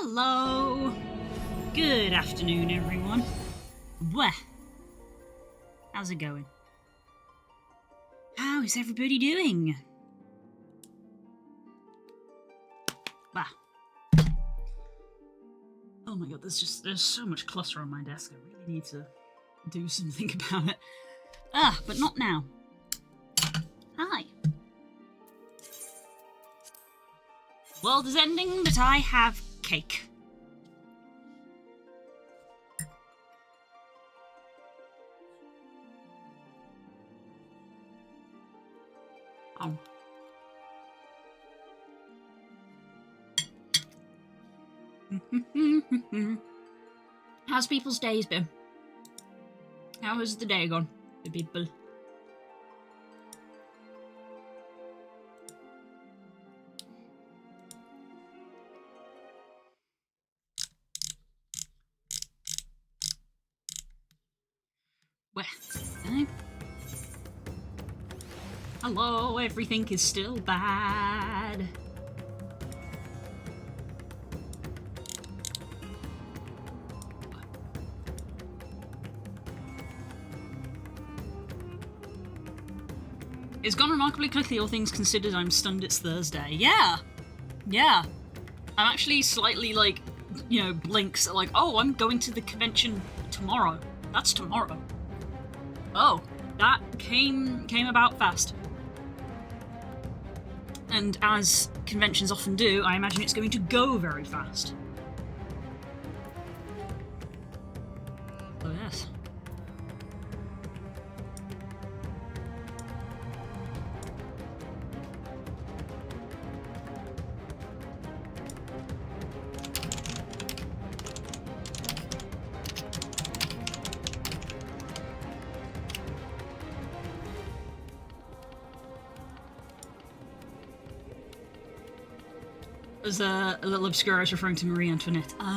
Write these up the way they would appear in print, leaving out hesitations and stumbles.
Hello! Good afternoon, everyone. Wah! How's it going? How is everybody doing? Bah. Oh my god, there's so much clutter on my desk. I really need to do something about it. But not now. Hi. World is ending, but I have cake. Oh. How's people's days been? How has the day gone for people? Well, hello, everything is still bad. It's gone remarkably quickly, all things considered. I'm stunned it's Thursday. Yeah. I'm actually slightly, blinks, like, oh, I'm going to the convention tomorrow. That's tomorrow. Oh, that came about fast. And as conventions often do, I imagine it's going to go very fast. Oh, yes. There's a little obscure, I was referring to Marie Antoinette. Okay.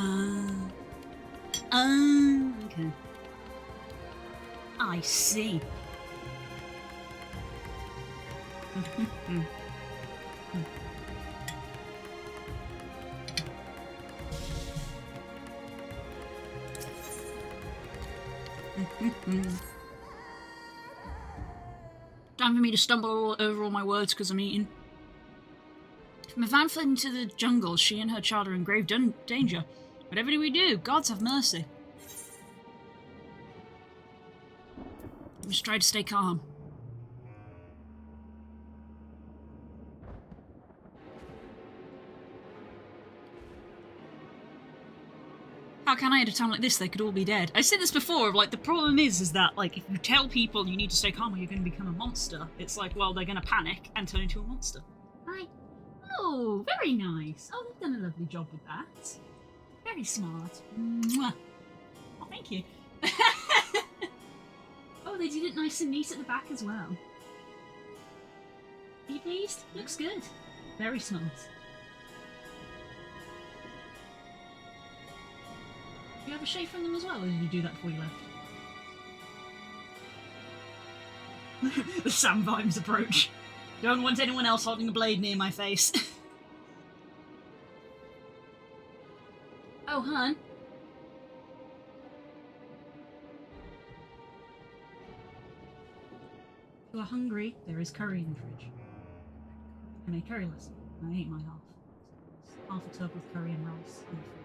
I see. Time for me to stumble over all my words because I'm eating. If Mavan fled into the jungle, she and her child are in grave danger. Whatever do we do? Gods have mercy. Just try to stay calm. How can I at a time like this? They could all be dead. I said this before, the problem is that, if you tell people you need to stay calm or you're going to become a monster, it's like, well, they're going to panic and turn into a monster. Hi. Oh, very nice. Oh, they've done a lovely job with that. Very smart. Mwah. Oh, thank you. Oh, they did it nice and neat at the back as well. Are you pleased? Looks good. Very smart. Do you have a shave from them as well, or did you do that before you left? The Sam Vimes approach. Don't want anyone else holding a blade near my face. Oh, hun. If you are hungry, there is curry in the fridge. I made curry last night. I ate my half. Half a tub with curry and rice in the fridge.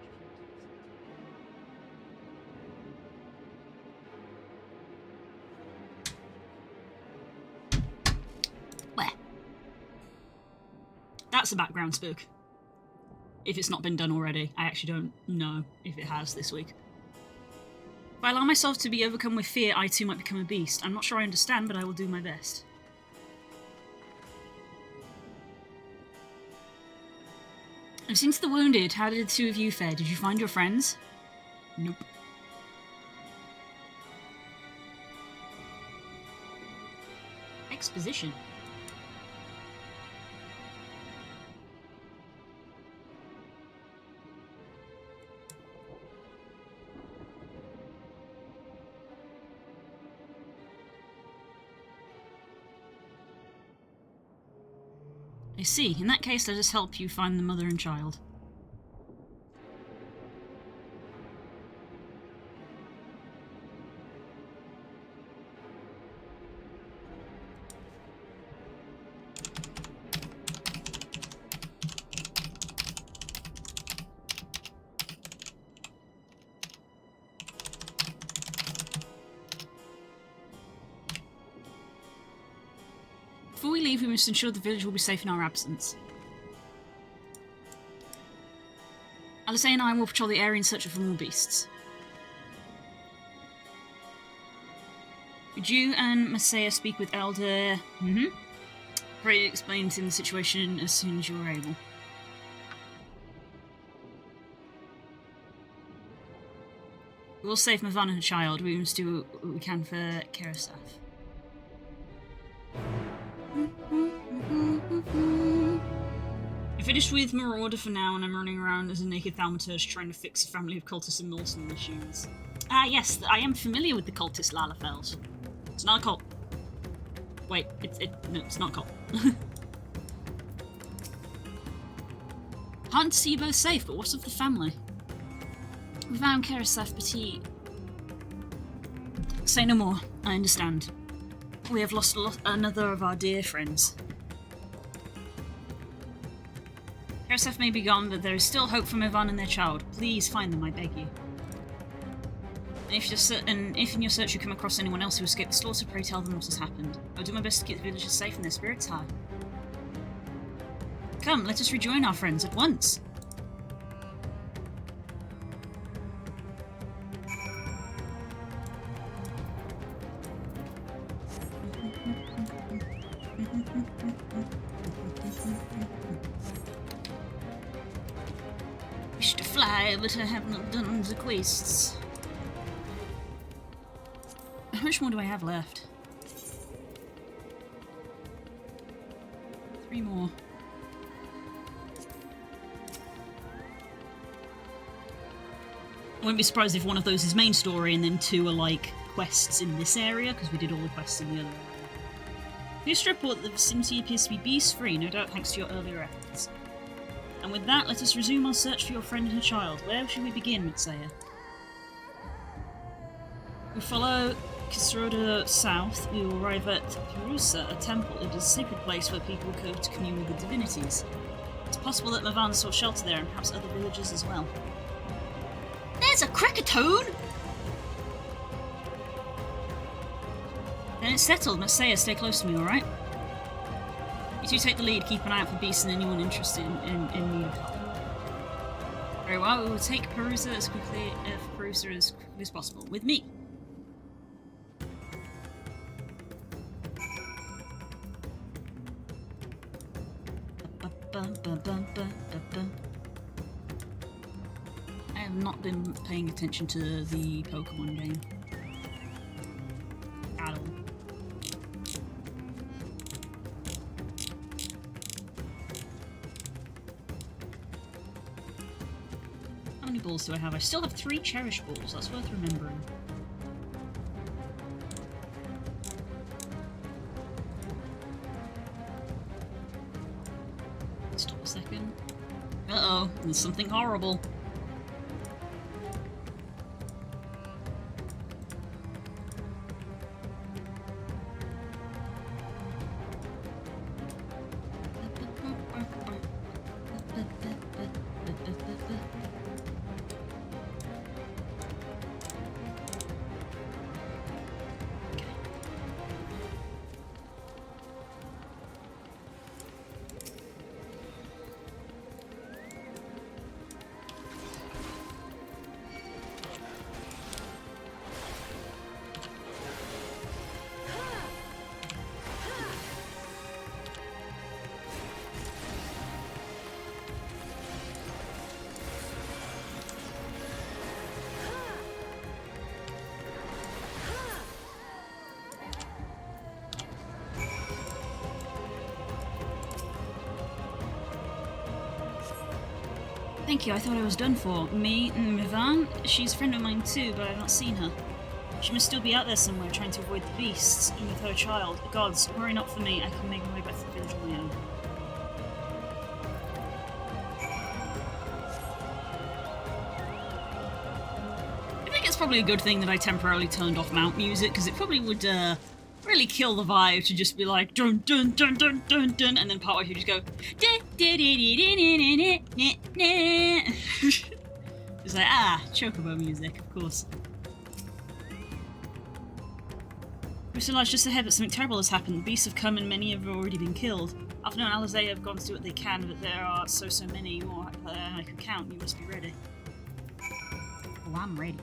That's a background spook. If it's not been done already. I actually don't know if it has this week. If I allow myself to be overcome with fear, I too might become a beast. I'm not sure I understand, but I will do my best. I've seen to the wounded. How did the two of you fare? Did you find your friends? Nope. Exposition. I see. In that case, let us help you find the mother and child. leave, we must ensure the village will be safe in our absence. Alice and I will patrol the area in search of more beasts. Could you and Messiah speak with Elder? Pray explain to him the situation as soon as you're able. We will save Mavan and her child. We must do what we can for Kerasaf. I finished with Marauder for now, and I'm running around as a naked thaumaturge trying to fix a family of cultists and Milton machines. Yes, I am familiar with the cultist Lalafels. It's not a cult. Wait, no, it's not a cult. Hard to see you both safe, but what of the family? We found Kerasaf Petit. Say no more. I understand. We have lost another of our dear friends. Kerasaf may be gone, but there is still hope for Ivan and their child. Please find them, I beg you. And if in your search you come across anyone else who escaped the slaughter, pray tell them what has happened. I'll do my best to keep the villagers safe and their spirits high. Come, let us rejoin our friends at once. Wish to fly, but I have not done the quests. How much more do I have left? 3 more. I wouldn't be surprised if one of those is main story and then 2 are like quests in this area, because we did all the quests in the other area. Please report that the vicinity appears to be beast-free, no doubt thanks to your earlier efforts. And with that, let us resume our search for your friend and her child. Where should we begin, Mitsaya? We follow Kisroda south, we will arrive at Perusa, a temple. It is a sacred place where people go to commune with the divinities. It's possible that Mavan sought shelter there, and perhaps other villages as well. There's a Krakatoon! Then it's settled. Messiah, stay close to me, alright? You two take the lead, keep an eye out for beasts and anyone interested in need of help. Very well, we will take Perusa as quickly as possible. With me. I have not been paying attention to the Pokemon game at all. How many balls do I have? I still have 3 cherished balls, that's worth remembering. Stop a second. Uh-oh, there's something horrible. Thank you, I thought I was done for. Me, Mivan? She's a friend of mine too, but I've not seen her. She must still be out there somewhere, trying to avoid the beasts, and with her child. Gods, worry not for me, I can make my way back to the village on my own. I think it's probably a good thing that I temporarily turned off mount music, because it probably would, really kill the vibe to just be like dun dun dun dun dun dun, and then partway through just go it's like chocobo music, of course. Realize just ahead that something terrible has happened. The beasts have come and many have already been killed. Alpha and Alizé have gone to do what they can, but there are so many more I could count. You must be ready. Oh, I'm ready.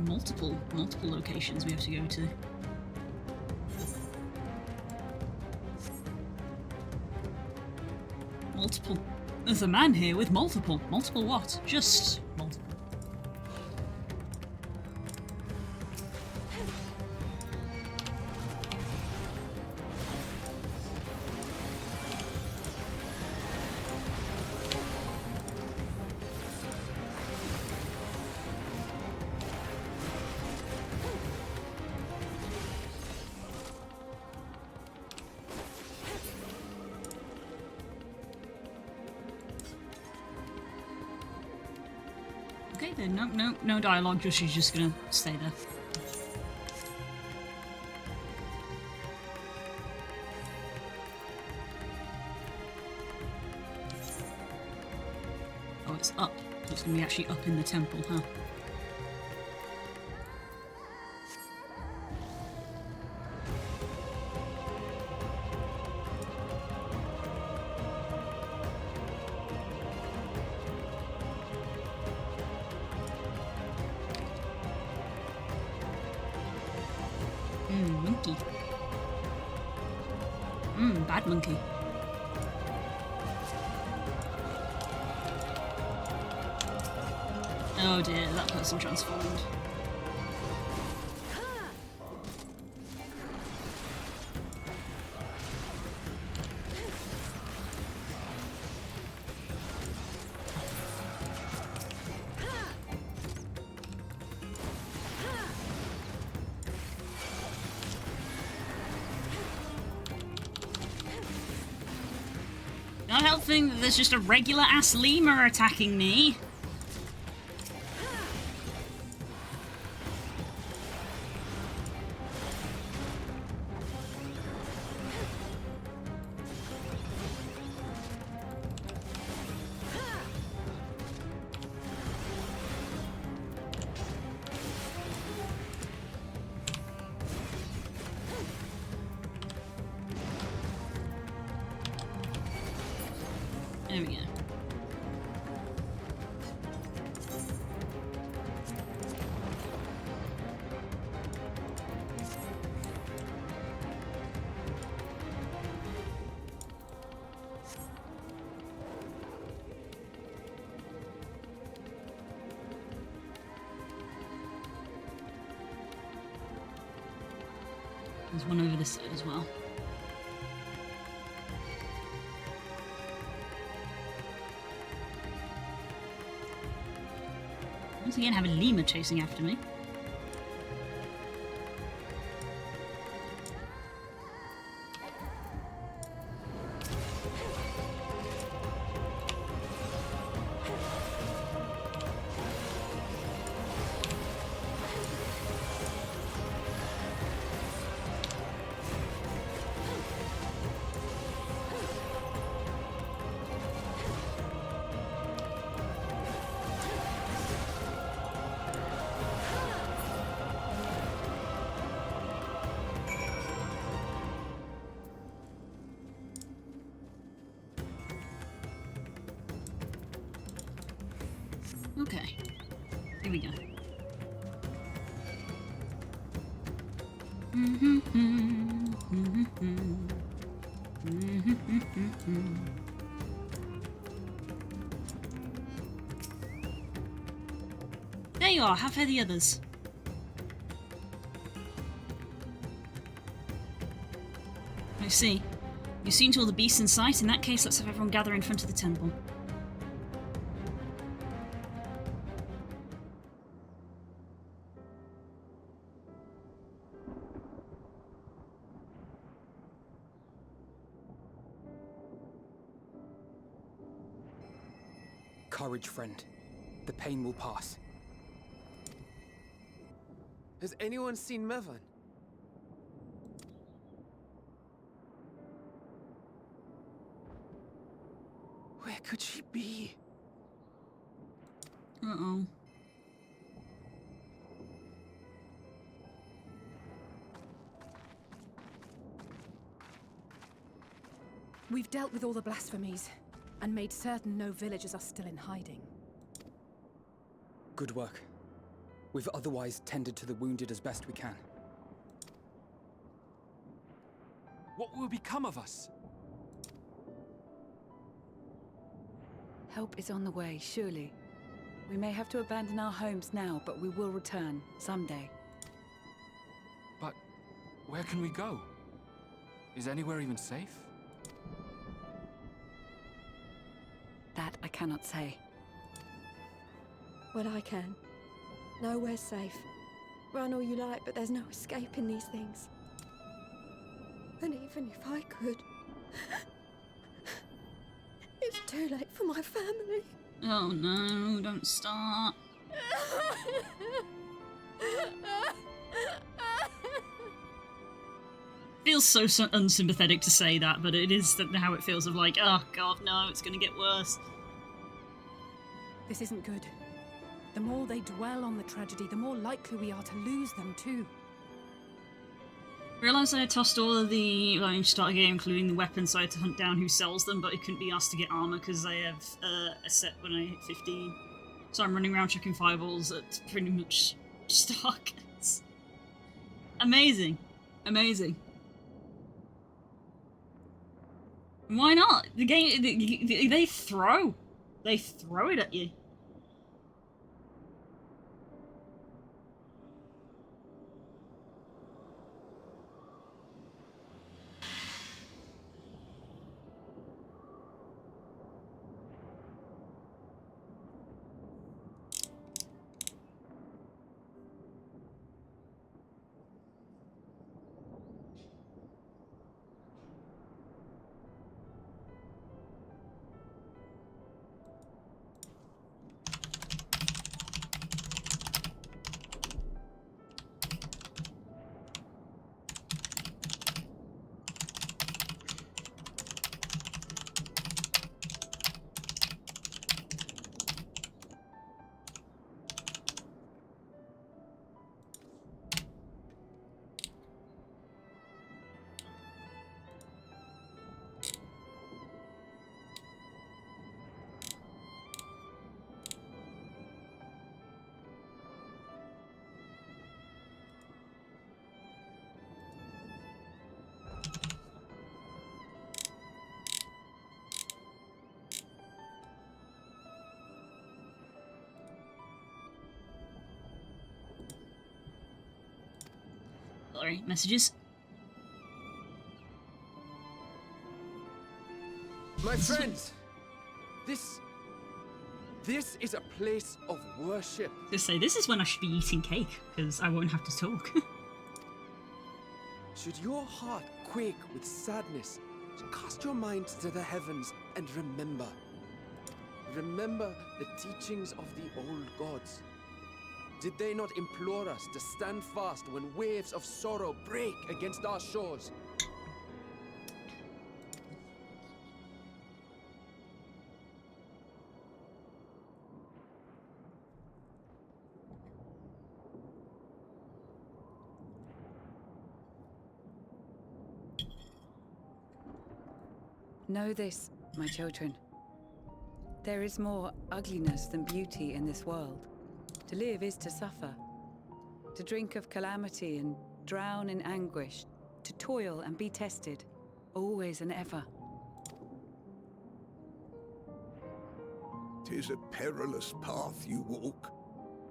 Multiple locations we have to go to. Multiple. There's a man here with multiple. Multiple what? Just multiple. Okay then, no dialogue, she's just gonna stay there. Oh, it's up. So it's gonna be actually up in the temple, huh? Monkey. Bad monkey. Oh dear, that person transformed. Not helping that there's just a regular ass lemur attacking me. There we go. There's one over this side as well. Once again, have a lemur chasing after me. Okay, here we go. There you are, have fed the others. I see. You've seen to all the beasts in sight. In that case, let's have everyone gather in front of the temple. Courage, friend. The pain will pass. Has anyone seen Mevan? Where could she be? Uh-oh. We've dealt with all the blasphemies, and made certain no villagers are still in hiding. Good work. We've otherwise tended to the wounded as best we can. What will become of us? Help is on the way, surely. We may have to abandon our homes now, but we will return, someday. But where can we go? Is anywhere even safe? That I cannot say. Well, I can. Nowhere's safe. Run all you like, but there's no escaping these things. And even if I could, it's too late for my family. Oh no, don't start. Feels so unsympathetic to say that, but it is how it feels of like, oh god, no, it's gonna get worse. This isn't good. The more they dwell on the tragedy, the more likely we are to lose them too. Realised I had tossed all of the start game, including the weapons, so I had to hunt down who sells them, but I couldn't be asked to get armour because I have a set when I hit 15. So I'm running around checking fireballs at pretty much stock. It's amazing. Amazing. Why not? The game, they throw. They throw it at you. Sorry, messages. My friends, this is a place of worship. I was gonna say, this is when I should be eating cake, because I won't have to talk. Should your heart quake with sadness, cast your mind to the heavens and remember. Remember the teachings of the old gods. Did they not implore us to stand fast when waves of sorrow break against our shores? Know this, my children. There is more ugliness than beauty in this world. To live is to suffer. To drink of calamity and drown in anguish. To toil and be tested, always and ever. 'Tis a perilous path you walk.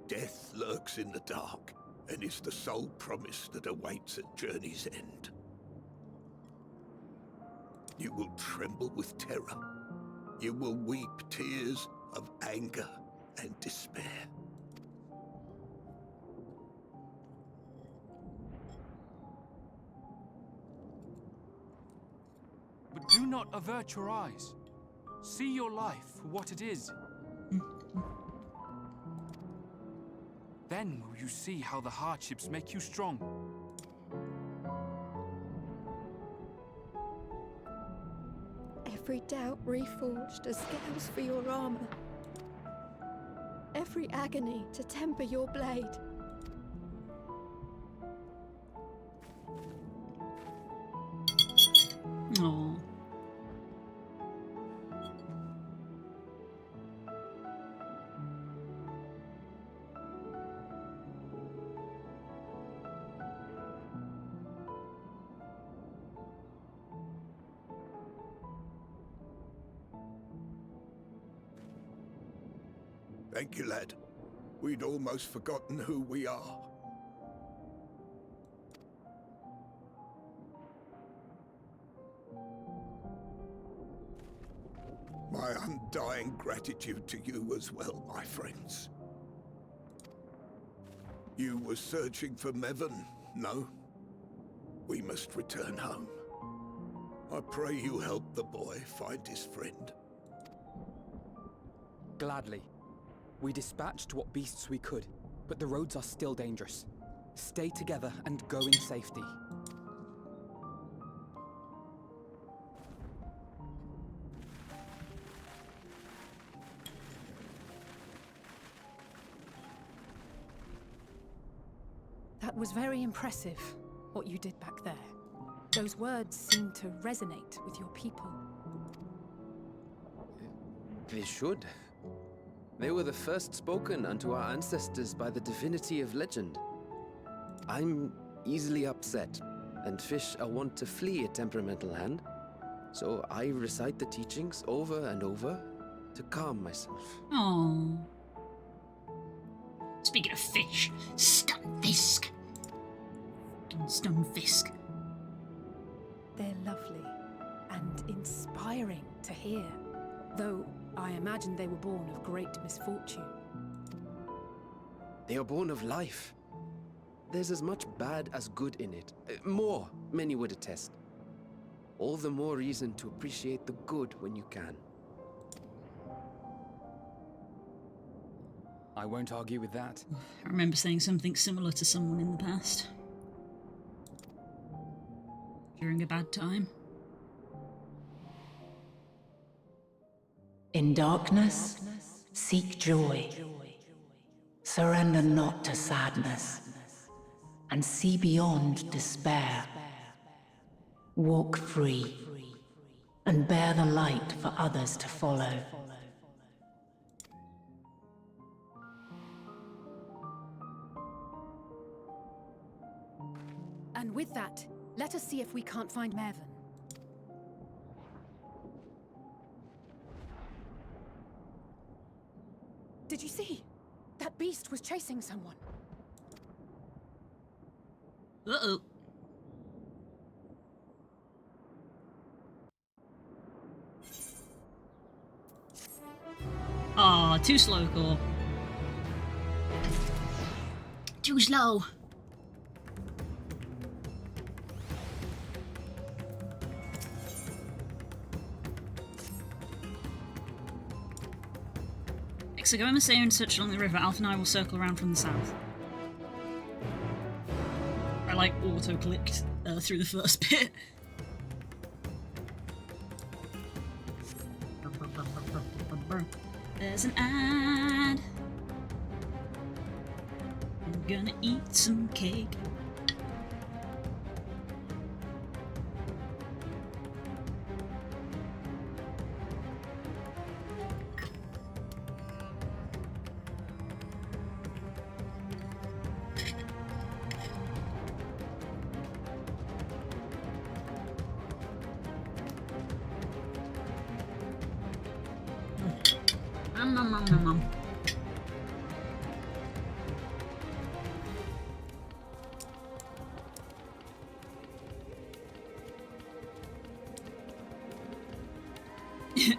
Death lurks in the dark, and is the sole promise that awaits at journey's end. You will tremble with terror. You will weep tears of anger and despair. But do not avert your eyes. See your life for what it is. Then will you see how the hardships make you strong. Every doubt reforged as scales for your armor. Every agony to temper your blade. Aww. Thank you, lad. We'd almost forgotten who we are. My undying gratitude to you as well, my friends. You were searching for Mevon, no? We must return home. I pray you help the boy find his friend. Gladly. We dispatched what beasts we could, but the roads are still dangerous. Stay together and go in safety. That was very impressive, what you did back there. Those words seem to resonate with your people. They should. They were the first spoken unto our ancestors by the divinity of legend. I'm easily upset, and fish are wont to flee a temperamental hand, so I recite the teachings over and over to calm myself. Oh. Speaking of fish, Stunfisk. Stunfisk. They're lovely and inspiring to hear, though I imagine they were born of great misfortune. They are born of life. There's as much bad as good in it. More, many would attest. All the more reason to appreciate the good when you can. I won't argue with that. I remember saying something similar to someone in the past. During a bad time. In darkness, seek joy. Surrender not to sadness, and see beyond despair. Walk free, and bear the light for others to follow. And with that, let us see if we can't find Mervyn. Did you see? That beast was chasing someone. Uh-oh. Ah, too slow, Core. Too slow. So go in the sail and search along the river. Alf and I will circle around from the south. I like auto-clicked through the first bit. There's an ad. I'm gonna eat some cake.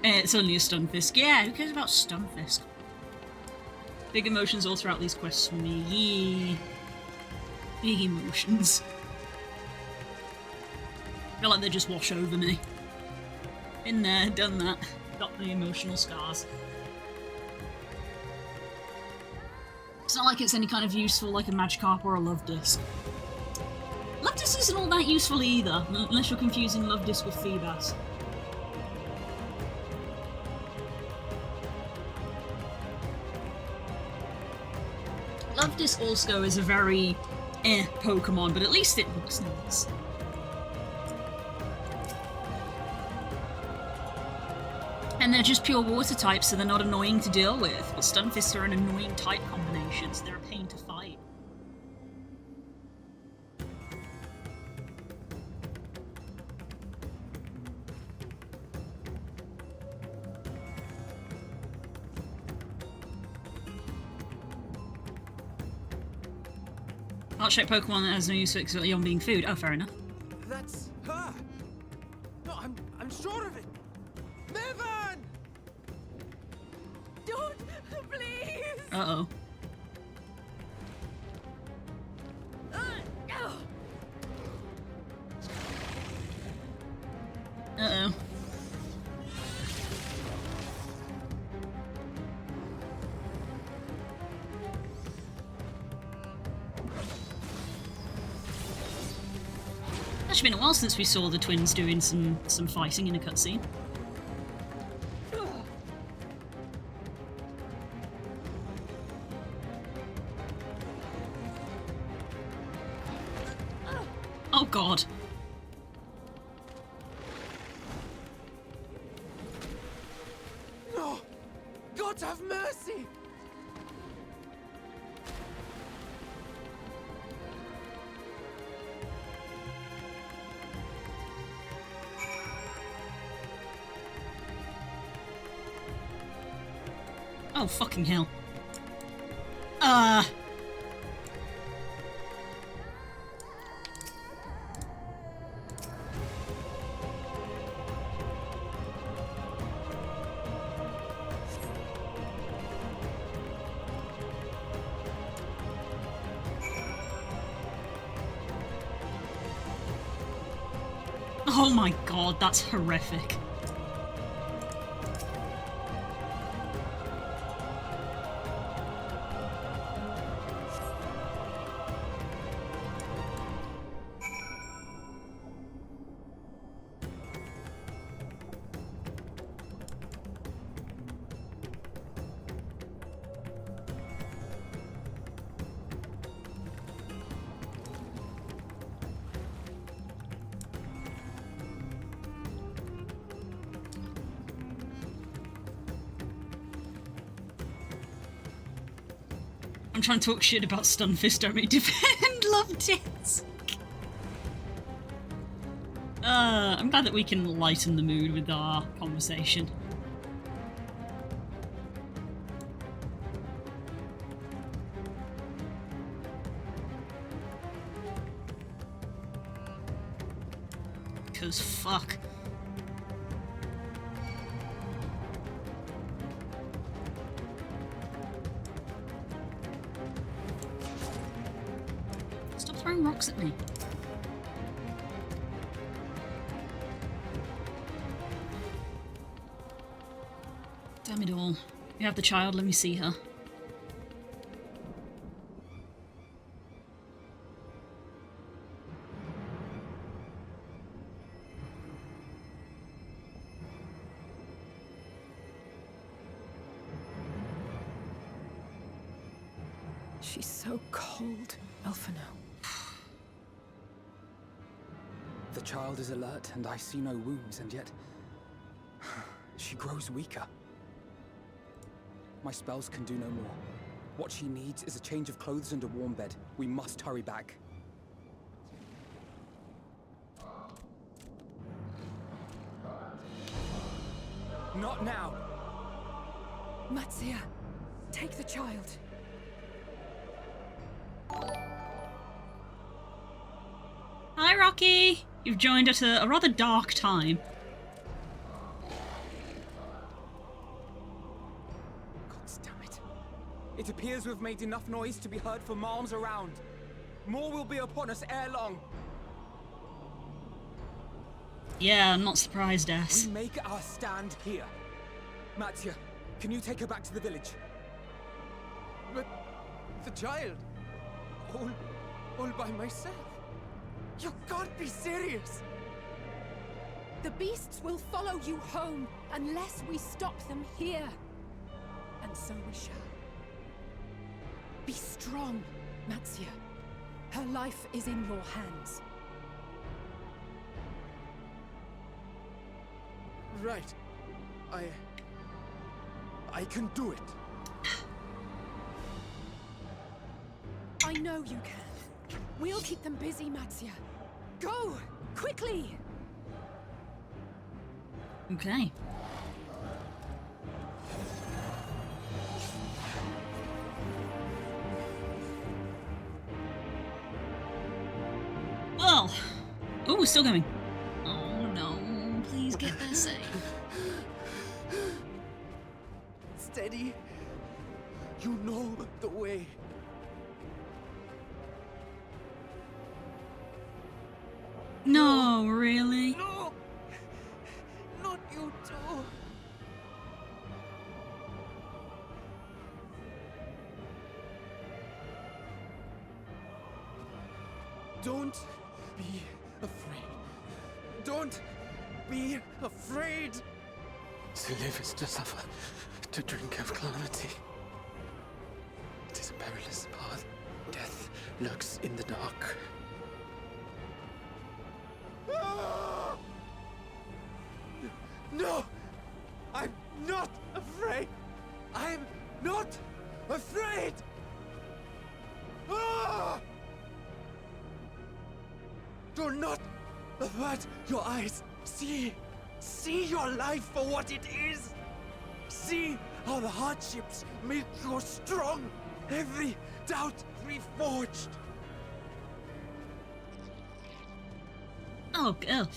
It's only a Stunfisk. Yeah, who cares about Stunfisk? Big emotions all throughout these quests for me. Yee. Big emotions. I feel like they just wash over me. Been there, done that. Got the emotional scars. It's not like it's any kind of useful, like a Magikarp or a Love Disc. Love Disc isn't all that useful either, unless you're confusing Love Disc with Feebas. Love Disc also is a very Pokemon, but at least it looks nice. And they're just pure water types, so they're not annoying to deal with. But Stunfists are an annoying type combination, so they're a pain to fight. Heart-shaped Pokemon that has no use for beyond being food. Oh, fair enough. That's her. No, I'm sure of it. Mevan! Don't, please! Uh-oh. Uh-oh. It's been a while since we saw the twins doing some fighting in a cutscene. Oh god. No! God have mercy! Oh fucking hell. Oh my god, that's horrific. I'm trying to talk shit about Stunfist, don't make defend, love tits. I'm glad that we can lighten the mood with our conversation. Cause fuck. Stop throwing rocks at me. Damn it all. You have the child, let me see her. She's so cold, Elfino. The child is alert, and I see no wounds, and yet she grows weaker. My spells can do no more. What she needs is a change of clothes and a warm bed. We must hurry back. Not now! Matsuya, take the child. Hi, Rocky! You've joined at a rather dark time. God damn it. It appears we've made enough noise to be heard for miles around. More will be upon us ere long. Yeah, I'm not surprised, S. We make our stand here. Matsuya, can you take her back to the village? But the child, all by myself. You can't be serious. The beasts will follow you home unless we stop them here. And so we shall. Be strong, Matsuya. Her life is in your hands. Right. I can do it. I know you can. We'll keep them busy, Matsuya. Go! Quickly! Okay. we're still going. Oh no, please get there safe. Steady. You know the way. No, really? No! Not you too! Don't be afraid. Don't be afraid! To live is to suffer, to drink of calamity. It is a perilous path. Death lurks in the dark. No! I'm not afraid! I'm not afraid! Ah! Do not avert your eyes. See your life for what it is. See how the hardships make you strong. Every doubt reforged. Oh, girl.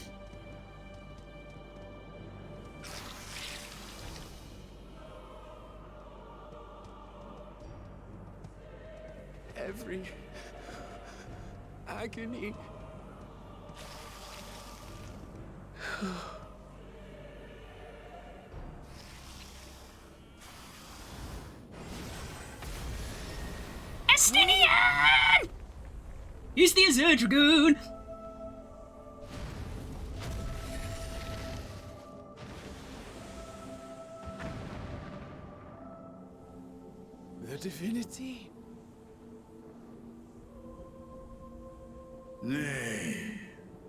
Every agony. Estinian! He's the Azure Dragoon! The divinity. Nay,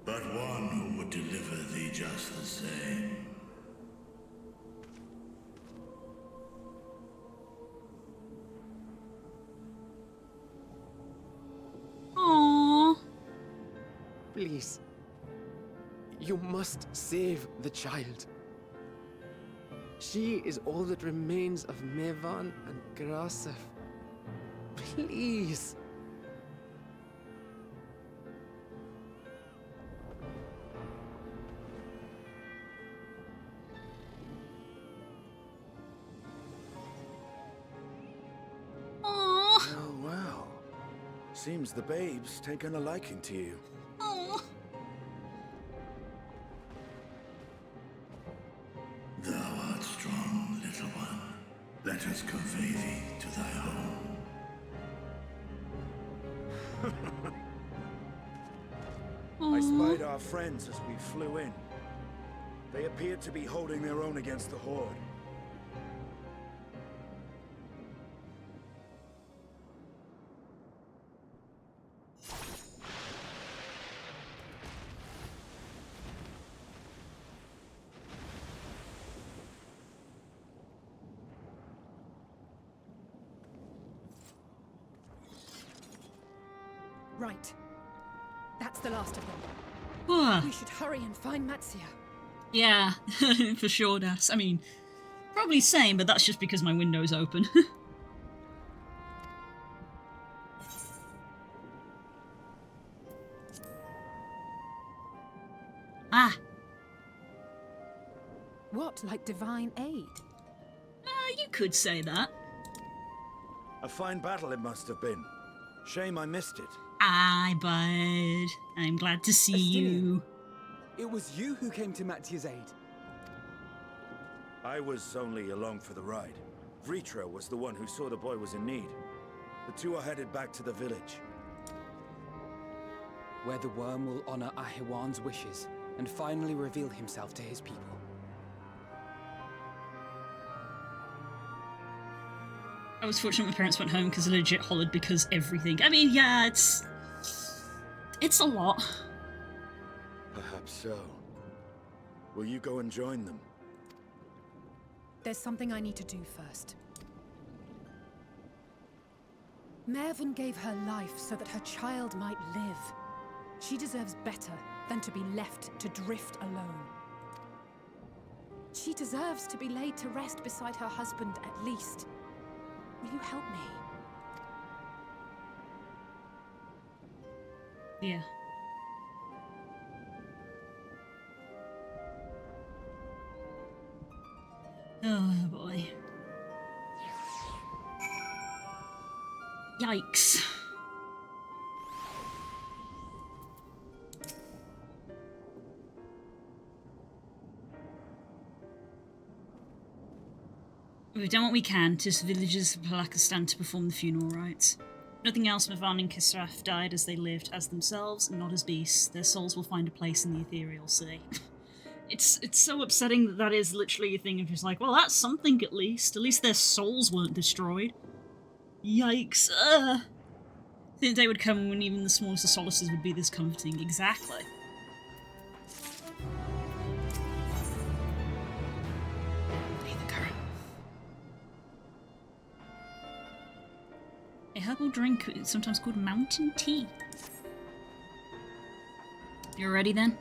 but one who would deliver thee just the same. Aww. Please. You must save the child. She is all that remains of Mevan and Grasef. Please. Aww. Oh, wow. Seems the babe's taken a liking to you. Aww. Thou art strong, little one. Let us convey thee to thy home. I spied our friends as we flew in. They appeared to be holding their own against the Horde. Right. That's the last of them. Ah. We should hurry and find Matsia. Yeah, for sure, Das. I mean, probably same, but that's just because my window's open. Ah. What, like divine aid? You could say that. A fine battle it must have been. Shame I missed it. Aye, bud. I'm glad to see you. It was you who came to Mattia's aid. I was only along for the ride. Vritra was the one who saw the boy was in need. The two are headed back to the village. Where the worm will honor Ahiwan's wishes and finally reveal himself to his people. I was fortunate my parents went home because I legit hollered because everything. I mean, yeah, it's a lot. Perhaps so. Will you go and join them? There's something I need to do first. Mervyn gave her life so that her child might live. She deserves better than to be left to drift alone. She deserves to be laid to rest beside her husband at least. Will you help me? Yeah. Oh boy. Yikes. We've done what we can to villagers of Palakistan to perform the funeral rites. Nothing else, Mavan and Kisraf died as they lived, as themselves and not as beasts. Their souls will find a place in the ethereal sea. It's so upsetting that that is literally a thing of just like, well, that's something at least. At least their souls weren't destroyed. Yikes. I think the day would come when even the smallest of solaces would be this comforting. Exactly. A herbal drink, sometimes called mountain tea. You're ready then?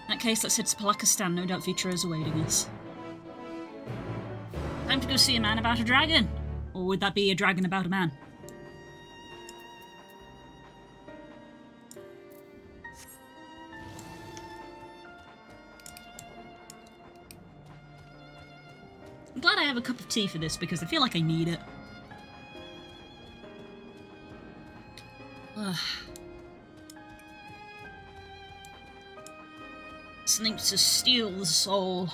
In that case, let's head to Palakistan. No doubt Vitra is awaiting us. Time to go see a man about a dragon. Or would that be a dragon about a man? I'm glad I have a cup of tea for this because I feel like I need it. Ugh. Something to steal the soul.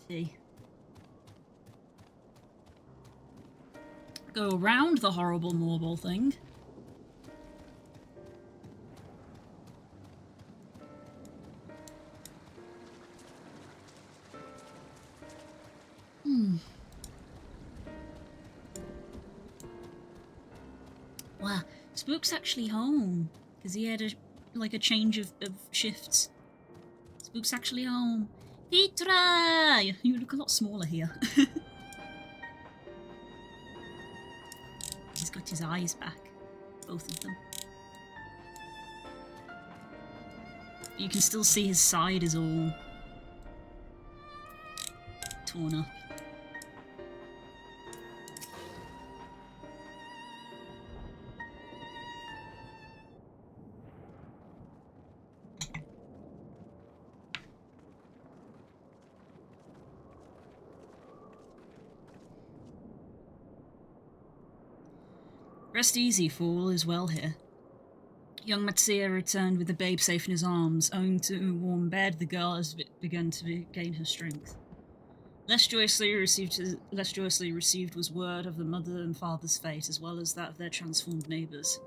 Tea. Go around the horrible marble thing. Wow, Spook's actually home because he had a change of shifts. Spook's actually home. Vitra! You look a lot smaller here. He's got his eyes back. Both of them. You can still see his side is all torn up. Rest easy, for all is well here. Young Matsia returned with the babe safe in his arms. Owing to a warm bed, the girl has begun to gain her strength. Less joyously received was word of the mother and father's fate, as well as that of their transformed neighbours.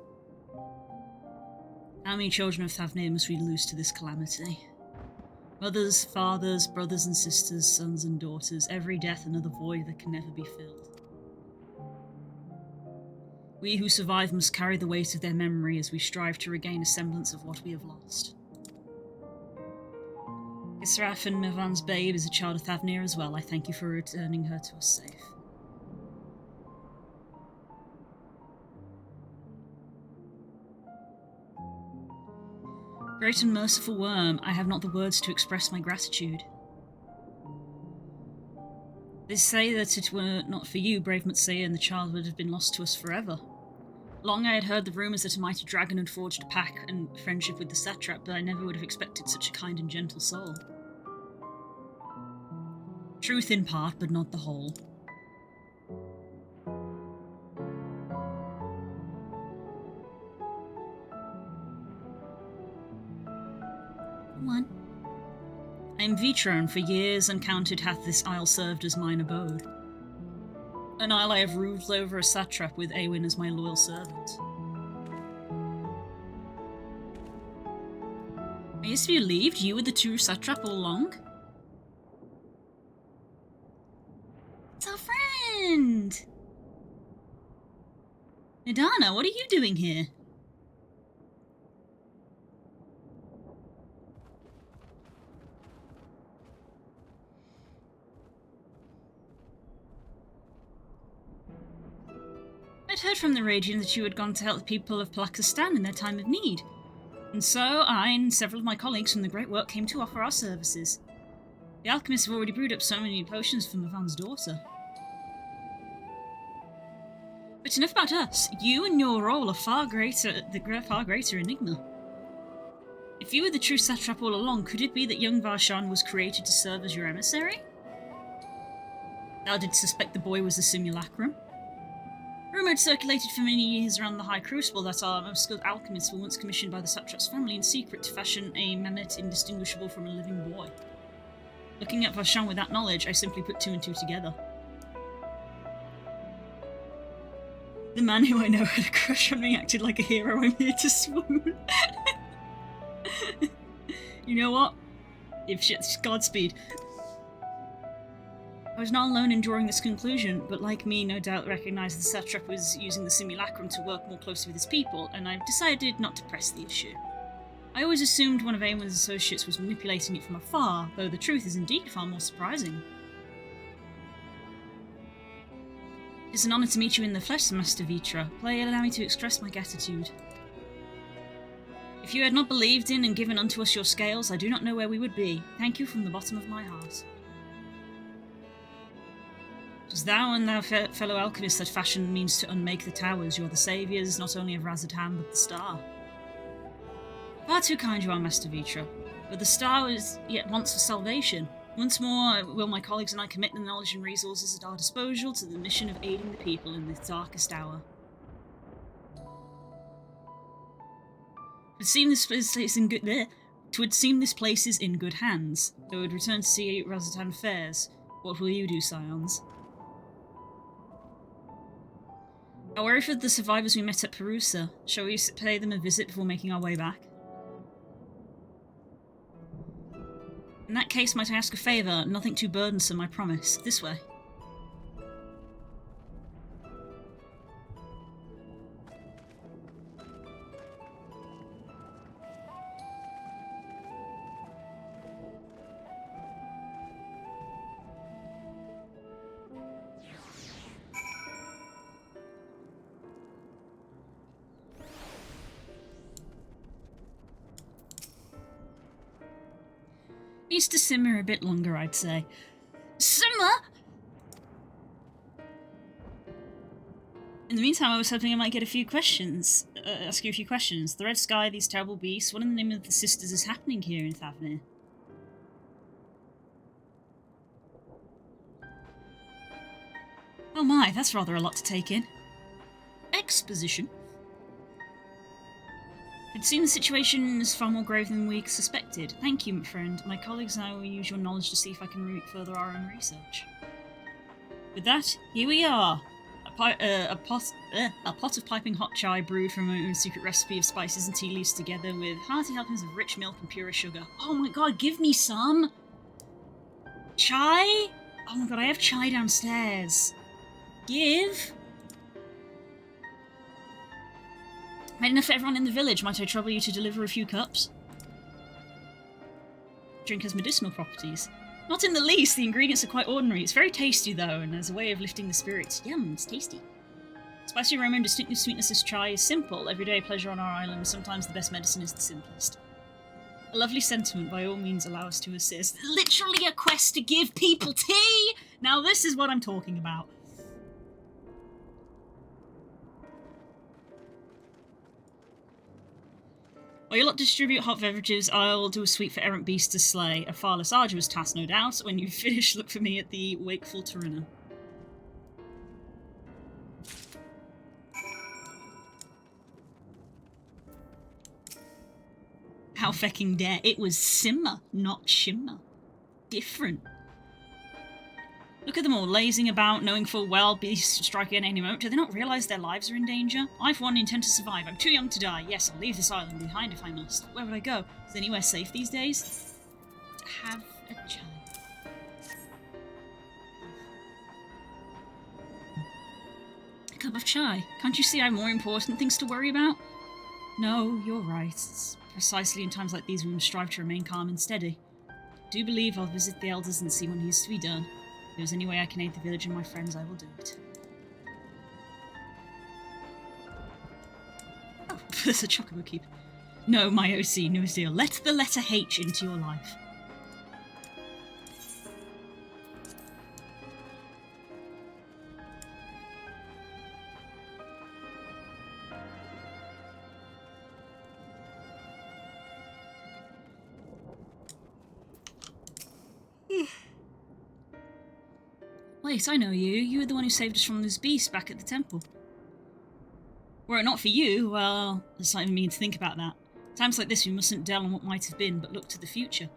How many children of Thavnir must we lose to this calamity? Mothers, fathers, brothers and sisters, sons and daughters, every death another void that can never be filled. We who survive must carry the weight of their memory as we strive to regain a semblance of what we have lost. Kisraf and Mavan's babe is a child of Thavnir as well. I thank you for returning her to us safe. Great and merciful worm, I have not the words to express my gratitude. They say that it were not for you, brave Matsea, and the child would have been lost to us forever. Long I had heard the rumours that a mighty dragon had forged a pact and friendship with the satrap, but I never would have expected such a kind and gentle soul. Truth in part, but not the whole. Come on. I am Vitra, and for years uncounted hath this isle served as mine abode. An isle I have ruled over a satrap with Awen as my loyal servant. I used to be relieved you were the true satrap all along. It's our friend! Nidana, what are you doing here? I'd heard from the Radiant that you had gone to help the people of Palakistan in their time of need. And so I and several of my colleagues from the Great Work came to offer our services. The alchemists have already brewed up so many potions for Mavan's daughter. But enough about us. You and your role are far greater enigma. If you were the true satrap all along, could it be that young Varshan was created to serve as your emissary? Thou didst suspect the boy was a simulacrum? Rumour had circulated for many years around the High Crucible that our most skilled alchemists were once commissioned by the satrap's family in secret to fashion a mammoth indistinguishable from a living boy. Looking at Varshan with that knowledge, I simply put two and two together. The man who I know had a crush on me acted like a hero. I'm here to swoon. You know what? If shit's Godspeed. I was not alone in drawing this conclusion, but like me, no doubt recognised the satrap was using the simulacrum to work more closely with his people, and I've decided not to press the issue. I always assumed one of Aemon's associates was manipulating it from afar, though the truth is indeed far more surprising. It's an honour to meet you in the flesh, Master Vitra. Pray allow me to express my gratitude. If you had not believed in and given unto us your scales, I do not know where we would be. Thank you from the bottom of my heart. It was thou and thou fellow alchemists that fashioned means to unmake the towers. You are the saviours, not only of Razadhan, but the star. Far too kind you are, Master Vitra. But the star is yet wants for salvation. Once more will my colleagues and I commit the knowledge and resources at our disposal to the mission of aiding the people in this darkest hour. It would seem this place is in good hands. Though I would return to see Razatan fares. What will you do, Scions? I worry for the survivors we met at Perusa. Shall we pay them a visit before making our way back? In that case, might I ask a favour? Nothing too burdensome, I promise. This way. Needs to simmer a bit longer, I'd say. Simmer? In the meantime, I was hoping I might get a few questions. Ask you a few questions. The red sky, these terrible beasts. What in the name of the sisters is happening here in Thavnir? Oh my, that's rather a lot to take in. Exposition. It seems the situation is far more grave than we suspected. Thank you, my friend. My colleagues and I will use your knowledge to see if I can further our own research. With that, here we are. A pot of piping hot chai brewed from my own secret recipe of spices and tea leaves together with hearty helpings of rich milk and pure sugar. Oh my god, give me some! Chai? Oh my god, I have chai downstairs. Give? Made enough for everyone in the village. Might I trouble you to deliver a few cups? Drink has medicinal properties. Not in the least. The ingredients are quite ordinary. It's very tasty though, and as a way of lifting the spirits. Yum, it's tasty. Spicy aroma and distinctive sweetness as chai is simple. Everyday pleasure on our island. Sometimes the best medicine is the simplest. A lovely sentiment. By all means, allow us to assist. Literally a quest to give people tea! Now this is what I'm talking about. While you lot distribute hot beverages, I'll do a sweet for errant beast to slay. A far less arduous task, no doubt. When you finish, look for me at the Wakeful Tarina. How fecking dare. It was simmer, not shimmer. Different. Look at them all, lazing about, knowing full well beasts will strike at any moment. Do they not realise their lives are in danger? I, for one, intend to survive. I'm too young to die. Yes, I'll leave this island behind if I must. Where would I go? Is anywhere safe these days? Have a child. A cup of chai. Can't you see I have more important things to worry about? No, you're right. It's precisely in times like these we must strive to remain calm and steady. I do believe I'll visit the elders and see what needs to be done. If there's any way I can aid the village and my friends, I will do it. Oh, there's a chocobo keep. No, my OC, no deal. Let the letter H into your life. Wait, I know you. You were the one who saved us from those beasts back at the temple. Were it not for you, well, it's not even mean to think about that. Times like this, we mustn't dwell on what might have been, but look to the future.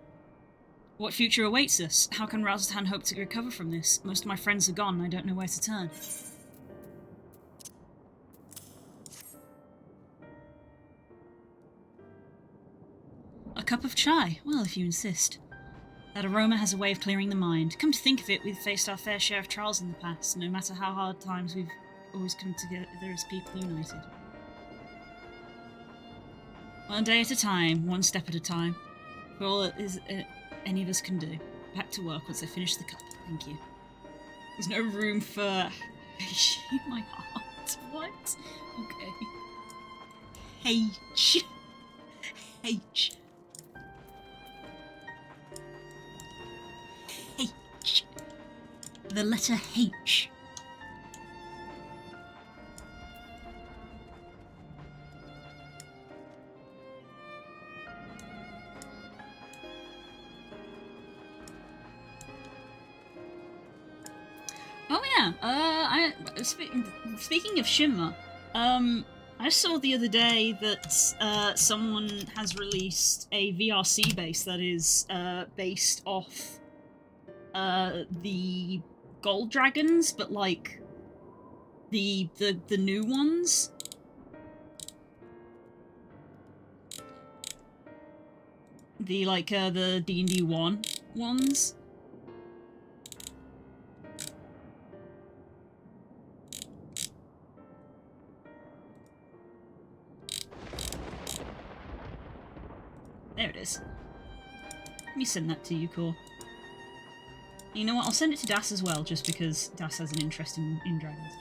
What future awaits us? How can Razatan hope to recover from this? Most of my friends are gone, and I don't know where to turn. A cup of chai? Well, if you insist. That aroma has a way of clearing the mind. Come to think of it, we've faced our fair share of trials in the past. No matter how hard times, we've always come together as people united. One day at a time, one step at a time. For all it is any of us can do. Back to work once I finish the cup. Thank you. There's no room for my heart. What? Okay. H. H. H. The letter H. Oh yeah, speaking of Shimmer, I saw the other day that someone has released a VRC base that is based off the gold dragons, but like the new ones. The the D&D 1 ones. There it is. Let me send that to you, Core. You know what, I'll send it to Das as well, just because Das has an interest in dragons.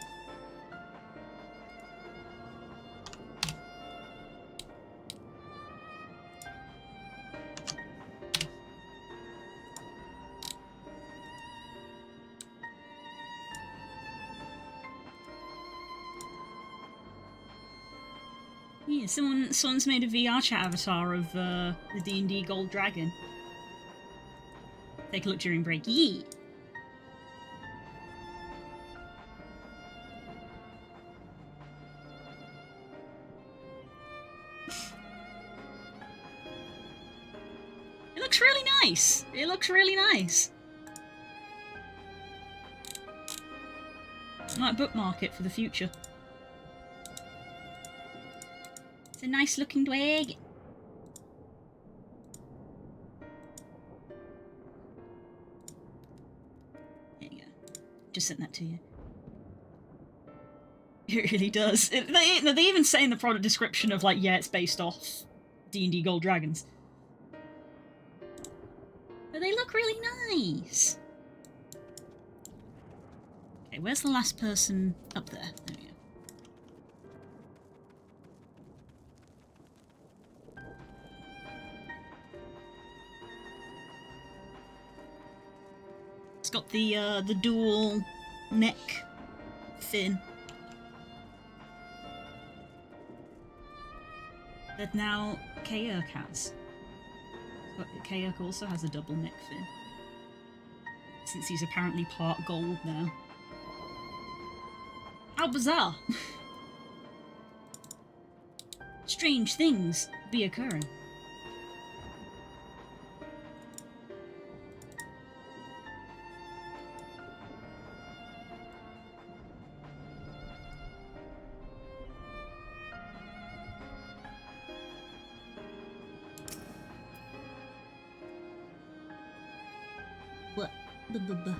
Yeah, someone's made a VR chat avatar of the D&D Gold Dragon. Take a look during break. Yee! It looks really nice! It looks really nice! I might bookmark it for the future. It's a nice looking twig. There you go. Just sent that to you. It really does. They even say in the product description of like, yeah, it's based off D&D Gold Dragons. But they look really nice. Okay, where's the last person up there? There we go. It's got the dual neck fin that now Kayurk has. But Kayurk also has a double neck fin, since he's apparently part gold now. How bizarre! Strange things be occurring. What? Buh.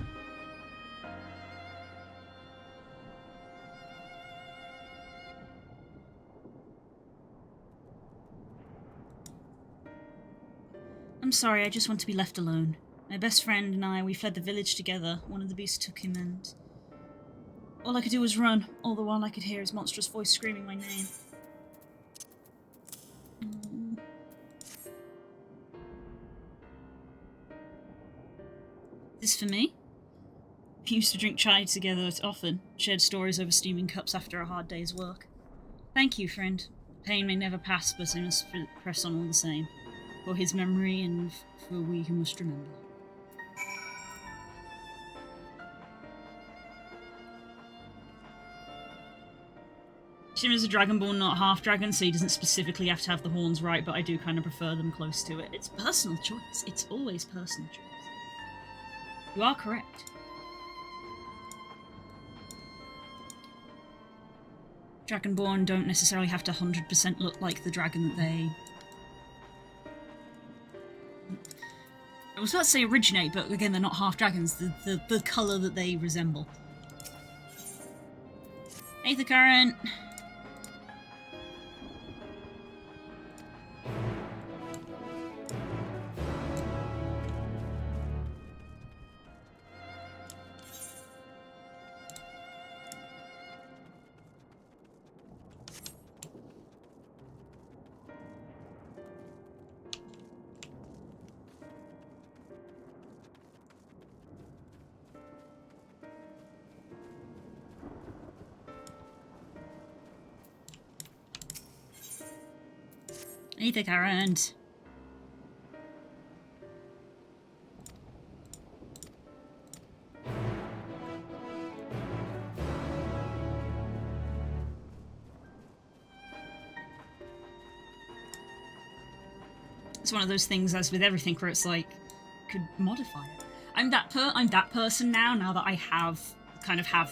I'm sorry, I just want to be left alone. My best friend and I, we fled the village together. One of the beasts took him and... all I could do was run, all the while I could hear his monstrous voice screaming my name. This for me? We used to drink chai together often, shared stories over steaming cups after a hard day's work. Thank you, friend. Pain may never pass, but I must press on all the same. For his memory and for we who must remember. Shim is a dragonborn, not a half-dragon, so he doesn't specifically have to have the horns right, but I do kind of prefer them close to it. It's personal choice. It's always personal choice. You are correct. Dragonborn don't necessarily have to 100% look like the dragon that they... I was about to say originate, but again, they're not half-dragons. The colour that they resemble. Aether Current. Aether Current. It's one of those things, as with everything, where it's like, could modify it. I'm that person now that I have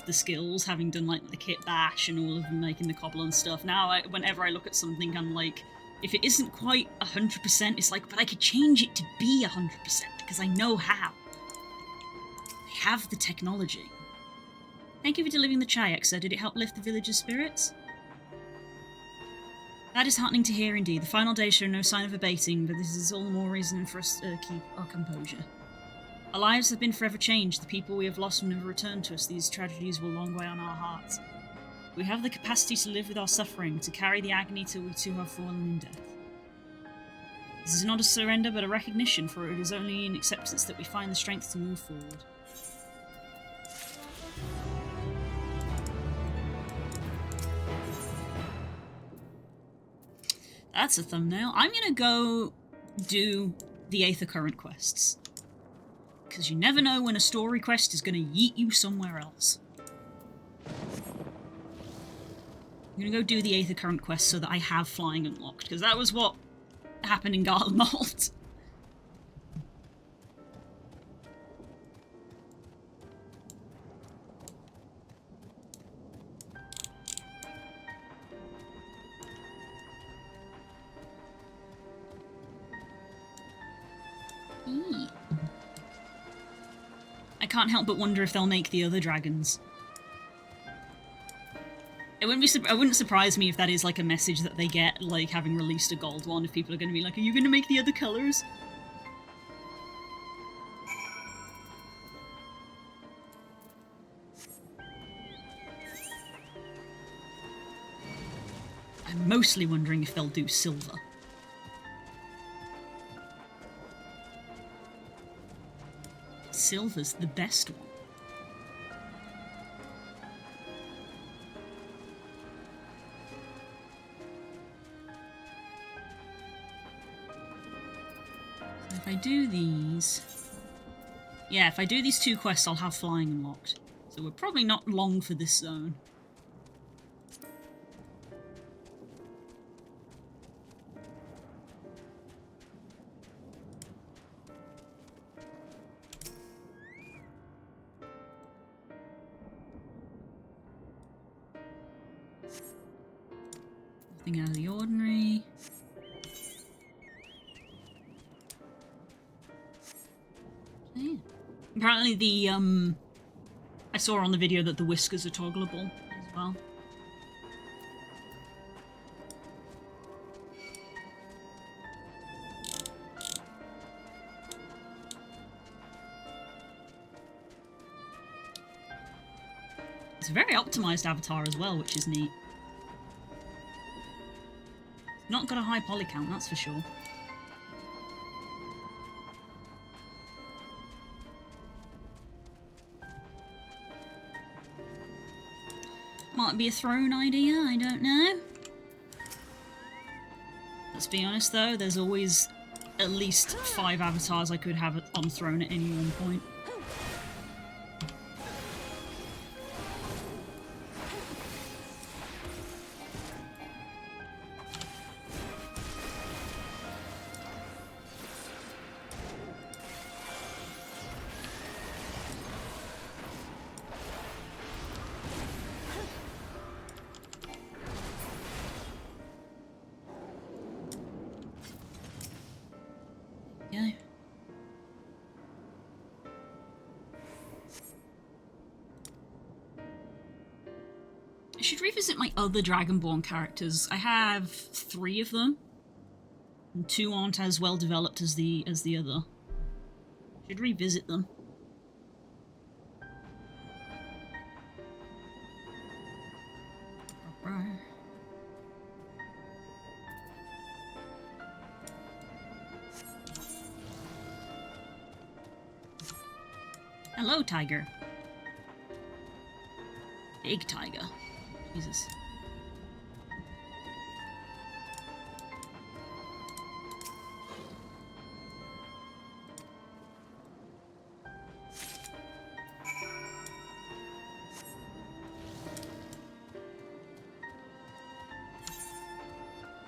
the skills, having done like the kit bash and all of them, making the cobble and stuff. Now, whenever I look at something, I'm like, if it isn't quite 100%, it's like, but I could change it to be 100% because I know how. I have the technology. Thank you for delivering the chai, Exa. Did it help lift the villagers' spirits? That is heartening to hear indeed. The final days show no sign of abating, but this is all the more reason for us to keep our composure. Our lives have been forever changed. The people we have lost will never return to us. These tragedies will long weigh on our hearts. We have the capacity to live with our suffering, to carry the agony till we too have fallen in death. This is not a surrender, but a recognition, for it is only in acceptance that we find the strength to move forward. That's a thumbnail. I'm gonna go do the Aether Current quests. Because you never know when a story quest is gonna yeet you somewhere else. I'm gonna go do the Aether Current quest so that I have flying unlocked, because that was what happened in Garlemald. I can't help but wonder if they'll make the other dragons. It wouldn't surprise me if that is like a message that they get, like having released a gold one, if people are going to be like, are you going to make the other colours? I'm mostly wondering if they'll do silver. Silver's the best one. So if I do these... Yeah, if I do these two quests, I'll have flying unlocked. So we're probably not long for this zone. Nothing out of the ordinary. Okay. Apparently the, I saw on the video that the whiskers are toggleable as well. It's a very optimized avatar as well, which is neat. Not got a high poly count, that's for sure. Might be a throne idea, I don't know. Let's be honest though, there's always at least 5 avatars I could have on throne at any one point. should revisit my other Dragonborn characters. I have 3 of them. And 2 aren't as well developed as the other. Should revisit them. Hello, tiger. Big tiger. Jesus.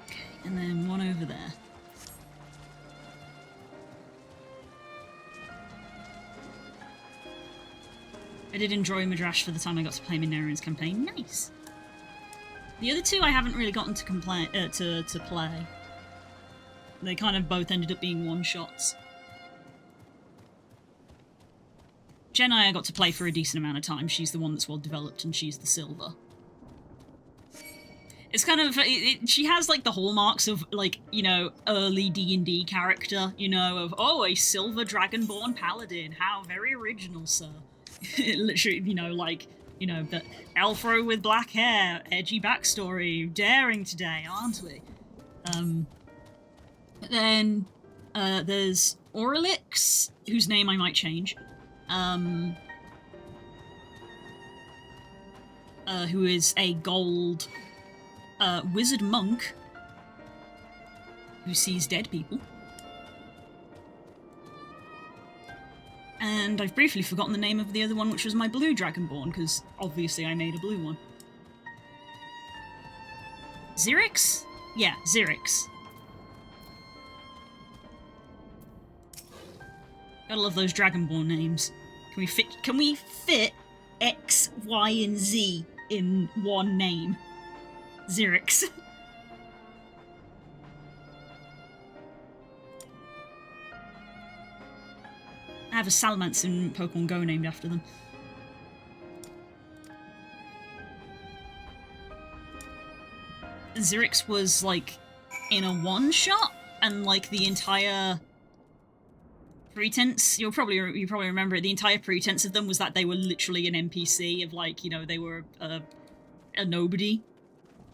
Okay, and then one over there. I did enjoy Madrash for the time I got to play Minarian's campaign. Nice. The other 2 I haven't really gotten to play. They kind of both ended up being one-shots. Jedi I got to play for a decent amount of time. She's the one that's well developed and she's the silver. It's kind of, she has like the hallmarks of like, you know, early D&D character, you know, of, oh, a silver dragonborn paladin. How very original, sir. Literally, you know, like, you know, the Elfro with black hair, edgy backstory, daring today, aren't we? Then there's Aurelix, whose name I might change, who is a gold wizard monk who sees dead people. And I've briefly forgotten the name of the other one, which was my blue dragonborn, because obviously I made a blue one. Xerix? Yeah, Xerix. Gotta love those dragonborn names. Can we fit X, Y, and Z in one name? Xerix. I have a Salamence in Pokemon Go named after them. Xerix was, like, in a one-shot, and, like, the entire pretense, you probably remember it, the entire pretense of them was that they were literally an NPC of, like, you know, they were a nobody.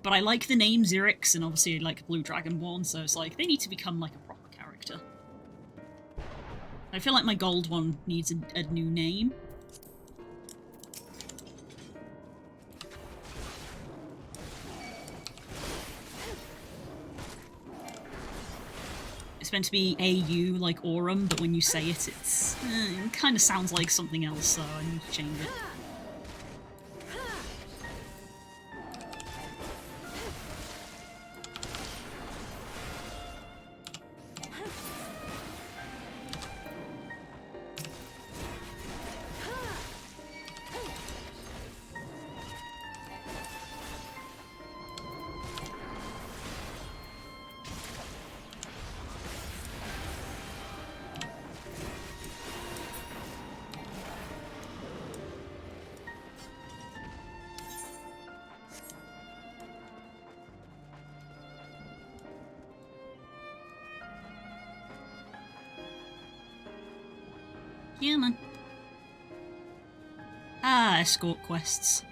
But I like the name Xerix, and obviously I like Blue Dragonborn, so it's like, they need to become, like, a proper character. I feel like my gold one needs a new name. It's meant to be AU like Aurum, but when you say it, it kind of sounds like something else, so I need to change it. Yeah, man. Ah, escort quests.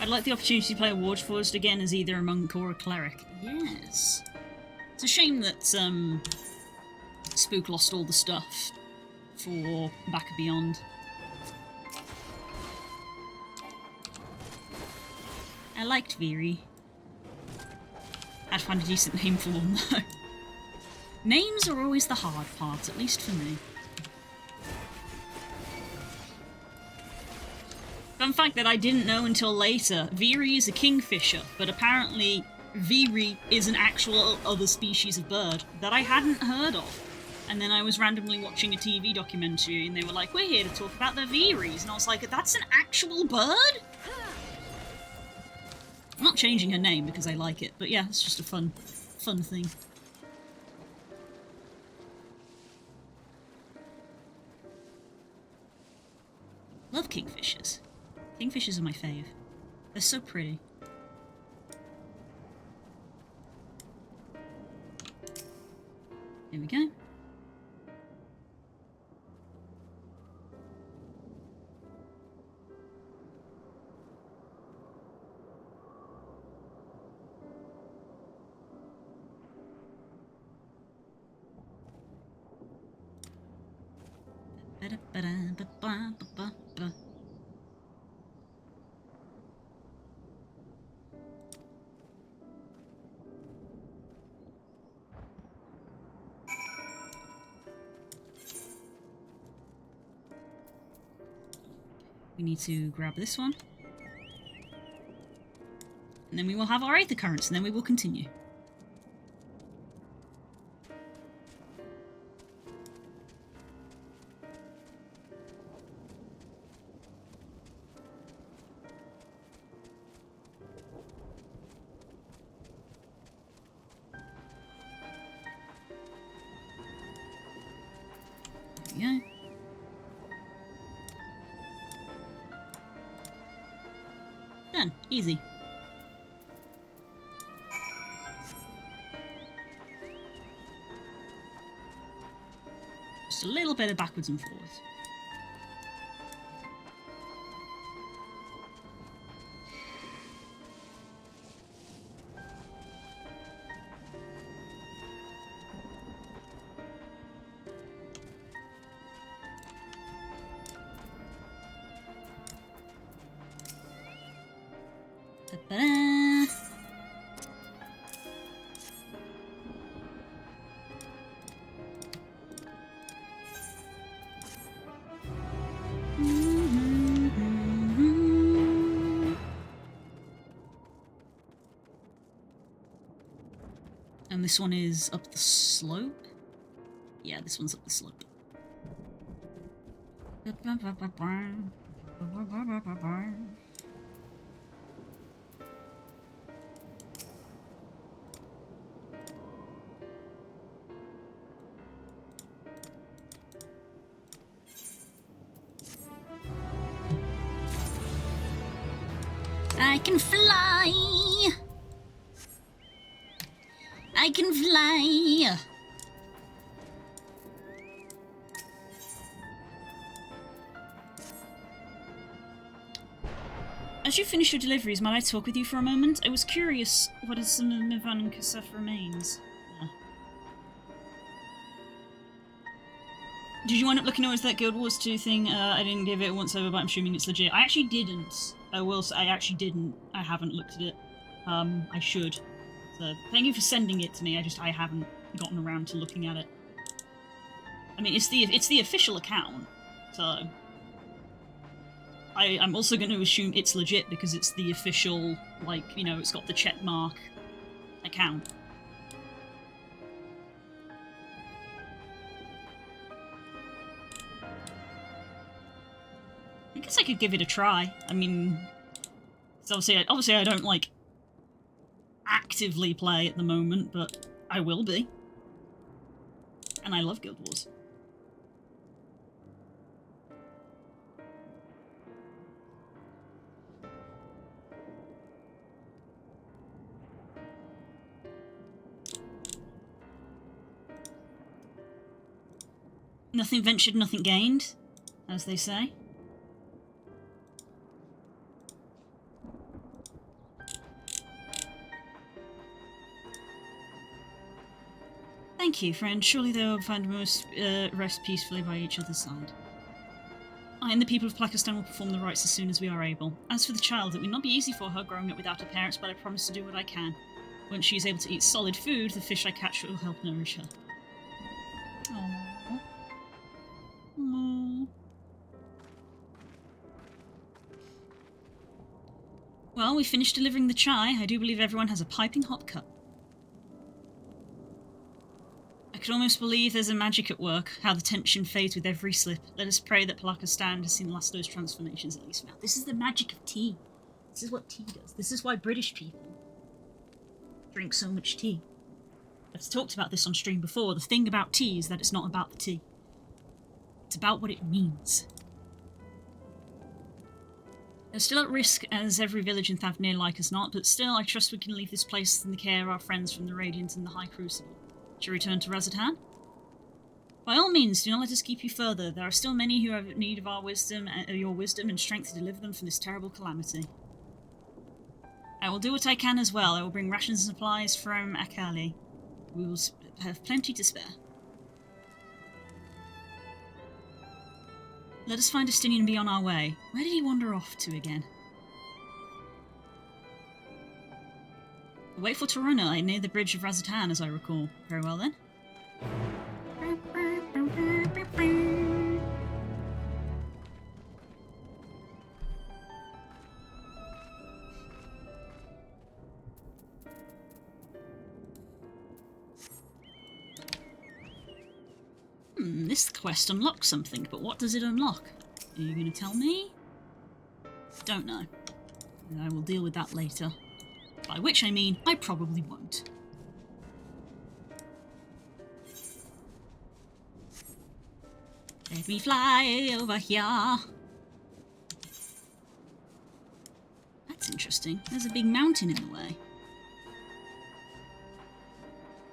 I'd like the opportunity to play a Warge Forged again as either a monk or a cleric. Yes. It's a shame that Spook lost all the stuff for Back and Beyond. I liked Viri. I'd find a decent name for one though. Names are always the hard part, at least for me. Fun fact that I didn't know until later, Viri is a kingfisher, but apparently Viri is an actual other species of bird that I hadn't heard of. And then I was randomly watching a TV documentary and they were like, we're here to talk about the Viris. And I was like, that's an actual bird? I'm not changing her name because I like it, but yeah, it's just a fun thing. Love kingfishers. Kingfishers are my fave. They're so pretty. Here we go. We need to grab this one. And then we will have our Aether Currents, and then we will continue. There we go. Done. Easy. Just a little bit of backwards and forwards. Ta-da! And this one is up the slope? Yeah, this one's up the slope. I can fly! I can fly! As you finish your deliveries, might I talk with you for a moment? I was curious, what is some of Mivan and Kasef remains? Did you end up looking over that Guild Wars 2 thing? I didn't give it a once over, but I'm assuming it's legit. I actually didn't. I will say, I actually didn't. I haven't looked at it. I should. So, thank you for sending it to me. I haven't gotten around to looking at it. I mean, it's the official account, so I'm also going to assume it's legit because it's the official, like, you know, it's got the check mark account. I guess I could give it a try. I mean, obviously I don't, like, actively play at the moment, but I will be. And I love Guild Wars. Nothing ventured, nothing gained, as they say. Thank you, friend. Surely they will find most rest peacefully by each other's side. I and the people of Pakistan will perform the rites as soon as we are able. As for the child, it will not be easy for her growing up without her parents, but I promise to do what I can. Once she is able to eat solid food, the fish I catch will help nourish her. Aww. Aww. Well, we finished delivering the chai. I do believe everyone has a piping hot cup. I can almost believe there's a magic at work, how the tension fades with every slip. Let us pray that Palakistan has seen the last of those transformations at least now. This is the magic of tea. This is what tea does. This is why British people drink so much tea. I've talked about this on stream before. The thing about tea is that it's not about the tea. It's about what it means. They're still at risk, as every village in Thavnir like us not, but still I trust we can leave this place in the care of our friends from the Radiant and the High Crucible. Shall we return to Razadhan? By all means, do not let us keep you further. There are still many who have need of our wisdom, your wisdom and strength to deliver them from this terrible calamity. I will do what I can as well. I will bring rations and supplies from Akali. We will have plenty to spare. Let us find Estinian and be on our way. Where did he wander off to again? Wait for Taruna, near the bridge of Razatan, as I recall. Very well then. This quest unlocks something, but what does it unlock? Are you going to tell me? Don't know. I will deal with that later. By which I mean, I probably won't. Let me fly over here. That's interesting. There's a big mountain in the way.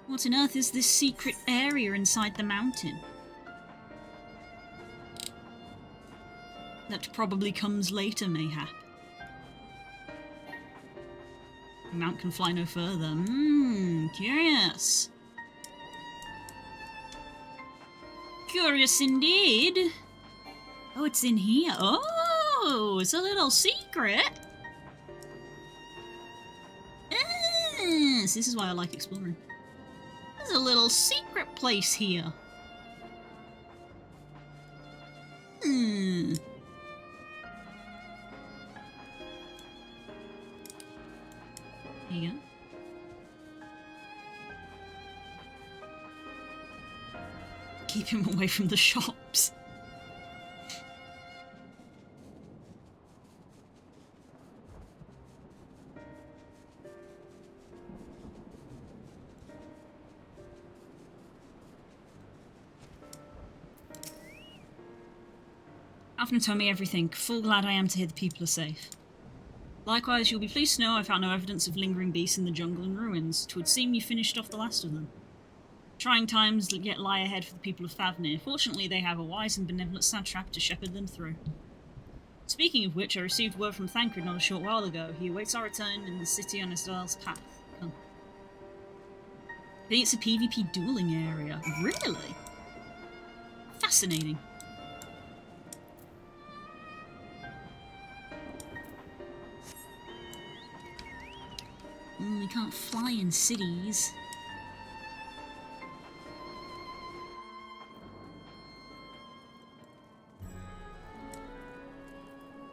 What on earth is this secret area inside the mountain? That probably comes later, mayhap. The mount can fly no further. Curious. Curious indeed. Oh, it's in here. Oh, it's a little secret. Yes, this is why I like exploring. There's a little secret place here. There you go. Keep him away from the shops. Alfred told me everything. Full glad I am to hear the people are safe. Likewise, you'll be pleased to know I found no evidence of lingering beasts in the jungle and ruins. 'Twould seem you finished off the last of them. Trying times yet lie ahead for the people of Thavnir. Fortunately, they have a wise and benevolent satrap to shepherd them through. Speaking of which, I received word from Thancred not a short while ago. He awaits our return in the city on Isdal's path. Come. I think it's a PvP dueling area. Really? Fascinating. You can't fly in cities.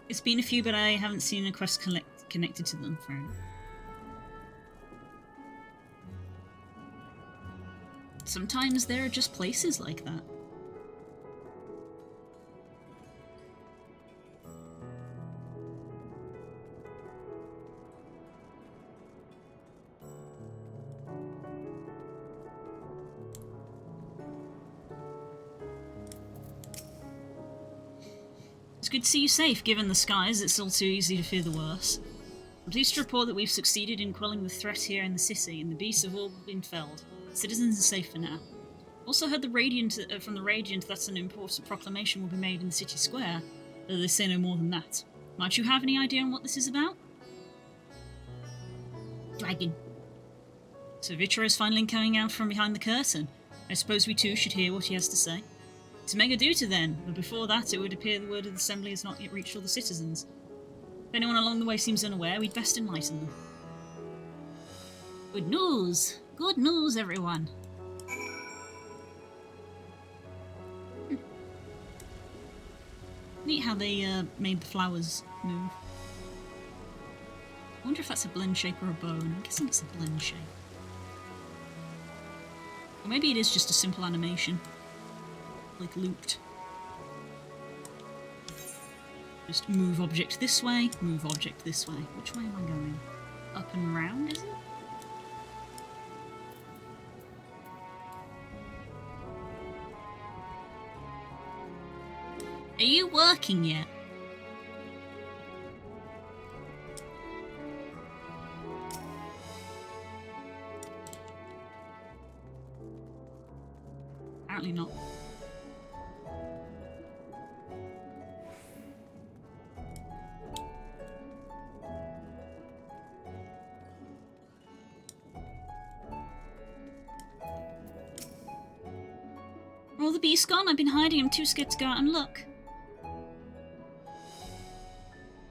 It's been a few, but I haven't seen a quest connected to them. Fair enough. Sometimes there are just places like that. Good to see you safe. Given the skies, it's all too easy to fear the worst. I'm pleased to report that we've succeeded in quelling the threat here in the city, and the beasts have all been felled. Citizens are safe for now. Also heard from the Radiant that an important proclamation will be made in the city square, though they say no more than that. Might you have any idea on what this is about? Dragon. So Vitra is finally coming out from behind the curtain. I suppose we too should hear what he has to say. To Megaduta then, but before that it would appear the word of the assembly has not yet reached all the citizens. If anyone along the way seems unaware, we'd best enlighten them. Good news! Good news, everyone! Neat how they made the flowers move. I wonder if that's a blend shape or a bone. I'm guessing it's a blend shape. Or maybe it is just a simple animation. Like looped. Just move object this way, move object this way. Which way am I going? Up and round, is it? Are you working yet? Apparently not. Are all the beasts gone? I've been hiding. I'm too scared to go out and look.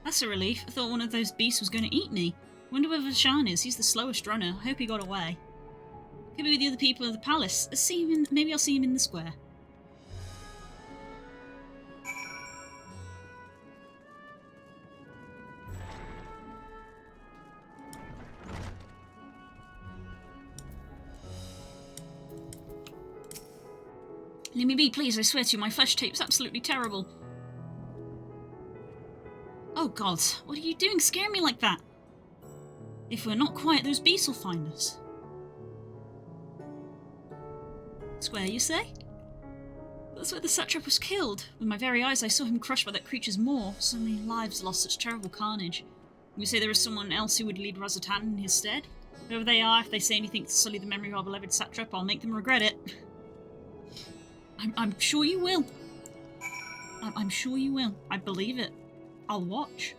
That's a relief. I thought one of those beasts was going to eat me. Wonder where Vashan is. He's the slowest runner. I hope he got away. Could be with the other people of the palace. Maybe I'll see him in the square. Leave me be, please. I swear to you, my flesh tape's absolutely terrible. Oh god, what are you doing scaring me like that? If we're not quiet, those beasts will find us. Square, you say? That's where the satrap was killed. With my very eyes I saw him crushed by that creature's maw. So many lives lost, such terrible carnage. You say there is someone else who would lead Razatan in his stead? Whoever they are, if they say anything to sully the memory of our beloved satrap, I'll make them regret it. I'm sure you will. I'm sure you will. I believe it. I'll watch.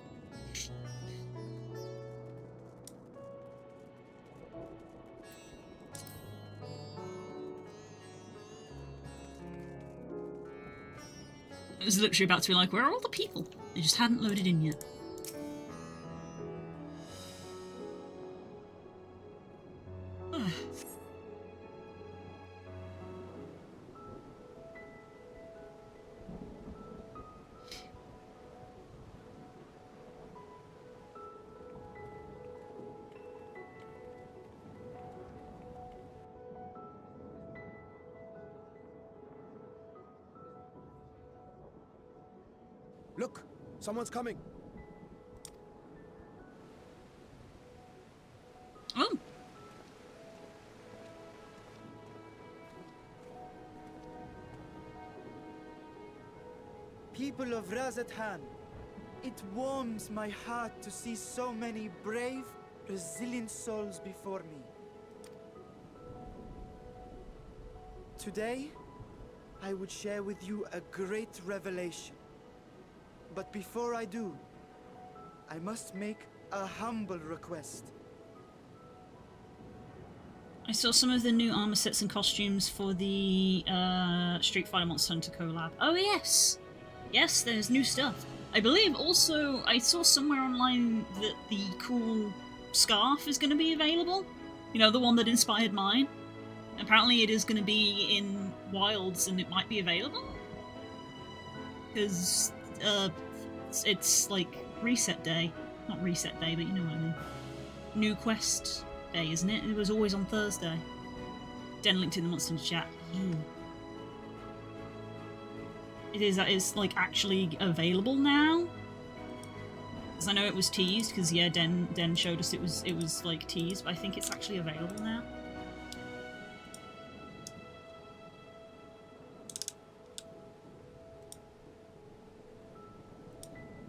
I was literally about to be like, where are all the people? They just hadn't loaded in yet. Look! Someone's coming! Oh! People of Razatan, it warms my heart to see so many brave, resilient souls before me. Today, I would share with you a great revelation. But before I do, I must make a humble request. I saw some of the new armor sets and costumes for the Street Fighter Monster Hunter collab. Oh yes! Yes, there's new stuff. I believe also I saw somewhere online that the cool scarf is going to be available. You know, the one that inspired mine. Apparently it is going to be in Wilds and it might be available. Because it's like reset day. Not reset day, but you know what I mean. New quest day, isn't it? It was always on Thursday. Den linked in the Monster Hunter chat. It is like actually available now. Because I know it was teased, because yeah, Den showed us it was like teased, but I think it's actually available now.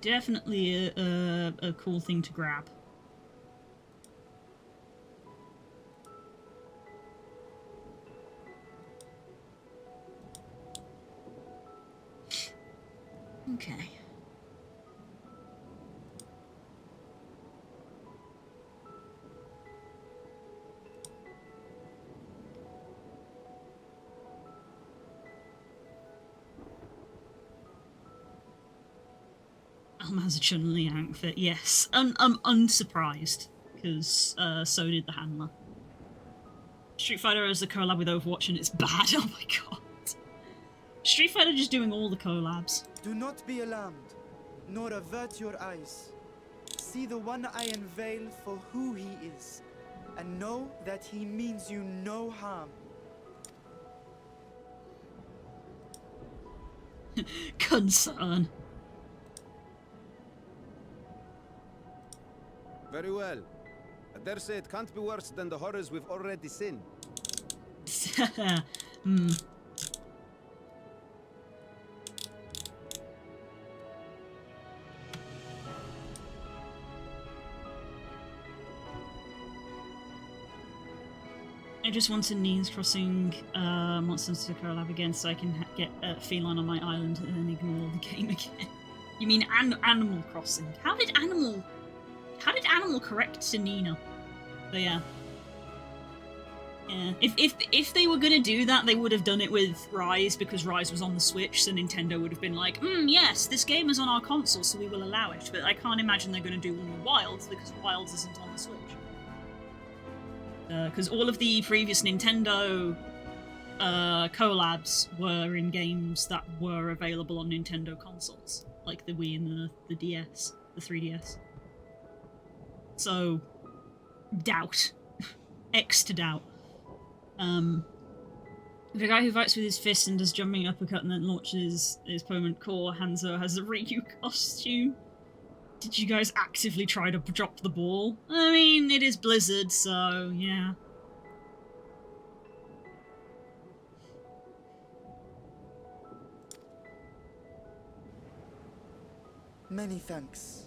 Definitely a cool thing to grab. Okay. Tom has a Chun-Li outfit, yes. I'm unsurprised, because so did the handler. Street Fighter has a collab with Overwatch and it's bad, oh my god. Street Fighter just doing all the collabs. Do not be alarmed, nor avert your eyes. See the one I unveil for who he is, and know that he means you no harm. Concern. Very well. I dare say it can't be worse than the horrors we've already seen. I just wanted Needs Crossing Monsters to collab again so I can get Feline on my island and then ignore the game again. You mean Animal Crossing? How did Animal correct to Nina? But yeah. Yeah. If they were gonna do that, they would have done it with Rise, because Rise was on the Switch, so Nintendo would have been like, yes, this game is on our console, so we will allow it. But I can't imagine they're gonna do one with Wilds, because Wilds isn't on the Switch. Because all of the previous Nintendo collabs were in games that were available on Nintendo consoles, like the Wii and the DS, the 3DS. So, doubt. X to doubt. The guy who fights with his fist and does jumping uppercut and then launches his opponent core, Hanzo, has a Ryu costume. Did you guys actively try to drop the ball? I mean, it is Blizzard, so yeah. Many thanks.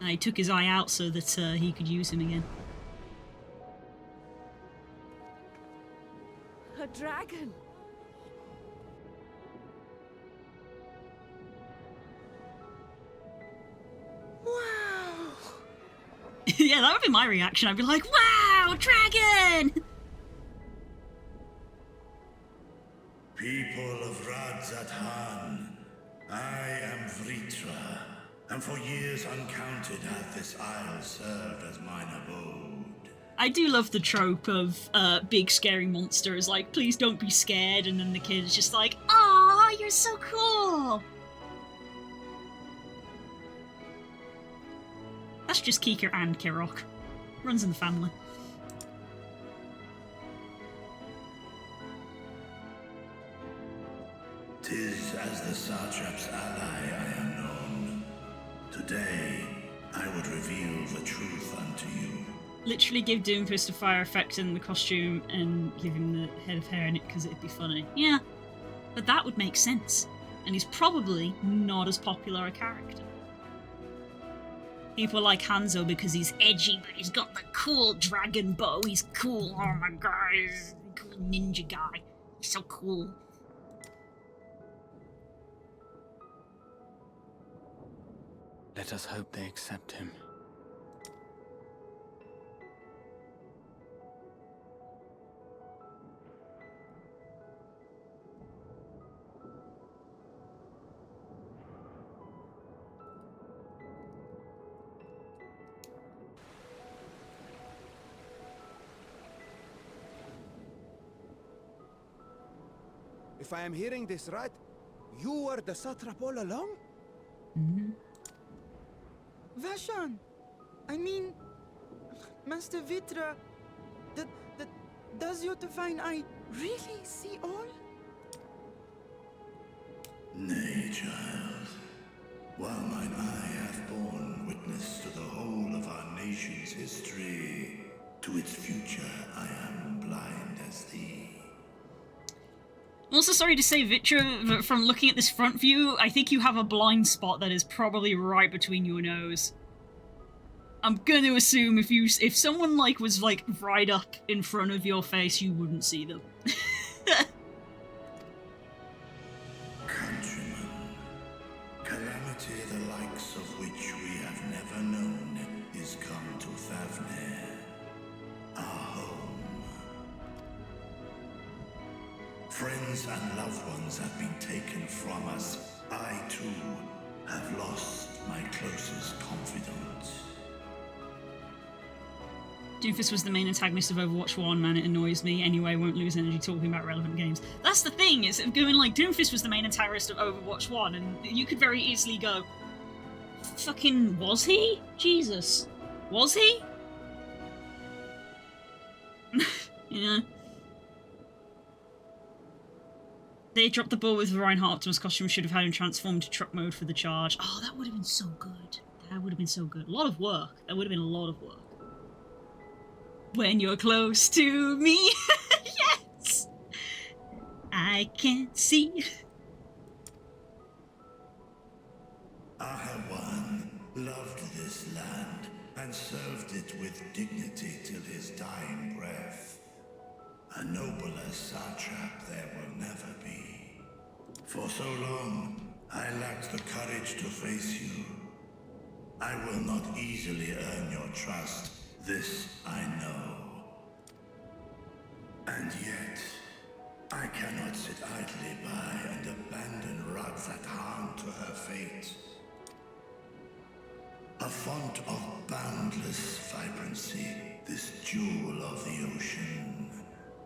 I took his eye out so that he could use him again. A dragon! Wow! Yeah, that would be my reaction. I'd be like, wow, dragon! People of Radzat-Han, I am Vritra, and for years uncounted hath this isle served as mine abode. I do love the trope of big scary monster is like, please don't be scared, and then the kid is just like, aw, you're so cool! That's just Kika and Kirok. Runs in the family. Tis as the Satrap's ally I am known. Today, I would reveal the truth unto you. Literally give Doomfist a fire effect in the costume and give him the head of hair in it because it'd be funny. Yeah, but that would make sense. And he's probably not as popular a character. People like Hanzo because he's edgy, but he's got the cool dragon bow. He's cool. Oh my god, he's a cool ninja guy. He's so cool. Let us hope they accept him. If I am hearing this right, you were the satrap all along? Mm-hmm. Vashan! I mean, Master Vitra, does your divine eye really see all? Nay, child. While mine eye hath borne witness to the whole of our nation's history, to its future I am blind as thee. I'm also sorry to say, Vitra, but from looking at this front view, I think you have a blind spot that is probably right between your nose. I'm gonna assume if someone was right up in front of your face, you wouldn't see them. Countrymen, calamity the likes of which we have never known is come to Thavne, our home. friends and loved ones have been taken from us, I too have lost my closest confidant. Doomfist was the main antagonist of Overwatch 1, man, it annoys me. Anyway, I won't lose energy talking about relevant games. That's the thing, is going like, Doomfist was the main antagonist of Overwatch 1, and you could very easily go, fucking, was he? Jesus. Was he? Yeah. They dropped the ball with Reinhardt. Optimus costume, should have had him transformed to truck mode for the charge. Oh, that would have been so good. That would have been so good. A lot of work. That would have been a lot of work. When you're close to me. Yes! I can't see. Ahawan loved this land and served it with dignity till his dying breath. A nobler satrap there will never be. For so long, I lacked the courage to face you. I will not easily earn your trust, this I know. And yet, I cannot sit idly by and abandon Radzatan to her fate. A font of boundless vibrancy, this jewel of the ocean.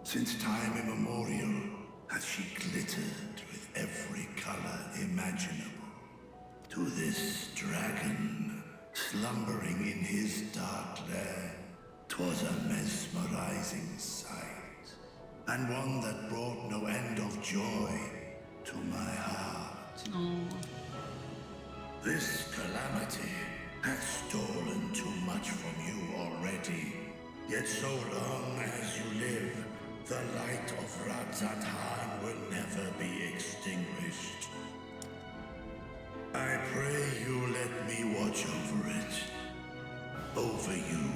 Since time immemorial, has she glittered with every color imaginable. To this dragon, slumbering in his dark lair, 'twas a mesmerizing sight, and one that brought no end of joy to my heart. This calamity hath stolen too much from you already, yet so long as you live, the light of Radzatan will never be extinguished. I pray you let me watch over it, over you,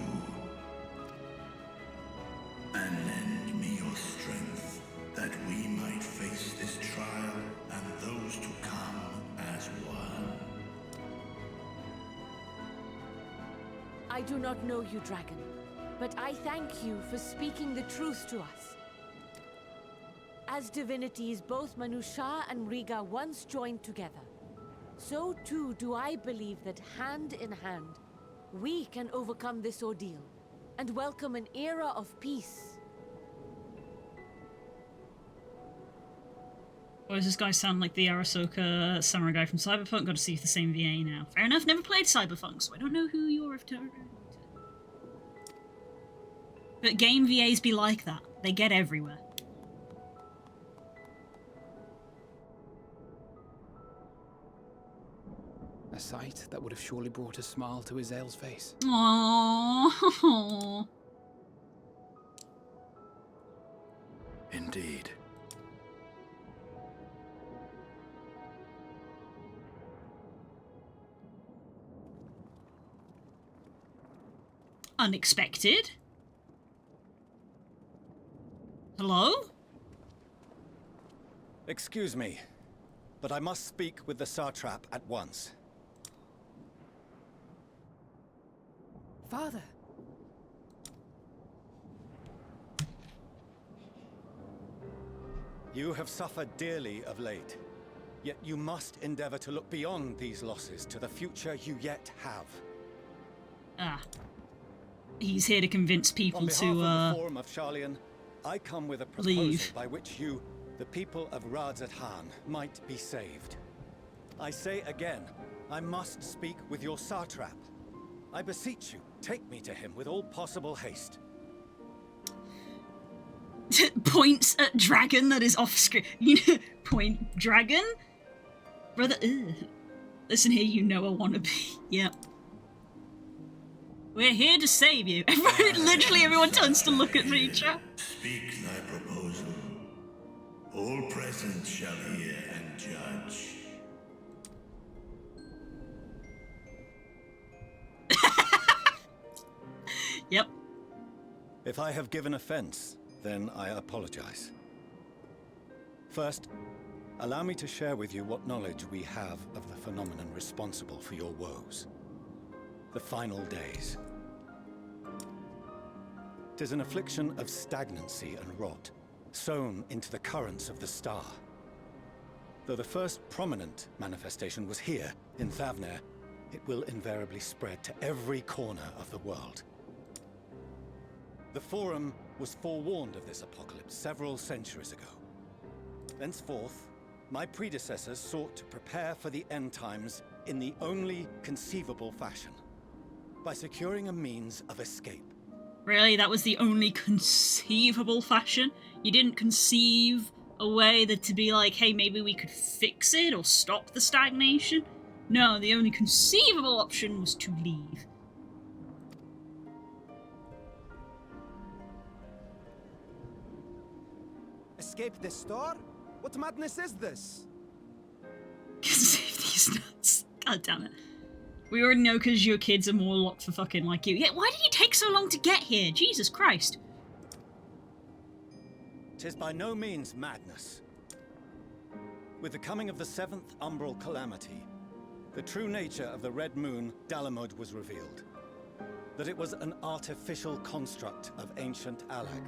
and lend me your strength, that we might face this trial and those to come as one. I do not know you, dragon, but I thank you for speaking the truth to us. As divinities, both Manusha and Riga once joined together, so too do I believe that hand in hand, we can overcome this ordeal and welcome an era of peace. Why does this guy sound like the Arasoka samurai guy from Cyberpunk? Got to see if the same VA now. Fair enough, never played Cyberpunk, so I don't know who you're referring to. But game VAs be like that. They get everywhere. A sight that would have surely brought a smile to Azale's face. Aww. Indeed. Unexpected. Hello? Excuse me, but I must speak with the Satrap at once. Father. You have suffered dearly of late, yet you must endeavor to look beyond these losses to the future you yet have. Ah. He's here to convince people On behalf to, of the Forum of Sharlayan, I come with a proposal leave. by which you, the people of Radzatan, might be saved. I say again, I must speak with your Satrap. I beseech you, take me to him with all possible haste. Points at dragon that is off screen. You know, point dragon? Brother, ugh. Listen here, you know I want to be. Yep. We're here to save you. Literally everyone turns to look at Reacher. Speak thy proposal. All present shall hear and judge. Yep. If I have given offense, then I apologize. First, allow me to share with you what knowledge we have of the phenomenon responsible for your woes. The final days. 'Tis an affliction of stagnancy and rot, sewn into the currents of the star. Though the first prominent manifestation was here, in Thavnair, it will invariably spread to every corner of the world. The Forum was forewarned of this apocalypse several centuries ago. Thenceforth, my predecessors sought to prepare for the end times in the only conceivable fashion, by securing a means of escape. Really? That was the only conceivable fashion? You didn't conceive a way that to be like, hey, maybe we could fix it or stop the stagnation? No, the only conceivable option was to leave. Escape the star? What madness is this? Conceive these nuts. God damn it. We already know because your kids are more locked for fucking like you. Yeah, why did you take so long to get here? Jesus Christ. 'Tis by no means madness. With the coming of the 7th umbral calamity, the true nature of the Red Moon, Dalamud, was revealed. That it was an artificial construct of ancient Alag.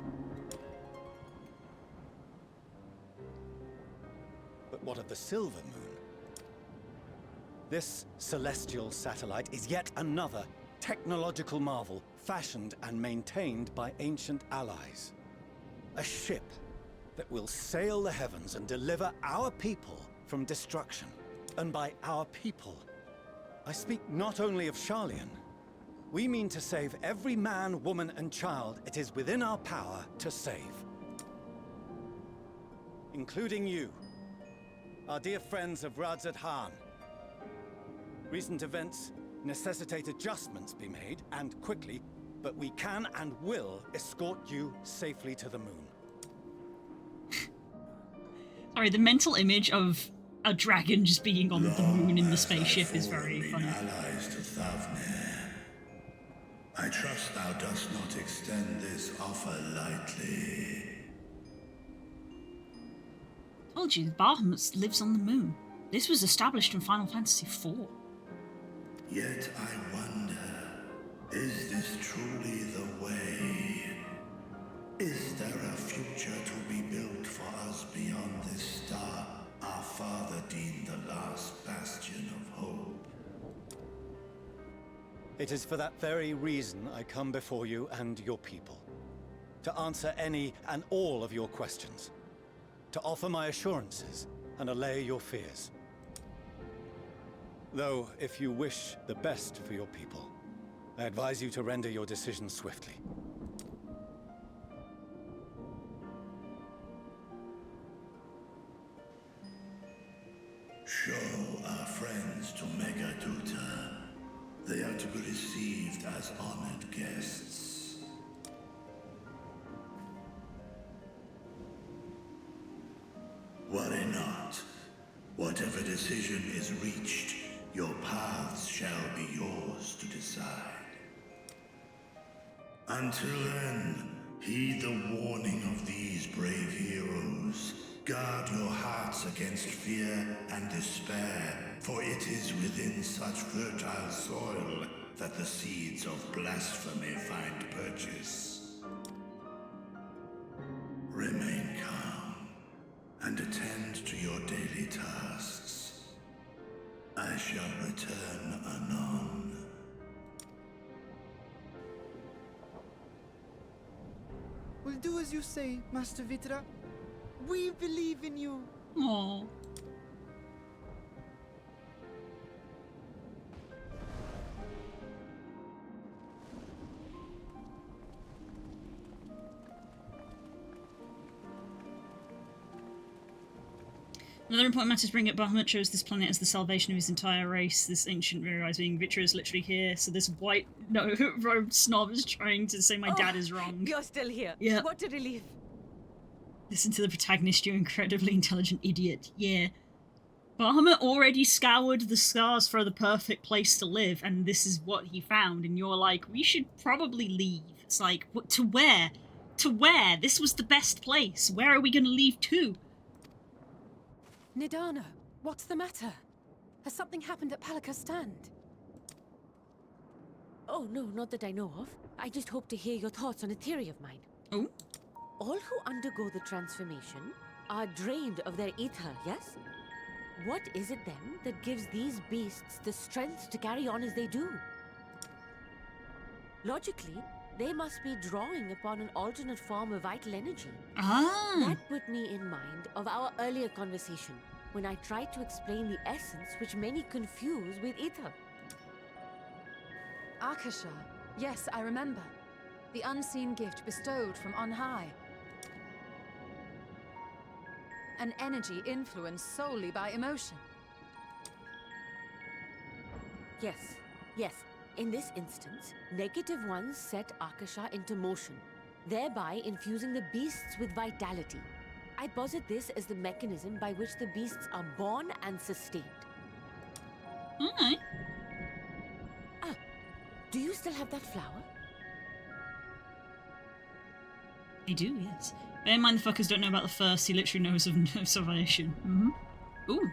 But what of the Silver Moon? This celestial satellite is yet another technological marvel fashioned and maintained by ancient allies. A ship that will sail the heavens and deliver our people from destruction. And by our people, I speak not only of Sharlayan. We mean to save every man, woman, and child it is within our power to save. Including you, our dear friends of Radzat Han. Recent events necessitate adjustments be made, and quickly, but we can and will escort you safely to the moon. Sorry, the mental image of a dragon just being on the moon in the spaceship is very funny. Allies to Thavnair. I trust thou dost not extend this offer lightly. Told you, Bahamut lives on the moon. This was established in Final Fantasy IV. Yet I wonder, is this truly the way? Is there a future to be built for us beyond this star our father deemed the last bastion of hope? It is for that very reason I come before you and your people. To answer any and all of your questions. To offer my assurances and allay your fears. Though, if you wish the best for your people, I advise you to render your decision swiftly. Show our friends to Megaduta. They are to be received as honored guests. Worry not. Whatever decision is reached, your paths shall be yours to decide. Until then, heed the warning of these brave heroes. Guard your hearts against fear and despair, for it is within such fertile soil that the seeds of blasphemy find purchase. Remain calm and attend to your daily tasks. I shall return anon. We'll do as you say, Master Vitra. We believe in you. Aww. Another important matter to bring up, Bahamut chose this planet as the salvation of his entire race. This ancient realized being Vitra is literally here, so this white robed snob is trying to say my dad is wrong. You're still here. Yeah. What a relief. Listen to the protagonist, you incredibly intelligent idiot. Yeah. Bahamut already scoured the stars for the perfect place to live, and this is what he found, and you're like, we should probably leave. It's like, what, to where? To where? This was the best place. Where are we going to leave to? Nidana, what's the matter? Has something happened at Palaka's stand? Oh, no, not that I know of. I just hope to hear your thoughts on a theory of mine. Oh? All who undergo the transformation are drained of their ether, yes? What is it then that gives these beasts the strength to carry on as they do? Logically, they must be drawing upon an alternate form of vital energy. Ah. That put me in mind of our earlier conversation, when I tried to explain the essence which many confuse with ether. Akasha. Yes, I remember. The unseen gift bestowed from on high. An energy influenced solely by emotion. Yes, yes. In this instance, negative ones set Akasha into motion, thereby infusing the beasts with vitality. I posit this as the mechanism by which the beasts are born and sustained. Alright. Ah, do you still have that flower? I do, yes. Bear in mind the fuckers don't know about the first, he literally knows of no salvation. Mm-hmm. Ooh.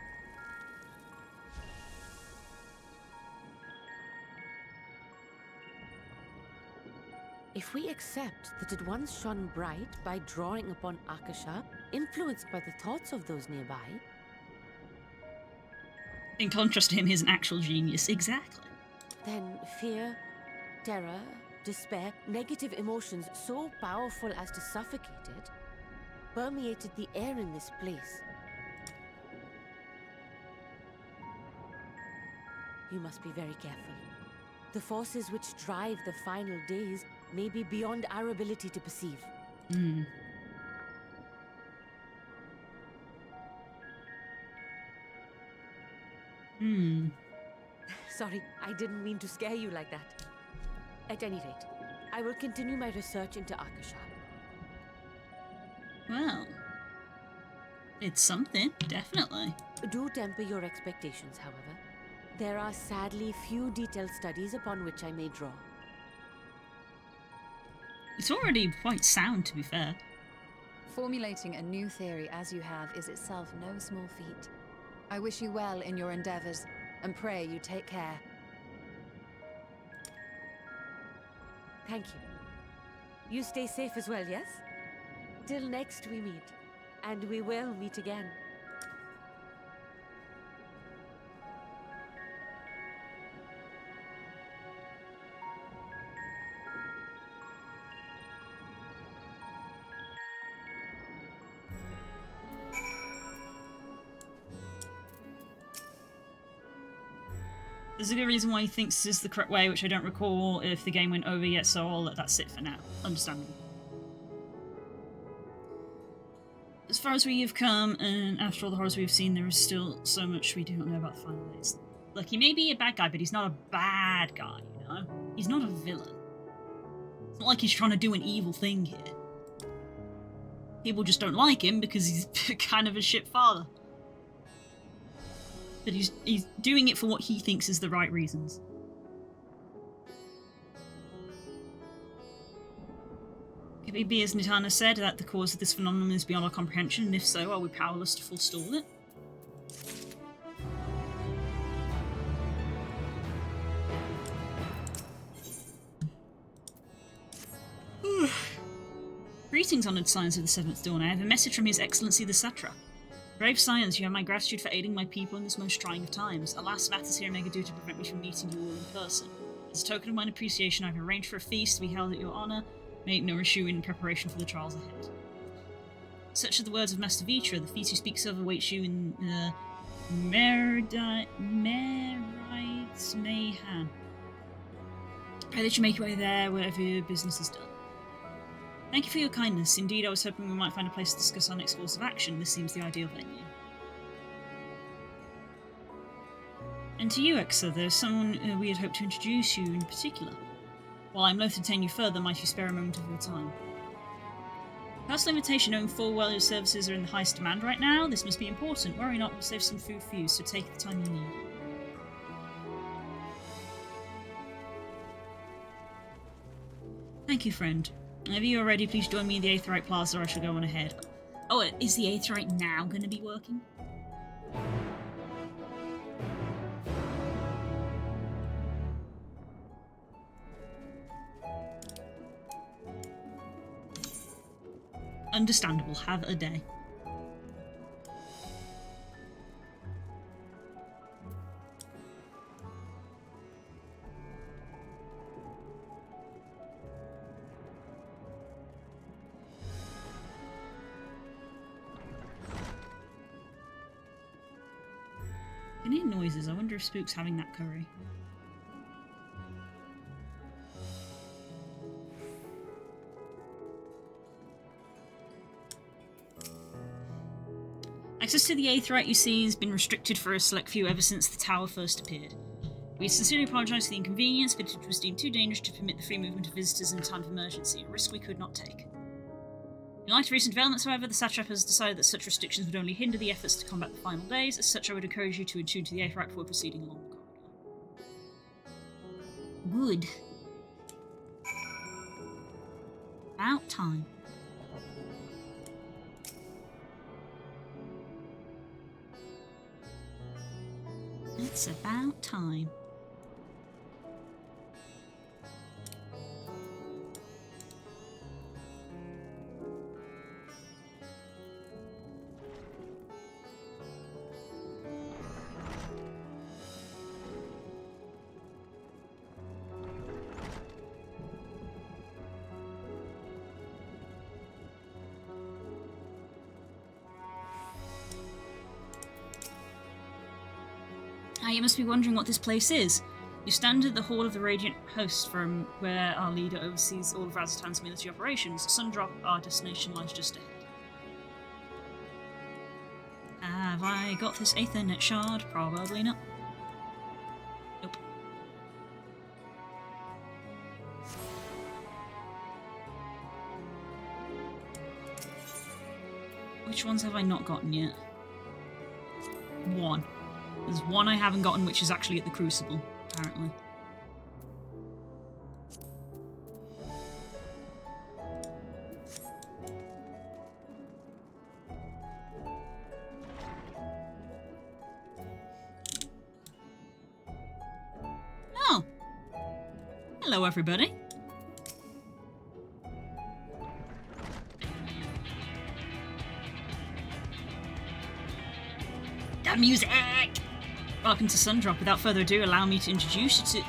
If we accept that it once shone bright by drawing upon Akasha, influenced by the thoughts of those nearby... In contrast to him, he's an actual genius. Exactly. Then fear, terror, despair, negative emotions so powerful as to suffocate it, permeated the air in this place. You must be very careful. The forces which drive the final days may be beyond our ability to perceive. Hmm. Hmm. Sorry, I didn't mean to scare you like that. At any rate, I will continue my research into Akasha. Well, it's something, definitely. Do temper your expectations, however. There are sadly few detailed studies upon which I may draw. It's already quite sound, to be fair. Formulating a new theory as you have is itself no small feat. I wish you well in your endeavors, and pray you take care. Thank you. You stay safe as well, yes? Till next we meet. And we will meet again. There's a good reason why he thinks this is the correct way, which I don't recall if the game went over yet, so I'll let that sit for now. Understandable. As far as we have come, and after all the horrors we've seen, there is still so much we do not know about the final days. Look, he may be a bad guy, but he's not a bad guy, you know? He's not a villain. It's not like he's trying to do an evil thing here. People just don't like him because he's kind of a shit father. But he's doing it for what he thinks is the right reasons. Could it be, as Nitana said, that the cause of this phenomenon is beyond our comprehension, and if so, are we powerless to forestall it? Greetings, honoured scions of the Seventh Dawn. I have a message from His Excellency the Satra. Brave scions, you have my gratitude for aiding my people in this most trying of times. Alas, matters here may do to prevent me from meeting you all in person. As a token of mine appreciation, I have arranged for a feast to be held at your honour. Make no issue in preparation for the trials ahead. Such are the words of Master Vitra. The feast he speaks of awaits you in Merites Mayhan. Pray that you make your way there, wherever your business is done. Thank you for your kindness. Indeed, I was hoping we might find a place to discuss our next course of action. This seems the ideal venue. And to you, Exa, there's someone we had hoped to introduce you in particular. While I'm loath to detain you further, might you spare a moment of your time? Personal invitation, knowing full well your services are in the highest demand right now. This must be important. Worry not, we'll save some food for you, so take the time you need. Thank you, friend. Whenever you are ready, please join me in the Aetheryte Plaza, or I shall go on ahead. Oh, is the Aetheryte now going to be working? Understandable. Have a day. I can hear noises. I wonder if Spook's having that curry. Access to the Aetheryte, you see, has been restricted for a select few ever since the tower first appeared. We sincerely apologise for the inconvenience, but it was deemed too dangerous to permit the free movement of visitors in a time of emergency, a risk we could not take. In light of recent developments, however, the Satrap has decided that such restrictions would only hinder the efforts to combat the final days. As such, I would encourage you to attune to the Aetheryte before proceeding along the corridor. Good. About time. It's about time. You must be wondering what this place is. You stand at the Hall of the Radiant Host, from where our leader oversees all of Razatan's military operations. Sundrop, our destination, lies just ahead. Have I got this Aethernet shard? Probably not. Nope. Which ones have I not gotten yet? One. There's one I haven't gotten, which is actually at the Crucible, apparently. Oh! Hello, everybody. The music! Welcome to Sundrop. Without further ado, allow me to introduce you to...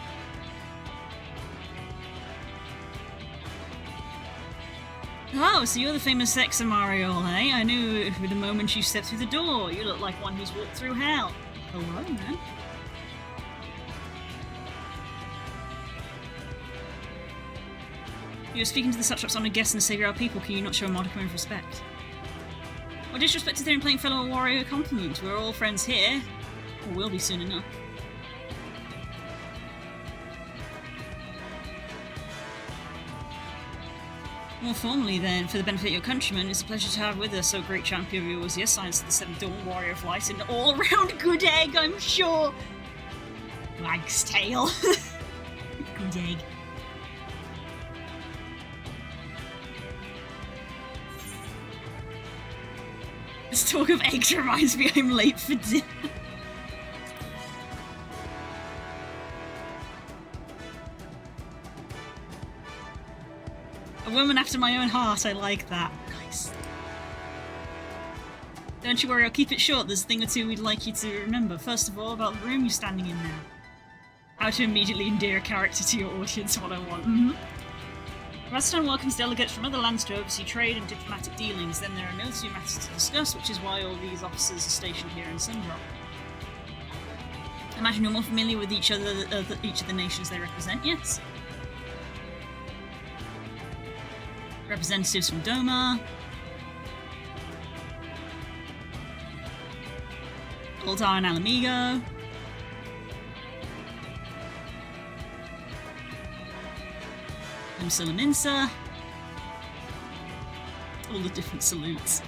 Oh, so you're the famous Sexa Mario, eh? I knew the moment you stepped through the door. You look like one who's walked through hell. Hello, man. You're speaking to the Satrap's honoured guest and saviour of our people. Can you not show a modicum of respect? Or disrespect to their playing fellow warrior compliment. We're all friends here. Or will be soon enough. More formally then, for the benefit of your countrymen, it's a pleasure to have with us so great champion of yours, yes, Science of the Seventh Dawn, Warrior of Light, and all-around good egg, I'm sure! Wag's tail. Good egg. This talk of eggs reminds me I'm late for dinner. A woman after my own heart, I like that. Nice. Don't you worry, I'll keep it short. There's a thing or two we'd like you to remember. First of all, about the room you're standing in now. How to immediately endear a character to your audience 101. Razatan welcomes delegates from other lands to oversee trade and diplomatic dealings. Then there are military matters to discuss, which is why all these officers are stationed here in Sundrop. I imagine you're more familiar with each of the nations they represent, yes? Representatives from Doma, Altar and Alamigo, Salaminsa, all the different salutes.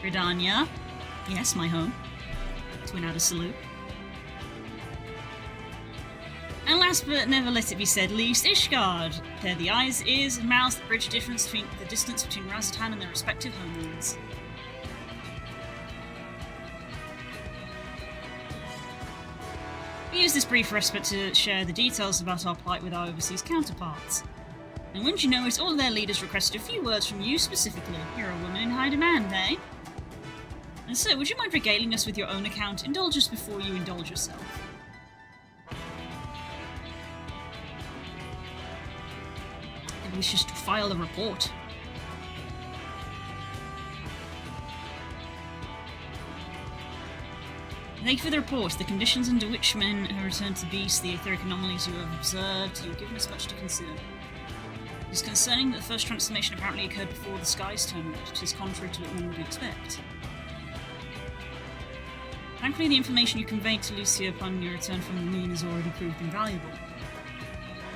Gridania, yes, my home. Twin add a salute. And last but never let it be said least, Ishgard. They're the eyes, ears, and mouths that bridge the distance between Razatan and their respective homelands. We use this brief respite to share the details about our plight with our overseas counterparts. And wouldn't you know it, all their leaders requested a few words from you specifically. You're a woman in high demand, eh? And so, would you mind regaling us with your own account? Indulge us before you indulge yourself. It wishes to file a report. Thank you for the report. The conditions under which men have returned to beasts, the etheric anomalies you have observed, you have given us much to consider. It is concerning that the first transformation apparently occurred before the skies turned red. It is contrary to what one would expect. Thankfully, the information you conveyed to Lucia upon your return from the moon has already proved invaluable.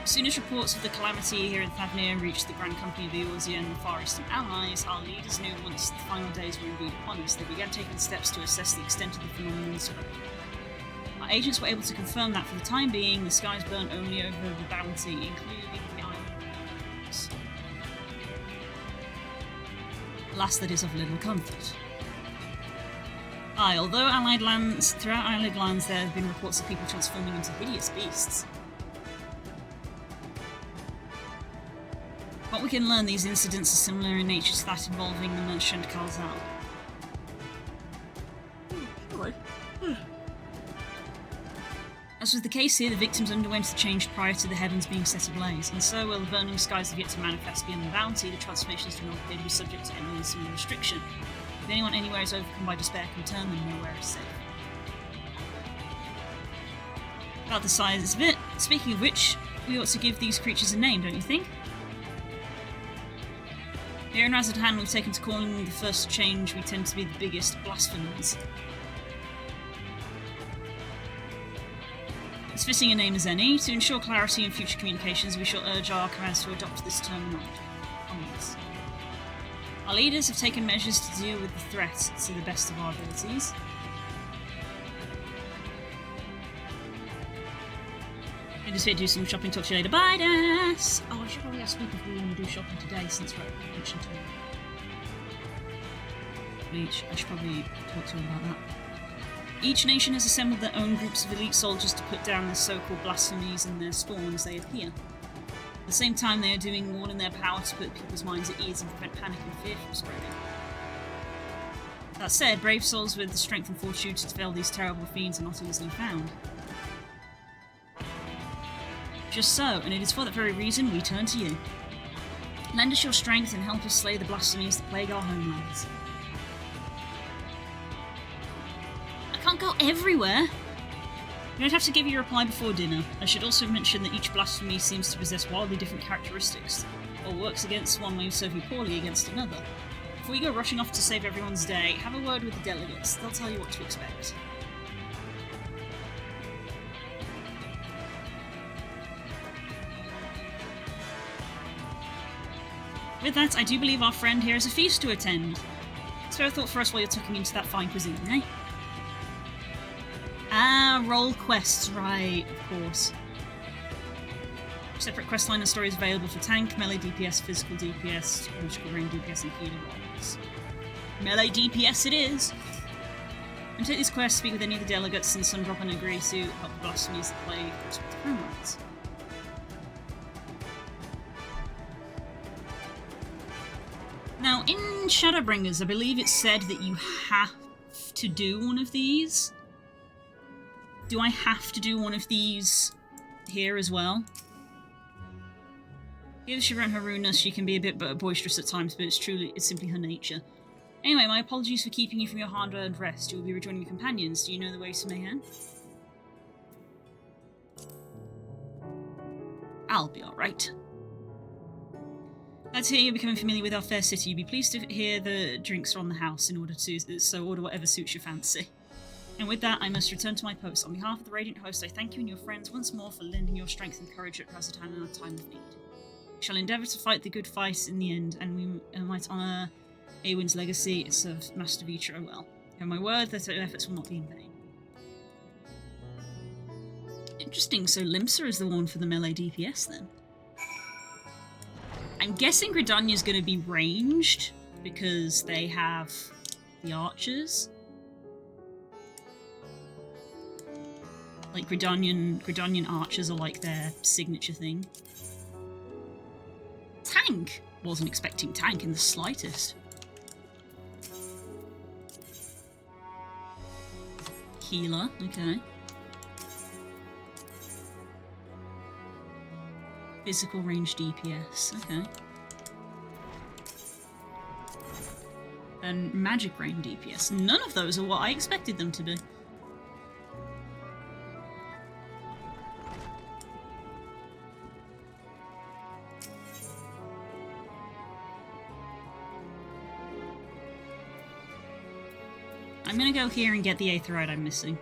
As soon as reports of the calamity here in Thavnir reached the Grand Company of Eorzea and the Far Eastern Allies, our leaders knew once the final days were indeed upon us, they began taking steps to assess the extent of the phenomenon's spread. Our agents were able to confirm that for the time being, the skies burn only over the bounty, including the islands. Alas, that is of little comfort. Aye, although throughout Allied lands there have been reports of people transforming into hideous beasts. What we can learn, these incidents are similar in nature to that involving the merchant Kalzal. As was the case here, the victims underwent a change prior to the heavens being set ablaze, and so, while the burning skies have yet to manifest beyond the bounty, the transformations do not appear to be subject to any similar restriction. If anyone anywhere is overcome by despair can turn them, nowhere is safe. About the size of it, speaking of which, we ought to give these creatures a name, don't you think? Here in Razadhan, we've taken to calling the first change we tend to be the biggest blasphemies. As fitting a name as any, to ensure clarity in future communications, we shall urge our commands to adopt this terminology. Onwards. Our leaders have taken measures to deal with the threat to the best of our abilities. I just here to do some shopping, talk to you later. Bye, Des! Oh, I should probably ask Luke if we want to do shopping today since we're at mention tomorrow. I should probably talk to him about that. Each nation has assembled their own groups of elite soldiers to put down the so-called blasphemies and their spawn as they appear. At the same time, they are doing all in their power to put people's minds at ease and prevent panic and fear from spreading. That said, brave souls with the strength and fortitude to dispel these terrible fiends are not easily found. Just so, and it is for that very reason we turn to you. Lend us your strength and help us slay the blasphemies that plague our homelands. I can't go everywhere! You don't have to give your reply before dinner. I should also mention that each blasphemy seems to possess wildly different characteristics, or works against one may serve you poorly against another. Before you go rushing off to save everyone's day, have a word with the delegates. They'll tell you what to expect. With that, I do believe our friend here has a feast to attend. Spare a thought for us while you're tucking into that fine cuisine, eh? Ah, roll quests, right, of course. Separate questline and stories available for tank, melee DPS, physical DPS, magical range DPS, and healer roles. Melee DPS it is! And take these quests, speak with any of the delegates, and some drop and agree to help the blasphemies that plague the respective homelands. Now, in Shadowbringers, I believe it said that you have to do one of these. Do I have to do one of these here as well? Given Shiva and Haruna, she can be a bit boisterous at times, but it's simply her nature. Anyway, my apologies for keeping you from your hard-earned rest. You will be rejoining your companions. Do you know the way to Mayhem? I'll be alright. Glad to hear you're becoming familiar with our fair city. You'll be pleased to hear the drinks are on the house in order to, so order whatever suits your fancy. And with that, I must return to my post. On behalf of the Radiant host, I thank you and your friends once more for lending your strength and courage at Razatan in our time of need. We shall endeavour to fight the good fight in the end, and we might honour Awen's legacy and serve Master Vitra well. You have my word that our efforts will not be in vain. Interesting, so Limsa is the one for the melee DPS then. I'm guessing Gridania's going to be ranged, because they have the archers. Like, Gridanian archers are like their signature thing. Tank! Wasn't expecting tank in the slightest. Healer, okay. Physical range DPS, okay. And magic range DPS. None of those are what I expected them to be. I'm gonna go here and get the Aetherite I'm missing.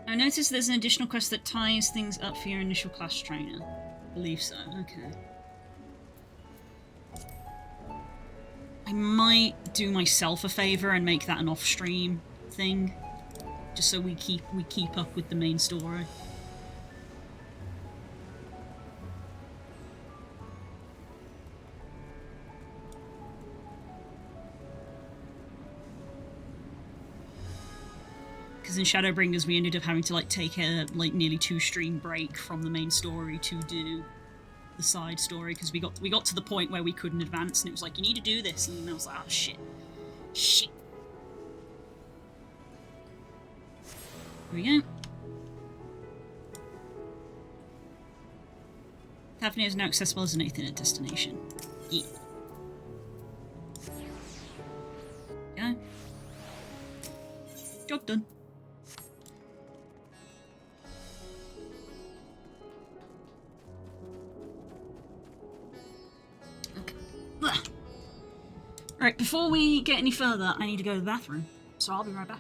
I noticed there's an additional quest that ties things up for your initial class trainer. I believe so, okay. I might do myself a favour and make that an off-stream thing. Just so we keep up with the main story. Because in Shadowbringers we ended up having to like take a like nearly 2-stream break from the main story to do the side story, because we got to the point where we couldn't advance and it was like, you need to do this, and I was like, oh shit. Shit. Here we go. Tavernier is now accessible as an Aethernet destination. Yeah. Okay. Job done. Right, before we get any further, I need to go to the bathroom, so I'll be right back.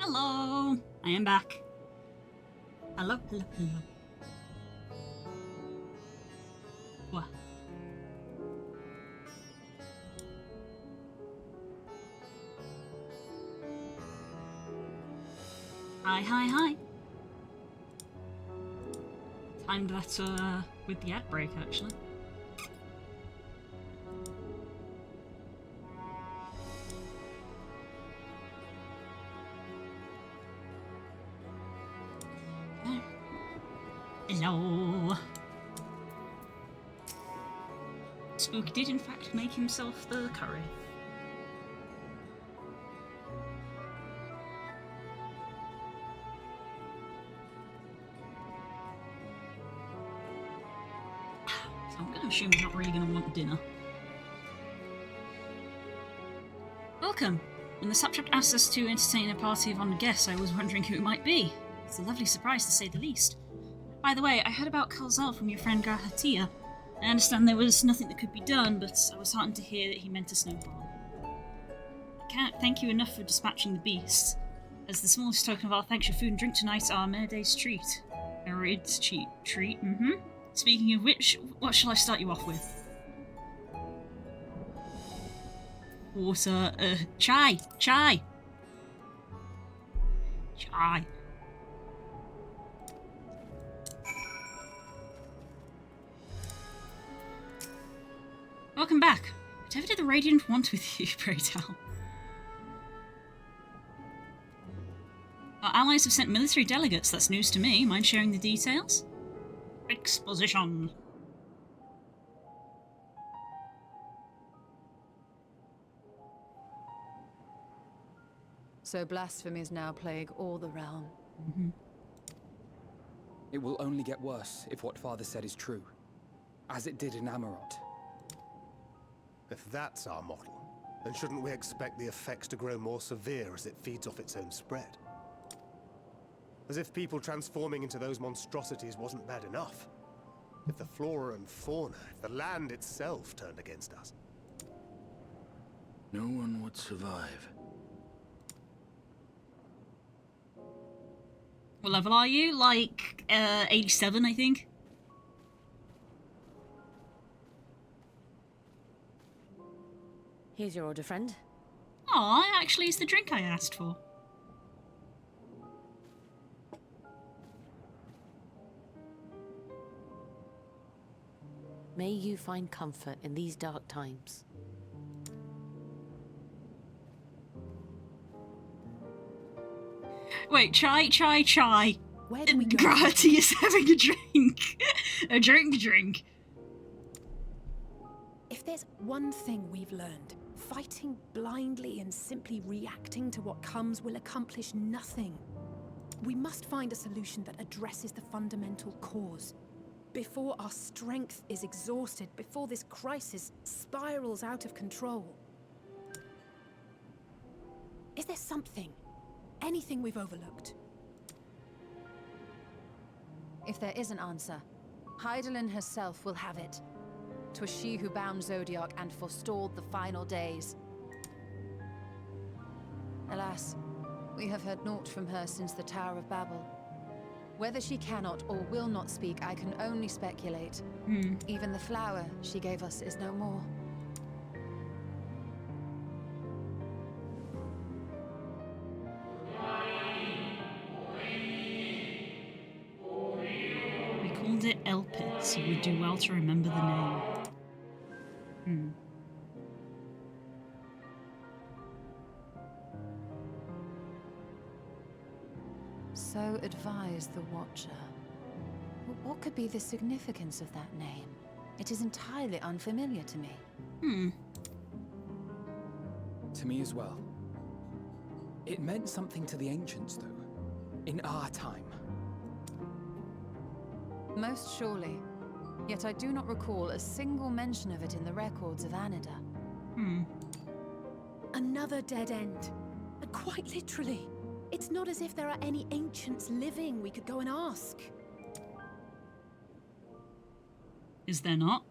Hello! I am back. Hello, hello, hello. What? Hi, hi, hi. Timed that with the ad break, actually. Hello. Spook did in fact make himself the curry. So I'm gonna assume he's not really gonna want dinner. Welcome. When the subject asked us to entertain a party of honoured guests, I was wondering who it might be. It's a lovely surprise to say the least. By the way, I heard about Kalzal from your friend Garhatia. I understand there was nothing that could be done, but I was heartened to hear that he meant us no harm. I can't thank you enough for dispatching the beasts. As the smallest token of our thanks, your food and drink tonight are Merday's treat. Merid's treat, Speaking of which, what shall I start you off with? Water, chai. Welcome back. Whatever did the Radiant want with you, pray tell? Our allies have sent military delegates, that's news to me. Mind sharing the details? Exposition. So blasphemies now plague all the realm. It will only get worse if what Father said is true, as it did in Amarot. If that's our model, then shouldn't we expect the effects to grow more severe as it feeds off its own spread? As if people transforming into those monstrosities wasn't bad enough. If the flora and fauna, if the land itself turned against us. No one would survive. What level are you? Like, 87, I think? Here's your order, friend. Aw, actually it's the drink I asked for. May you find comfort in these dark times. Wait, chai. Where do we go? Gravity is having a drink. a drink. If there's one thing we've learned, fighting blindly and simply reacting to what comes will accomplish nothing. We must find a solution that addresses the fundamental cause. Before our strength is exhausted, before this crisis spirals out of control. Is there something, anything we've overlooked? If there is an answer, Hydaelyn herself will have it. 'Twas she who bound Zodiac and forestalled the final days. Alas, we have heard naught from her since the Tower of Babel. Whether she cannot or will not speak, I can only speculate. Even the flower she gave us is no more. We called it Elpis, so we'd do well to remember the name. So advised the Watcher. What could be the significance of that name? It is entirely unfamiliar to me. To me as well. It meant something to the ancients, though. In our time. Most surely. Yet I do not recall a single mention of it in the records of Anida. Another dead end. And quite literally. It's not as if there are any ancients living we could go and ask. Is there not?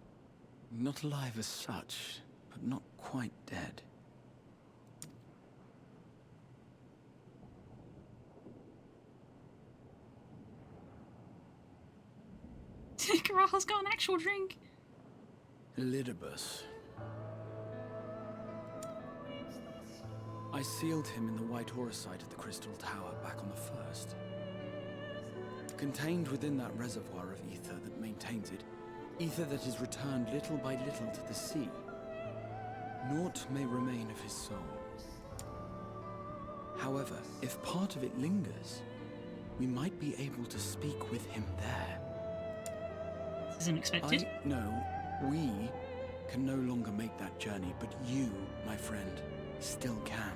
Not alive as such, but not quite dead. Carahal's got an actual drink. Elidibus. I sealed him in the White Auracite of the Crystal Tower back on the 1st. Contained within that reservoir of ether that maintains it, ether that is returned little by little to the sea, naught may remain of his soul. However, if part of it lingers, we might be able to speak with him there. This is unexpected. No, we can no longer make that journey, but you, my friend, still can.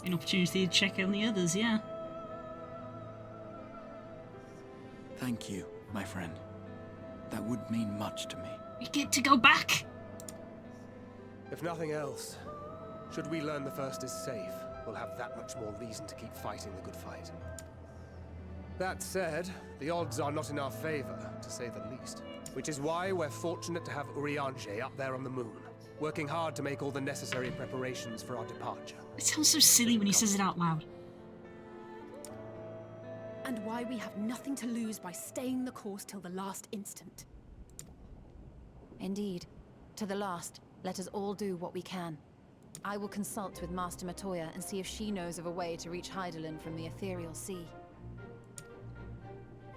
An opportunity to check on the others, yeah. Thank you, my friend. That would mean much to me. We get to go back! If nothing else, should we learn the First is safe, we'll have that much more reason to keep fighting the good fight. That said, the odds are not in our favor, to say the least. Which is why we're fortunate to have Urianger up there on the moon, working hard to make all the necessary preparations for our departure. It sounds so silly when he says it out loud. And why we have nothing to lose by staying the course till the last instant. Indeed. To the last, let us all do what we can. I will consult with Master Matoya and see if she knows of a way to reach Hydaelyn from the ethereal sea.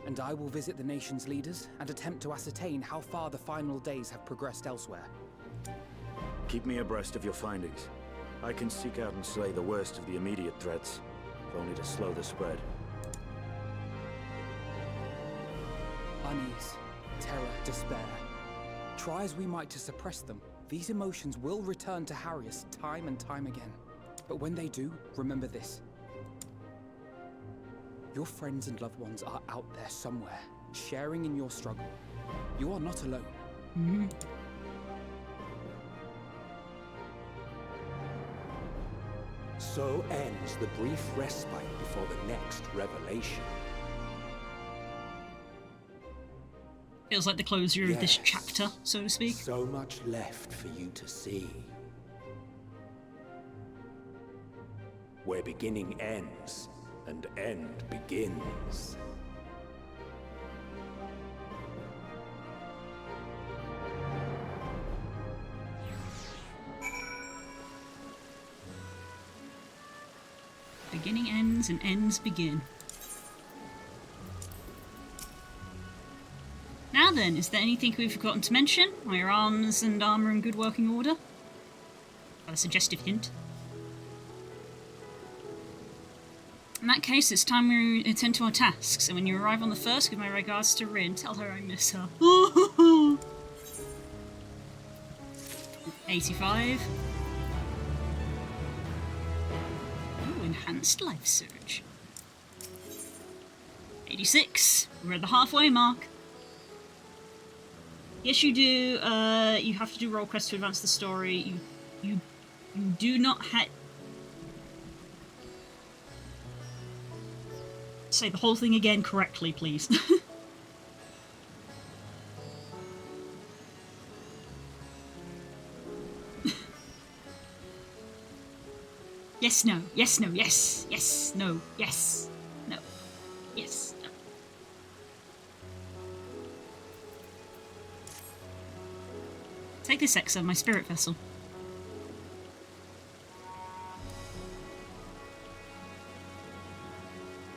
And I will visit the nation's leaders and attempt to ascertain how far the final days have progressed elsewhere. Keep me abreast of your findings. I can seek out and slay the worst of the immediate threats, if only to slow the spread. Unease, terror, despair. Try as we might to suppress them, these emotions will return to harry us time and time again. But when they do, remember this. Your friends and loved ones are out there somewhere, sharing in your struggle. You are not alone. Mm-hmm. So ends the brief respite before the next revelation. Feels like the closure of this chapter, so to speak. So much left for you to see. Where beginning ends, and end begins. Beginning ends and ends begin. Now then, is there anything we've forgotten to mention? Are your arms and armour in good working order? A suggestive hint. In that case, it's time we attend to our tasks, and when you arrive on the 1st, give my regards to Rin. Tell her I miss her. 85. Ooh, enhanced life surge. 86. We're at the halfway mark. Yes, you do. You have to do role quests to advance the story. You do not have. Say the whole thing again correctly, please. Yes, no. Yes, no. Yes. Yes, no. Yes. No. Yes. No. Take this, Exa, my spirit vessel.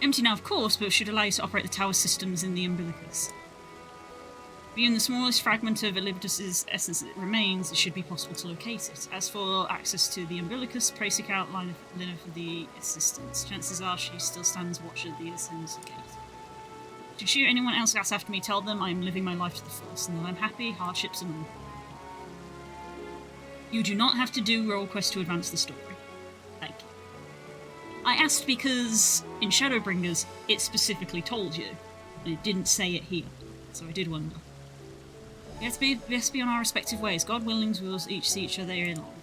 Empty now, of course, but should allow you to operate the tower systems in the Umbilicus. Even the smallest fragment of Elidibus's essence that remains, it should be possible to locate it. As for access to the Umbilicus, pray seek out Lina for the assistance. Chances are she still stands watch at the Ascend's gate. Should you or anyone else ask after me, tell them I am living my life to the fullest, and that I'm happy, hardships and all. You do not have to do role quests to advance the story. Thank you. I asked because in Shadowbringers it specifically told you, and it didn't say it here, so I did wonder. We have to be on our respective ways. God willing, we will each see each other in long.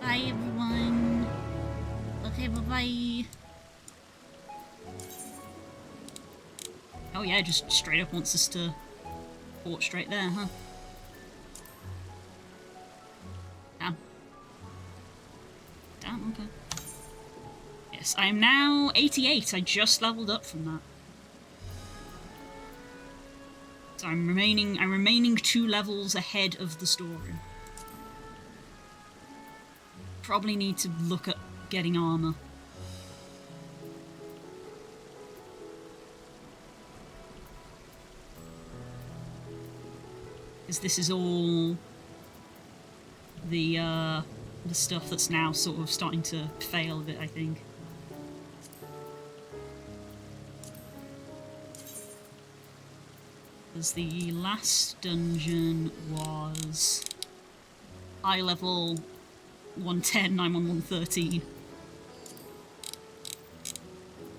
Bye everyone. Okay, bye-bye. Oh yeah, just straight up wants us to port straight there, huh? this. I am now 88. I just leveled up from that. So I'm remaining 2 levels ahead of the story. Probably need to look at getting armor. Because this is all the stuff that's now sort of starting to fail a bit, I think. Because the last dungeon was high level 110, I'm on 113.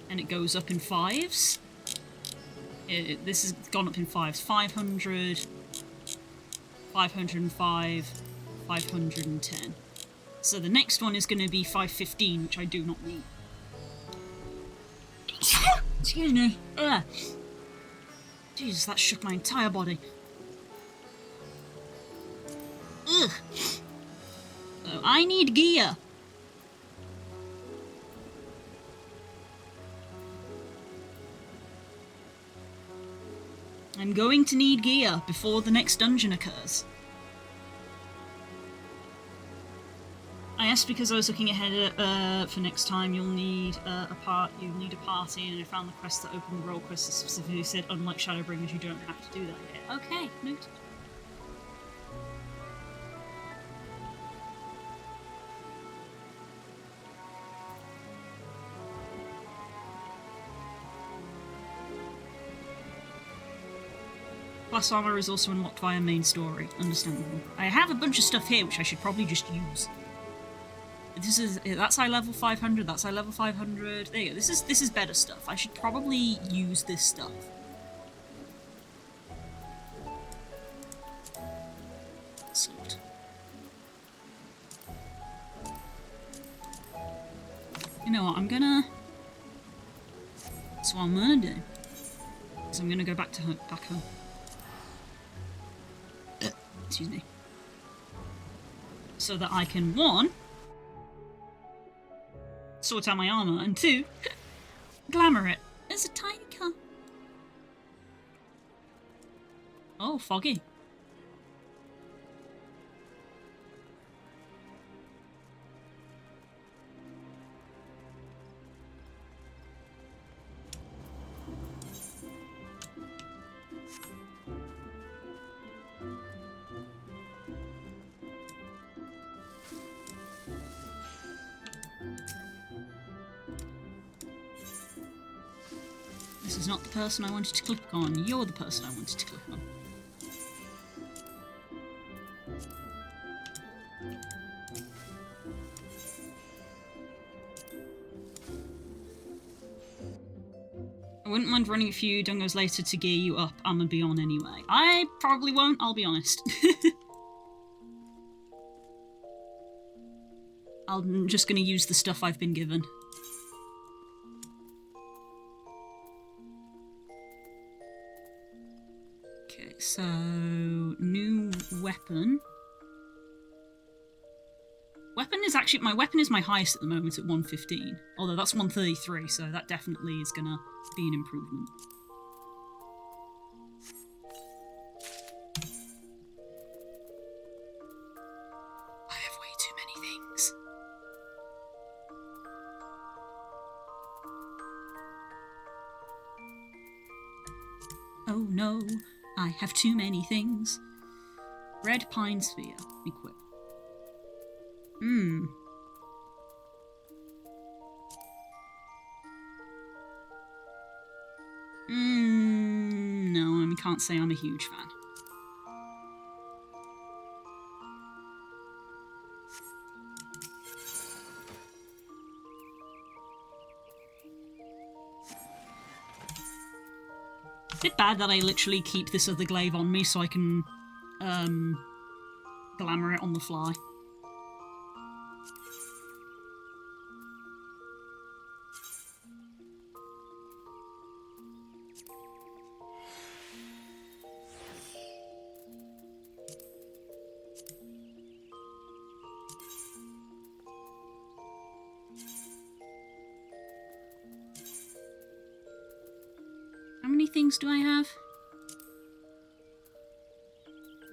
And it goes up in 5s. This has gone up in 5s. 500, 505, 510. So the next one is going to be 515, which I do not need. Excuse me. Ugh. Jesus, that shook my entire body. Ugh. So I need gear. I'm going to need gear before the next dungeon occurs. I asked because I was looking ahead for next time. You'll need a party, and I found the quest that opened the role quest that specifically said, unlike Shadowbringers, you don't have to do that yet. Okay, noted. Plus armor is also unlocked via main story. Understandable. I have a bunch of stuff here which I should probably just use. That's high level 500. That's high level 500. There you go. This is better stuff. I should probably use this stuff. Sort. You know what? That's what I'm gonna do. Is I'm gonna go back home. Excuse me. So that I can, 1, sort out my armor, and 2, glamour it. There's a tiny car. Oh, foggy. This is not the person I wanted to click on. You're the person I wanted to click on. I wouldn't mind running a few dungos later to gear you up. I'm gonna be on anyway. I probably won't, I'll be honest. I'm just gonna use the stuff I've been given. Okay, so new weapon. My weapon is my highest at the moment at 115. Although that's 133, so that definitely is gonna be an improvement. I have way too many things. Oh no, I have too many things. Red pine sphere. Equip. No, I can't say I'm a huge fan. Bit bad that I literally keep this other glaive on me so I can glamour it on the fly. things do I have?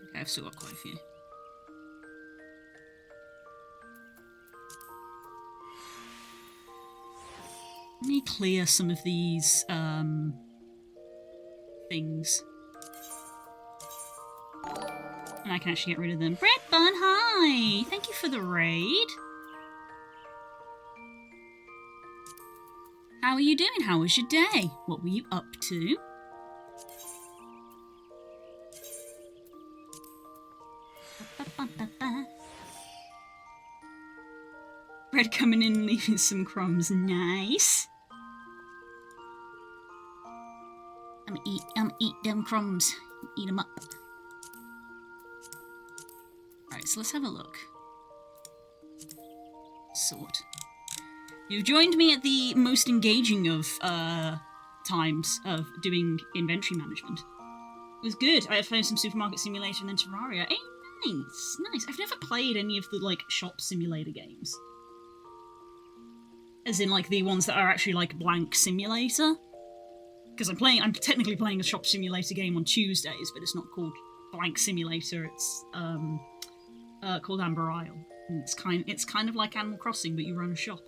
Okay, I've still got quite a few. Let me clear some of these things. And I can actually get rid of them. Brett Bun, hi! Thank you for the raid. How are you doing? How was your day? What were you up to? Bread coming in and leaving some crumbs. Nice. I'm eat them crumbs. Eat them up. Alright, so let's have a look. Sort. You've joined me at the most engaging of times of doing inventory management. It was good. I found some Supermarket Simulator and then Terraria. Hey, nice, nice. I've never played any of the like shop simulator games. As in like the ones that are actually like blank simulator. Because I'm technically playing a shop simulator game on Tuesdays, but it's not called blank simulator. It's called Amber Isle. And it's kind of like Animal Crossing, but you run a shop.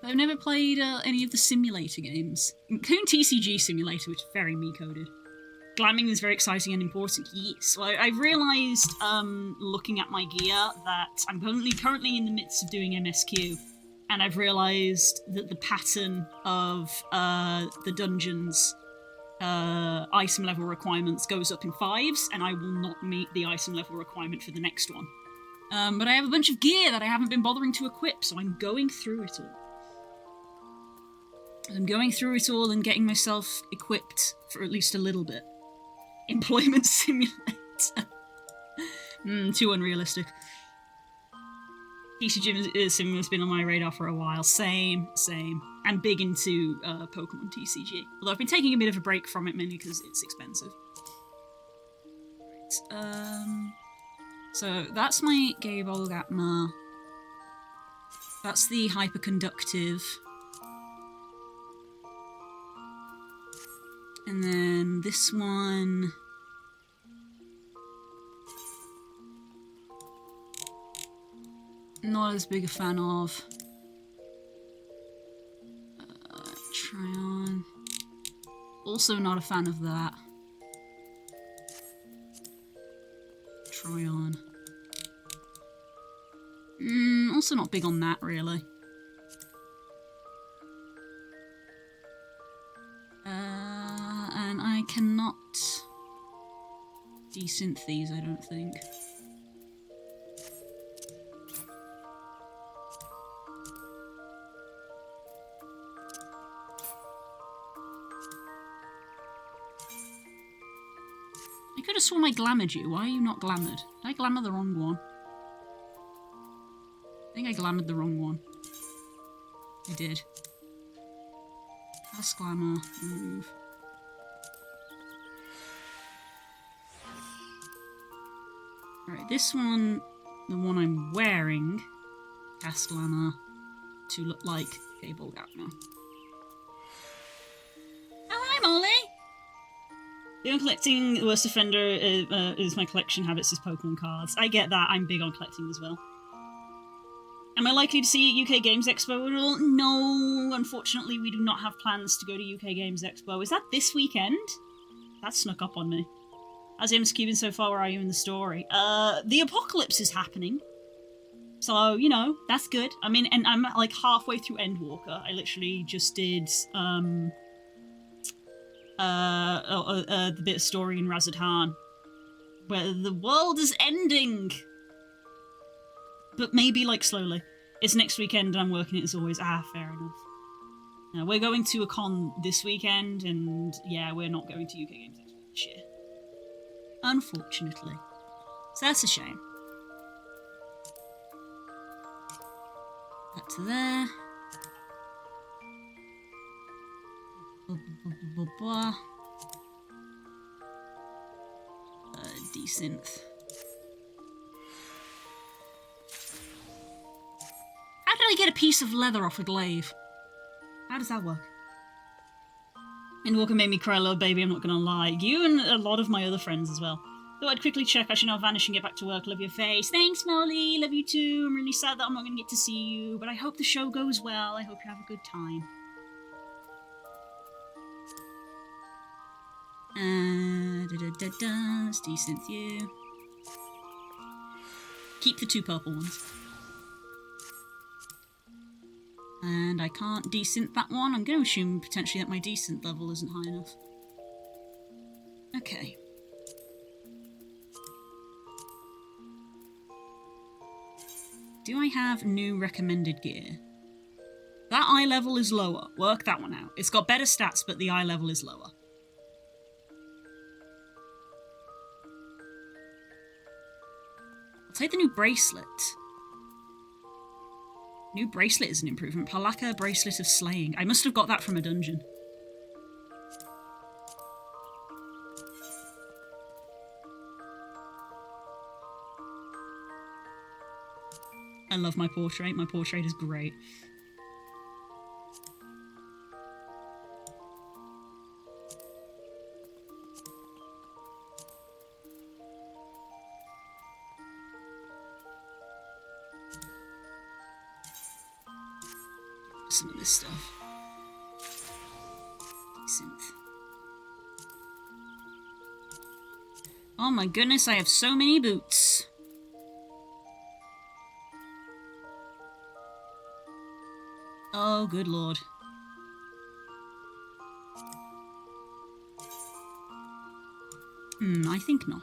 But I've never played any of the simulator games, including TCG Simulator, which is very me-coded. Glamming is very exciting and important. Yes. Well, I've realised, looking at my gear, that I'm currently in the midst of doing MSQ, and I've realised that the pattern of the dungeons item level requirements goes up in 5s, and I will not meet the item level requirement for the next one. But I have a bunch of gear that I haven't been bothering to equip, so I'm going through it all. I'm going through it all and getting myself equipped for at least a little bit. Employment Simulator. Too unrealistic. TCG Sim has been on my radar for a while. Same. I'm big into Pokemon TCG. Although I've been taking a bit of a break from it, mainly because it's expensive. Right, so that's my Gable Gatma. That's the hyperconductive. And then this one... Not as big a fan of. Tryon. Also not a fan of that. Tryon. Also not big on that, really. And I cannot desynth these, I don't think. I could have sworn I glamoured you. Why are you not glamoured? Did I glamour the wrong one? I think I glamoured the wrong one. I did. That's glamour. Move. Alright, this one, the one I'm wearing, cast glamour to look like Gable Gatma. Oh, hi, Molly! Beyond collecting, the worst offender is my collection habits is Pokemon cards. I get that, I'm big on collecting as well. Am I likely to see at UK Games Expo at all? No, unfortunately we do not have plans to go to UK Games Expo. Is that this weekend? That snuck up on me. How's MSQ been so far? Where are you in the story? The apocalypse is happening. So, you know, that's good. I mean, and I'm like halfway through Endwalker. I literally just did, the bit of story in Razadhan, where the world is ending. But maybe, like, slowly. It's next weekend and I'm working it as always. Ah, fair enough. Now, we're going to a con this weekend, and yeah, we're not going to UK Games Expo this year. Unfortunately. So that's a shame. That to there. Desynth. How did I get a piece of leather off a glaive? How does that work? Endwalker made me cry, little baby, I'm not gonna lie. You and a lot of my other friends as well. Thought I'd quickly check I should now vanish and get back to work. Love your face. Thanks, Molly. Love you too. I'm really sad that I'm not gonna get to see you, but I hope the show goes well. I hope you have a good time. Let's desynth you. Keep the 2 purple ones. And I can't desynth that one. I'm going to assume potentially that my desynth level isn't high enough. Okay. Do I have new recommended gear? That eye level is lower. Work that one out. It's got better stats, but the eye level is lower. I'll take the new bracelet. New bracelet is an improvement. Palaka Bracelet of Slaying. I must have got that from a dungeon. I love my portrait. My portrait is great. Some of this stuff. Synth. Oh my goodness, I have so many boots. Oh, good lord. I think not.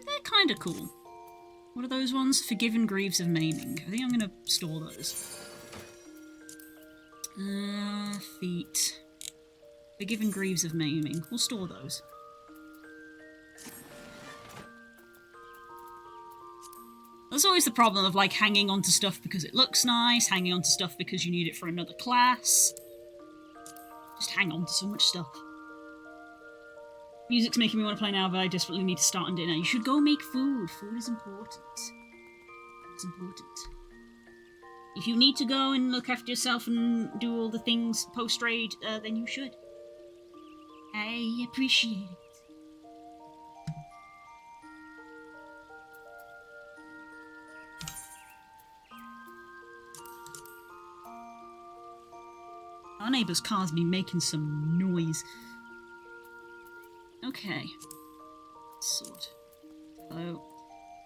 They're kind of cool. What are those ones? Forgiven Greaves of Maiming. I think I'm going to store those. Feet. Forgiven Greaves of Maiming. We'll store those. That's always the problem of like hanging on to stuff because it looks nice, hanging on to stuff because you need it for another class. Just hang on to so much stuff. Music's making me want to play now, but I desperately need to start on dinner. You should go make food. Food is important. It's important. If you need to go and look after yourself and do all the things post-raid, then you should. I appreciate it. Our neighbour's car's been making some noise. Okay. Sort. So,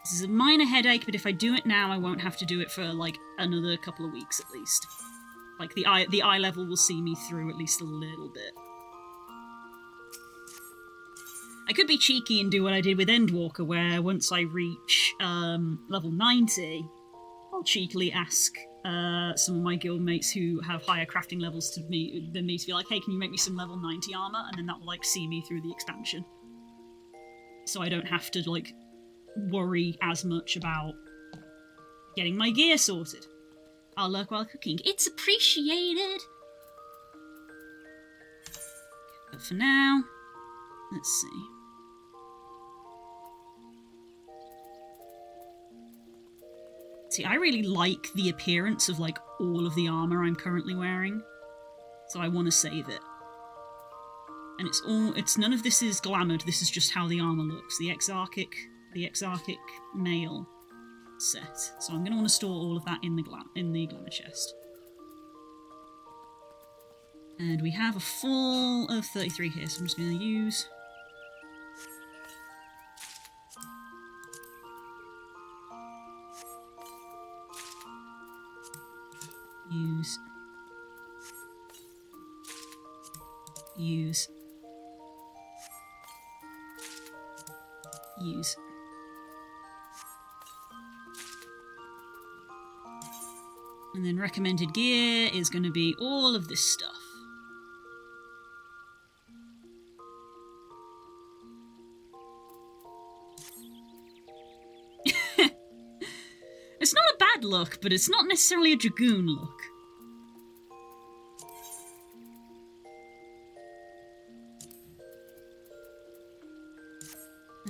this is a minor headache, but if I do it now, I won't have to do it for, like, another couple of weeks at least. Like, the eye level will see me through at least a little bit. I could be cheeky and do what I did with Endwalker, where once I reach level 90, I'll cheekily ask some of my guildmates who have higher crafting levels than me to be like, hey, can you make me some level 90 armor? And then that will, like, see me through the expansion. So I don't have to, like, worry as much about getting my gear sorted. I'll lurk while cooking. It's appreciated! But for now, let's see. See, I really like the appearance of, like, all of the armor I'm currently wearing. So I want to save it. And it's none of this is glamoured, this is just how the armor looks. The Exarchic mail set. So I'm going to want to store all of that in the glamour chest. And we have a full of 33 here, so I'm just going to use... Use. And then recommended gear is going to be all of this stuff. It's not a bad look, but it's not necessarily a Dragoon look.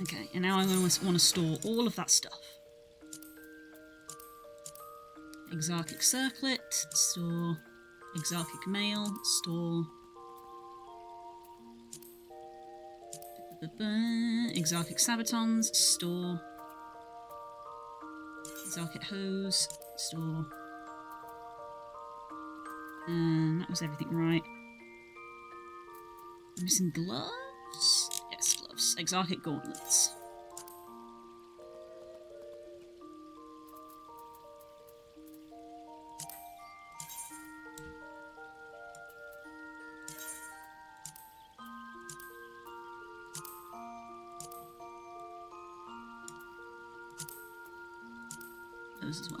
Okay, and now I'm going to want to store all of that stuff. Exarchic circlet, store. Exarchic mail, store. Exarchic sabatons, store. Exarchic hose, store. And that was everything right. I'm missing gloves? Yes, gloves. Exarchic gauntlets. Those as well.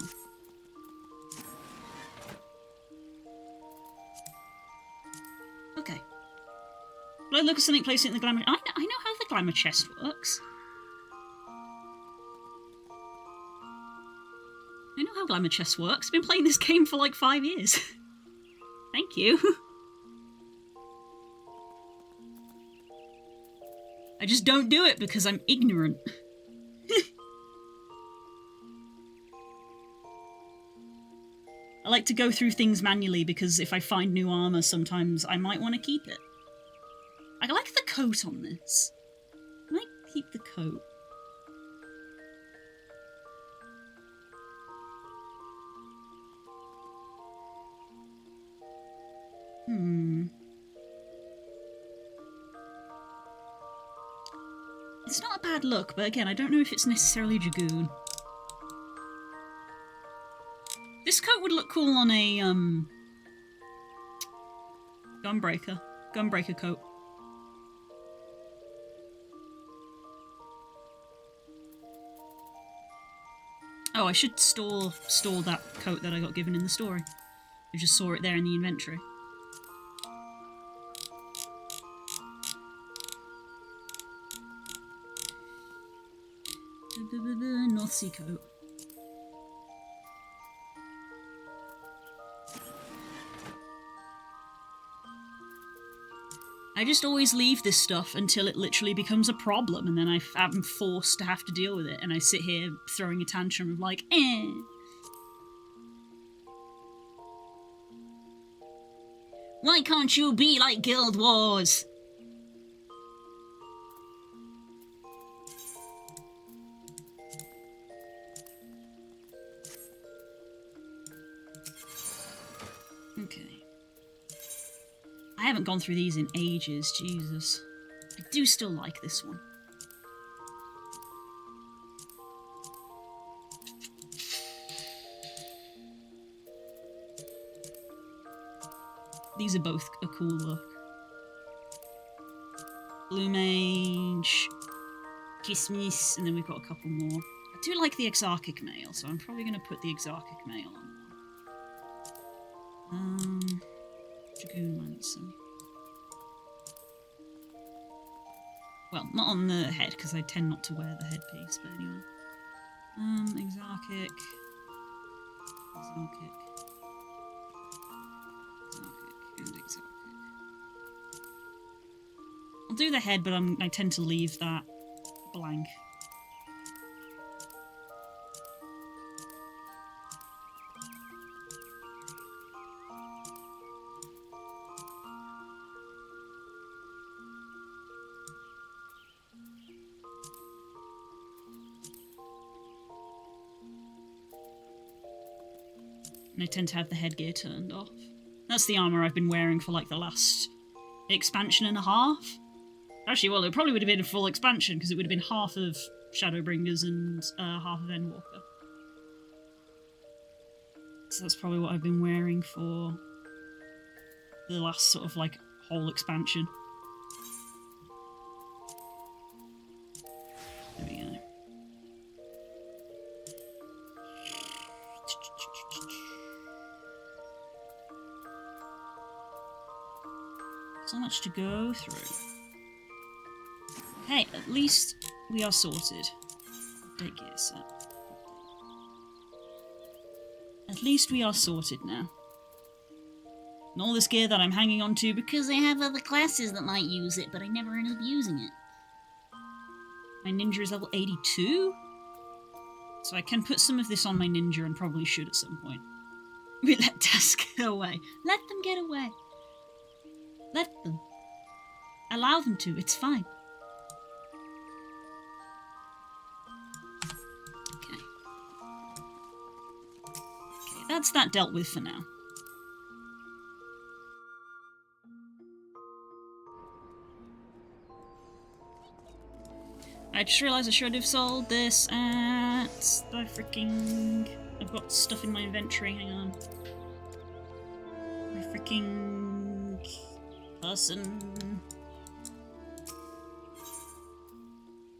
Okay. Will I look at something, place it in the glamour... I know how the glamour chest works. I know how glamour chest works. I've been playing this game for like 5 years. Thank you. I just don't do it because I'm ignorant. I like to go through things manually because if I find new armor, sometimes I might want to keep it. I like the coat on this. I might keep the coat. It's not a bad look, but again, I don't know if it's necessarily Dragoon. This coat would look cool on a, Gunbreaker coat. Oh, I should store that coat that I got given in the story. I just saw it there in the inventory. North Sea coat. I just always leave this stuff until it literally becomes a problem, and then I'm forced to have to deal with it, and I sit here throwing a tantrum of like, eh. Why can't you be like Guild Wars? Okay. I haven't gone through these in ages, Jesus. I do still like this one. These are both a cool look. Blue Mage, Kismis, and then we've got a couple more. I do like the Exarchic mail, so I'm probably going to put the Exarchic mail on. Dragoon Lancer. Well, not on the head, because I tend not to wear the headpiece, but anyway. Exarchic. And Exarchic. I'll do the head, but I tend to leave that blank. And I tend to have the headgear turned off. That's the armor I've been wearing for like the last expansion and a half. Actually, well, it probably would have been a full expansion because it would have been half of Shadowbringers and half of Endwalker. So that's probably what I've been wearing for the last sort of like whole expansion. There we go. So much to go through. Hey, at least we are sorted. Update gear set. At least we are sorted now. And all this gear that I'm hanging on to because I have other classes that might use it, but I never end up using it. My ninja is level 82? So I can put some of this on my ninja and probably should at some point. We let Dusk get away. Let them get away. Let them. Allow them to. It's fine. Okay. Okay, that's that dealt with for now. I just realised I should have sold this at the freaking... I've got stuff in my inventory, hang on. My freaking... person...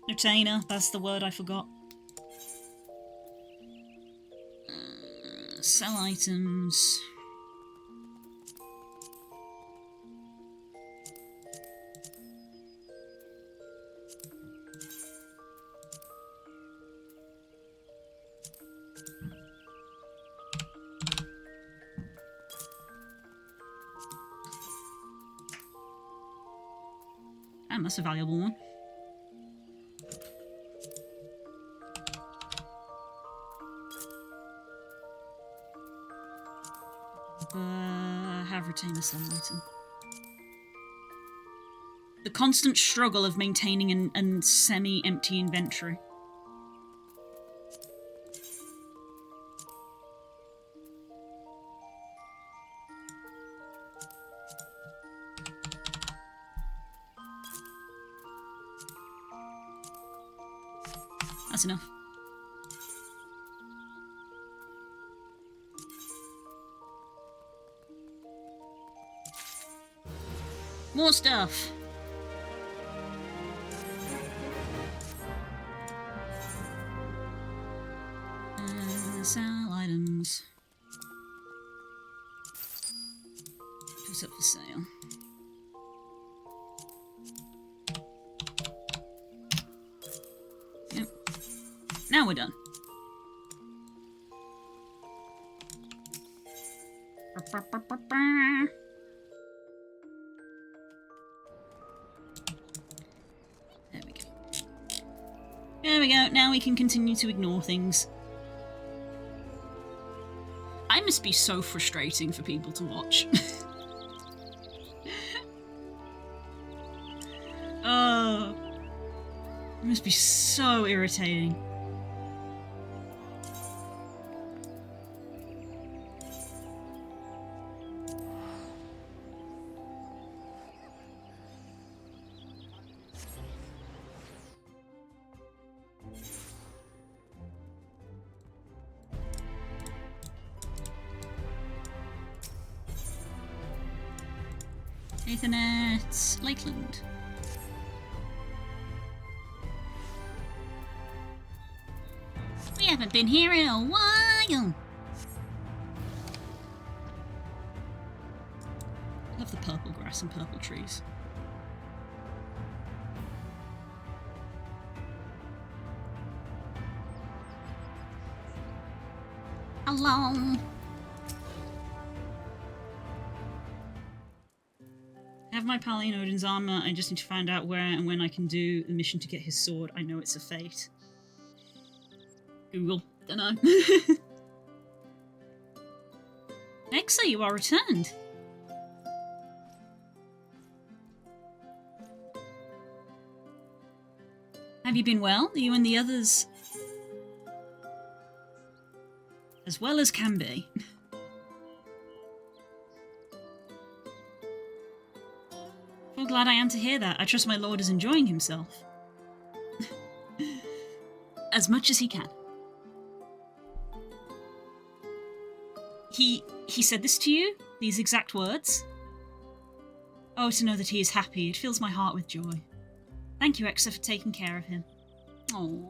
Retainer, that's the word I forgot. Sell items... Damn, that's a valuable one. Have retainer some item. The constant struggle of maintaining an semi-empty inventory. That's enough. More stuff. Sell items. Put up for sale. Yep. Now we're done. There we go. There we go. Now we can continue to ignore things. I must be so frustrating for people to watch. Oh, it must be so irritating. Ethernet, Lakeland. We haven't been here in a while. Love the purple grass and purple trees. Hello. I have my Paladin Odin's armor. I just need to find out where and when I can do the mission to get his sword. I know it's a fate. Google. Dunno. Exa, you are returned. Have you been well? You and the others? As well as can be. Well, glad I am to hear that. I trust my lord is enjoying himself. As much as he can. He said this to you? These exact words? Oh, to know that he is happy. It fills my heart with joy. Thank you, Exa, for taking care of him. Oh.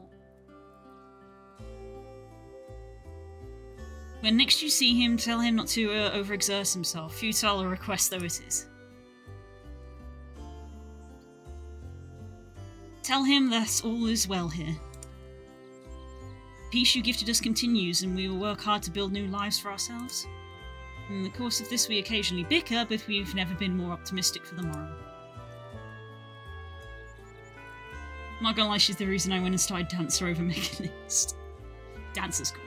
When next you see him, tell him not to overexert himself. Futile a request though it is. Tell him that all is well here. The peace you gifted us continues, and we will work hard to build new lives for ourselves. In the course of this we occasionally bicker, but we've never been more optimistic for the morrow. I'm not gonna lie, she's the reason I went and started Dancer over Mechanist. Dancer's cool.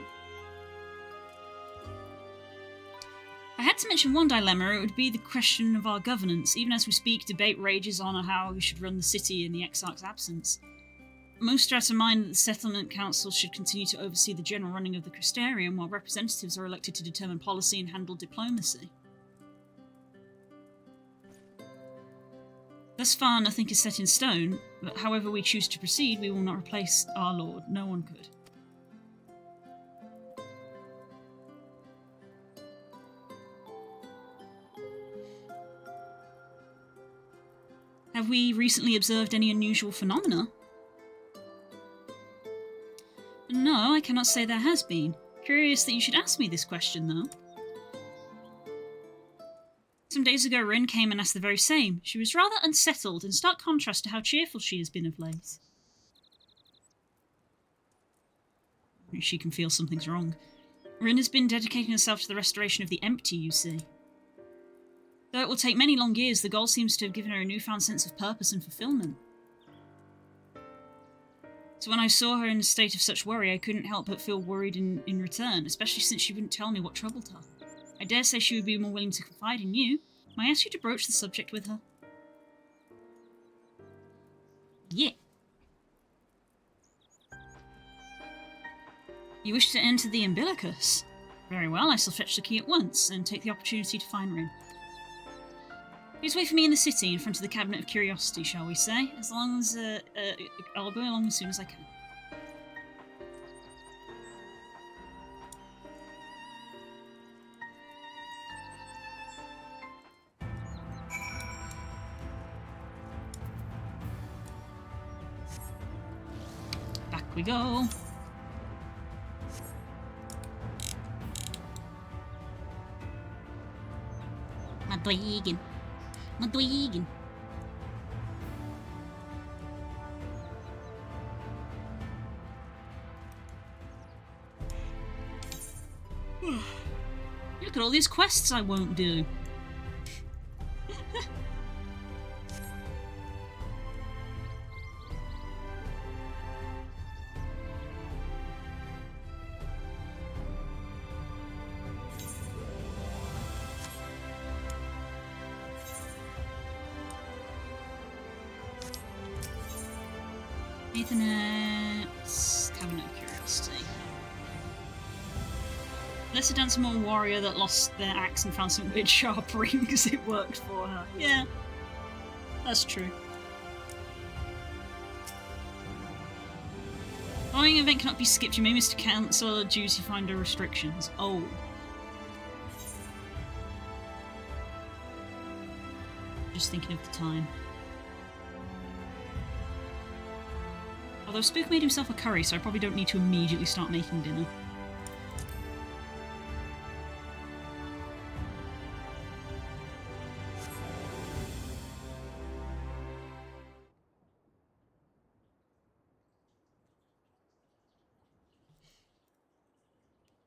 If I had to mention one dilemma, it would be the question of our governance. Even as we speak, debate rages on how we should run the city in the Exarch's absence. Most are out of mind that the Settlement Council should continue to oversee the general running of the Crystarium, while representatives are elected to determine policy and handle diplomacy. Thus far, nothing is set in stone, but however we choose to proceed, we will not replace our Lord. No one could. Have we recently observed any unusual phenomena? No, I cannot say there has been. Curious that you should ask me this question, though. Some days ago, Rin came and asked the very same. She was rather unsettled, in stark contrast to how cheerful she has been of late. She can feel something's wrong. Rin has been dedicating herself to the restoration of the empty, you see. Though it will take many long years, the goal seems to have given her a newfound sense of purpose and fulfillment. So when I saw her in a state of such worry, I couldn't help but feel worried in return, especially since she wouldn't tell me what troubled her. I dare say she would be more willing to confide in you. May I ask you to broach the subject with her? Yeah. You wish to enter the Umbilicus? Very well, I shall fetch the key at once, and take the opportunity to find Rin. Please wait for me in the city, in front of the Cabinet of Curiosity, shall we say? As long as, I'll go along as soon as I can. Back we go. Madrigen. Madrigen. Look at all these quests I won't do. Ethernet, Cabinet of Curiosity. Let's dance more warrior that lost their axe and found some weird sharp rings. It worked for her. Yeah, that's true. Following event cannot be skipped. You may miss to cancel due to finder restrictions. Oh. Just thinking of the time. Although Spook made himself a curry, so I probably don't need to immediately start making dinner.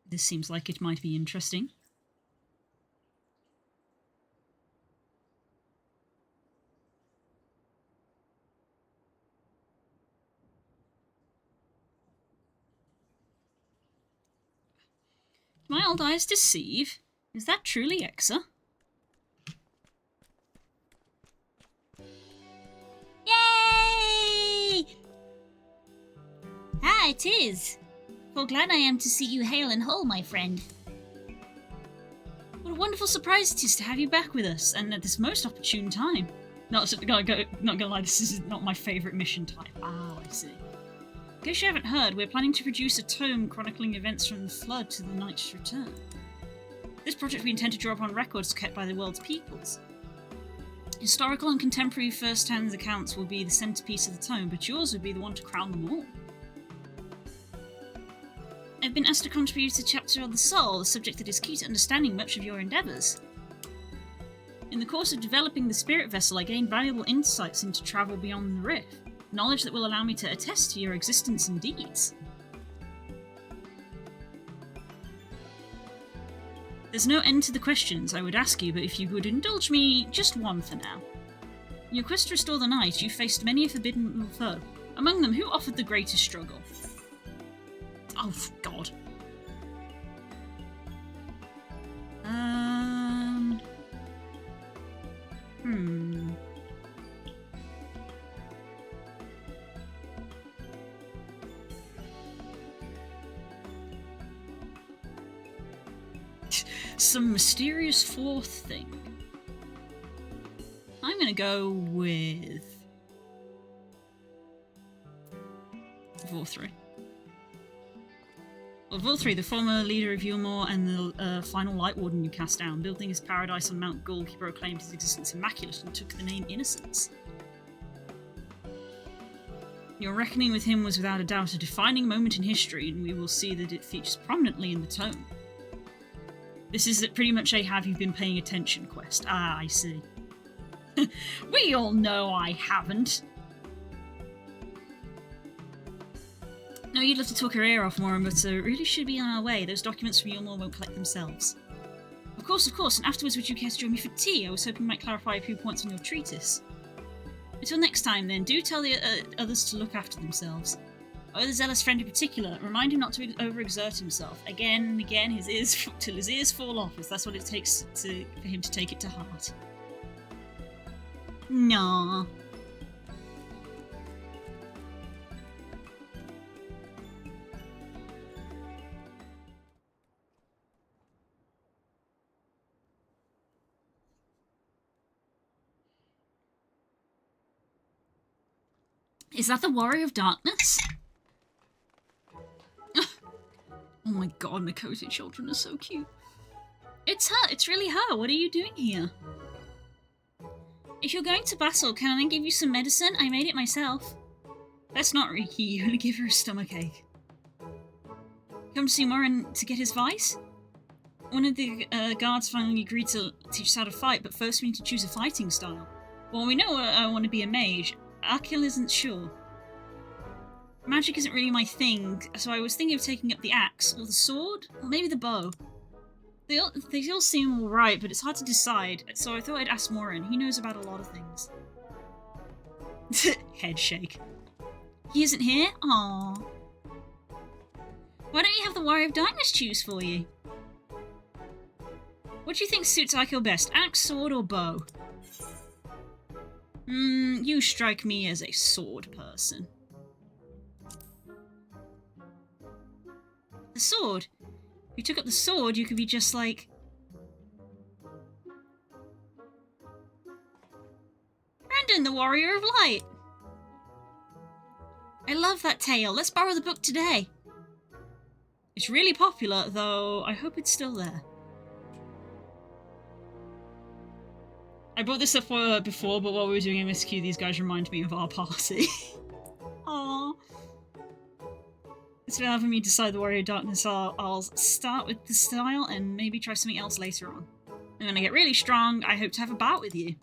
This seems like it might be interesting. My old eyes deceive? Is that truly Exa? Yay! Ah, it is. Full glad I am to see you hale and whole, my friend. What a wonderful surprise it is to have you back with us, and at this most opportune time. Not gonna lie, this is not my favourite mission type. Ah, I see. In case you haven't heard, we're planning to produce a tome chronicling events from the Flood to the Knight's return. This project we intend to draw upon records kept by the world's peoples. Historical and contemporary first-hand accounts will be the centrepiece of the tome, but yours would be the one to crown them all. I've been asked to contribute a chapter on the soul, a subject that is key to understanding much of your endeavours. In the course of developing the spirit vessel, I gained valuable insights into travel beyond the rift. Knowledge that will allow me to attest to your existence and deeds. There's no end to the questions I would ask you, but if you would indulge me just one for now. In your quest to restore the night, you faced many a forbidden foe. Among them, who offered the greatest struggle? Oh, God. Some mysterious fourth thing. I'm gonna go with Vorthri. Well, Vorthri, the former leader of Yulmore and the final Light Warden you cast down, building his paradise on Mount Gulg, he proclaimed his existence immaculate and took the name Innocence. Your reckoning with him was without a doubt a defining moment in history, and we will see that it features prominently in the tome. This is pretty much a have you been paying attention quest. Ah, I see. We all know I haven't. No, you'd love to talk her ear off, Morin, but really should be on our way. Those documents from Yulmore won't collect themselves. Of course, and afterwards would you care to join me for tea? I was hoping you might clarify a few points on your treatise. Until next time then, do tell the others to look after themselves. Oh, the zealous friend in particular, remind him not to overexert himself. Again and again, till his ears fall off, if that's what it takes for him to take it to heart. Nah. Is that the Warrior of Darkness? Oh my god, Makoto children are so cute. It's her, it's really her. What are you doing here? If you're going to Basel, can I give you some medicine? I made it myself. That's not Riki, you're gonna give her a stomachache. Come to see Morin to get his vice? One of the guards finally agreed to teach us how to fight, but first we need to choose a fighting style. Well, we know I want to be a mage. Akil isn't sure. Magic isn't really my thing, so I was thinking of taking up the axe, or the sword, or maybe the bow. They all seem alright, but it's hard to decide, so I thought I'd ask Morin. He knows about a lot of things. Head shake. He isn't here? Aww. Why don't you have the Warrior of Darkness choose for you? What do you think suits Akil best, axe, sword, or bow? You strike me as a sword person. The sword? If you took up the sword, you could be just like... Brandon, the Warrior of Light! I love that tale. Let's borrow the book today. It's really popular, though I hope it's still there. I brought this up before, but while we were doing MSQ, these guys remind me of our party. Aww. It's helping me decide the Warrior of Darkness. I'll start with the style and maybe try something else later on. And when I get really strong, I hope to have a bout with you.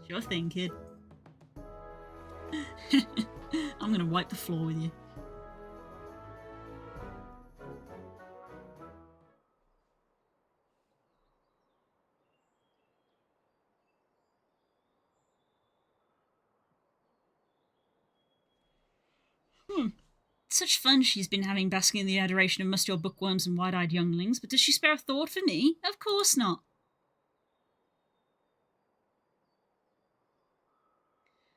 Sure thing, kid. I'm gonna wipe the floor with you. Such fun she's been having basking in the adoration of musty old bookworms and wide-eyed younglings, but does she spare a thought for me? Of course not.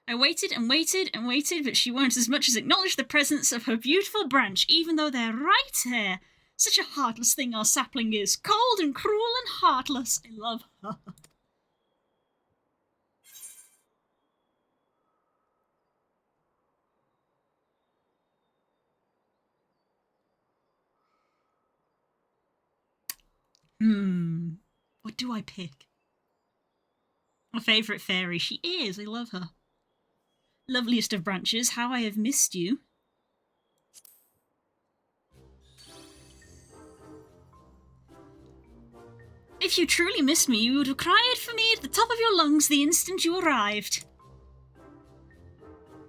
I waited and waited and waited, but she won't as much as acknowledge the presence of her beautiful branch, even though they're right here. Such a heartless thing our sapling is. Cold and cruel and heartless. I love her. What do I pick? My favourite fairy. She is. I love her. Loveliest of branches. How I have missed you. If you truly missed me, you would have cried for me at the top of your lungs the instant you arrived.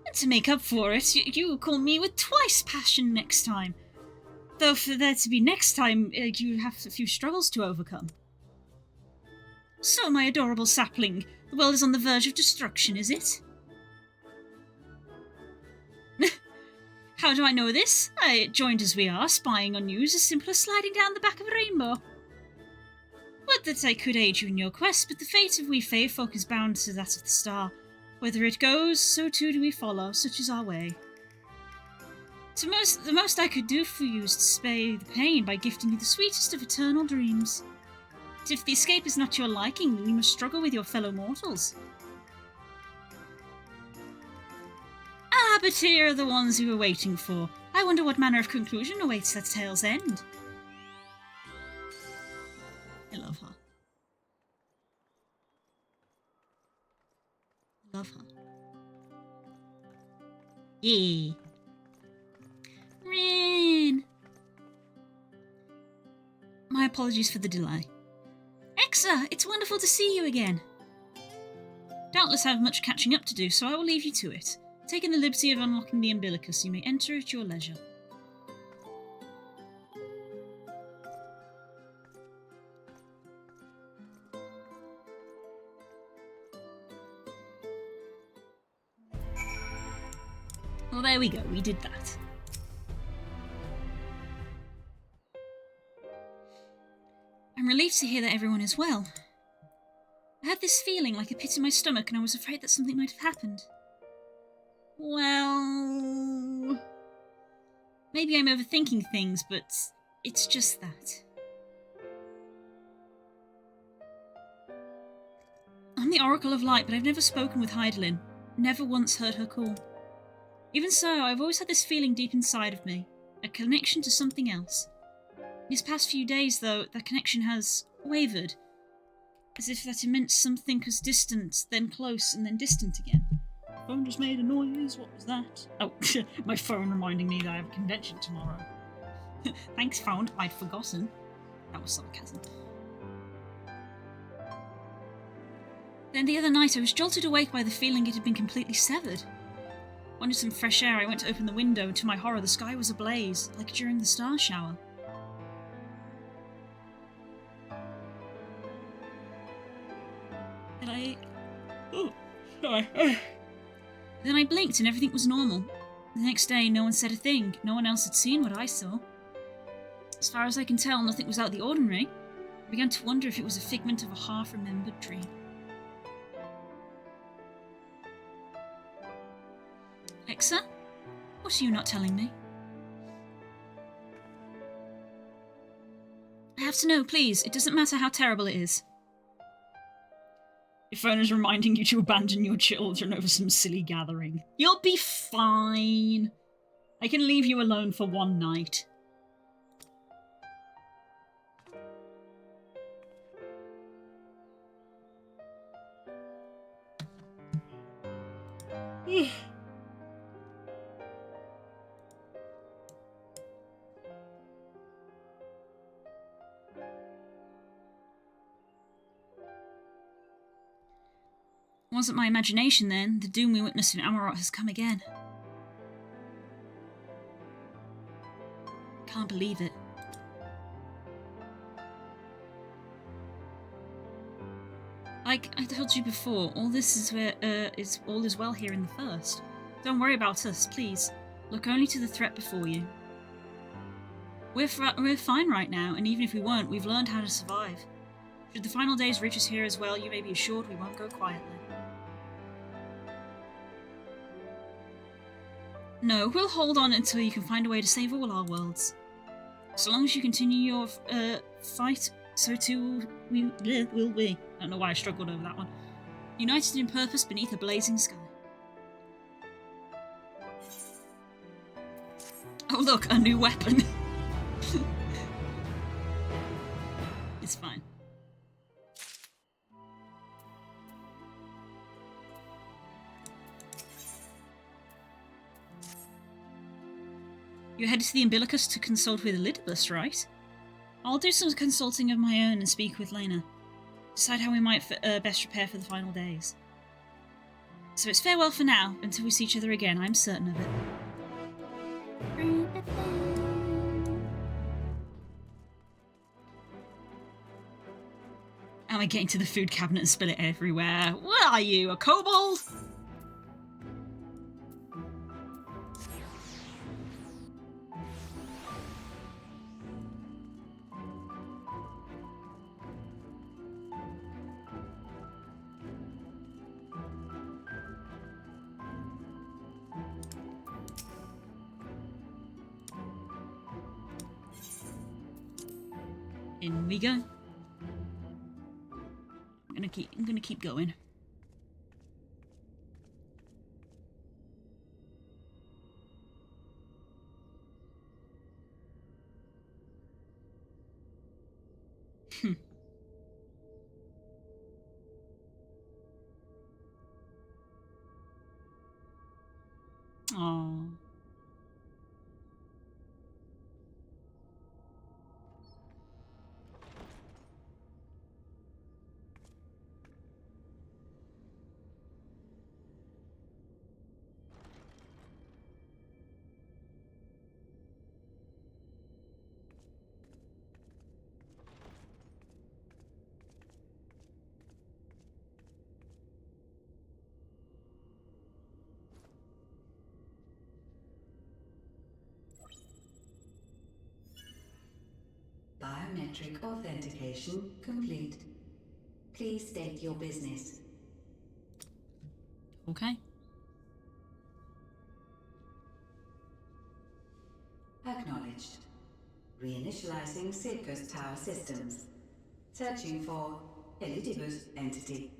And to make up for it, you will call me with twice passion next time. Though for there to be next time, you have a few struggles to overcome. So, my adorable sapling, the world is on the verge of destruction, is it? How do I know this? Joined as we are, spying on you is as simple as sliding down the back of a rainbow. Would that I could aid you in your quest, but the fate of we Fae folk is bound to that of the star. Whether it goes, so too do we follow, such is our way. The most I could do for you is to spare the pain by gifting you the sweetest of eternal dreams. But if the escape is not your liking, then you must struggle with your fellow mortals. Ah, but here are the ones we were waiting for. I wonder what manner of conclusion awaits that tale's end. I love her. Love her. Yeah. Rin! My apologies for the delay. Exa, it's wonderful to see you again. Doubtless have much catching up to do, so I will leave you to it. Taking the liberty of unlocking the umbilicus, you may enter at your leisure. Well, there we go, we did that. I'm relieved to hear that everyone is well. I had this feeling like a pit in my stomach and I was afraid that something might have happened. Well... maybe I'm overthinking things, but it's just that. I'm the Oracle of Light, but I've never spoken with Heidelin. Never once heard her call. Even so, I've always had this feeling deep inside of me. A connection to something else. These past few days, though, that connection has wavered. As if that immense something was distant, then close, and then distant again. Phone just made a noise, what was that? Oh, my phone reminding me that I have a convention tomorrow. Thanks, phone, I'd forgotten. That was sarcasm. Then the other night I was jolted awake by the feeling it had been completely severed. Wanted some fresh air, I went to open the window, and to my horror the sky was ablaze, like during the star shower. Then I blinked and everything was normal. The next day no one said a thing, no one else had seen what I saw. As far as I can tell, nothing was out of the ordinary. I began to wonder if it was a figment of a half-remembered dream. Exa? What are you not telling me? I have to know, please. It doesn't matter how terrible it is. Your phone is reminding you to abandon your children over some silly gathering. You'll be fine. I can leave you alone for one night. It wasn't my imagination then. The doom we witnessed in Amarot has come again. Can't believe it. Like I told you before, all this is where all is well here in the first. Don't worry about us, please. Look only to the threat before you. We're fine right now, and even if we weren't, we've learned how to survive. Should the final days reach us here as well, you may be assured we won't go quietly. No, we'll hold on until you can find a way to save all our worlds. So long as you continue your fight, so too will we. I don't know why I struggled over that one. United in purpose beneath a blazing sky. Oh look, a new weapon. It's fine. You're headed to the Umbilicus to consult with Elidibus, right? I'll do some consulting of my own and speak with Lena. Decide how we might best prepare for the final days. So it's farewell for now, until we see each other again, I'm certain of it. Am I getting to the food cabinet and spill it everywhere? What are you, a kobold? In we go. I'm gonna keep going. Oh. Biometric authentication complete. Please state your business. Okay. Acknowledged. Reinitializing Circus Tower systems. Searching for Elidibus entity.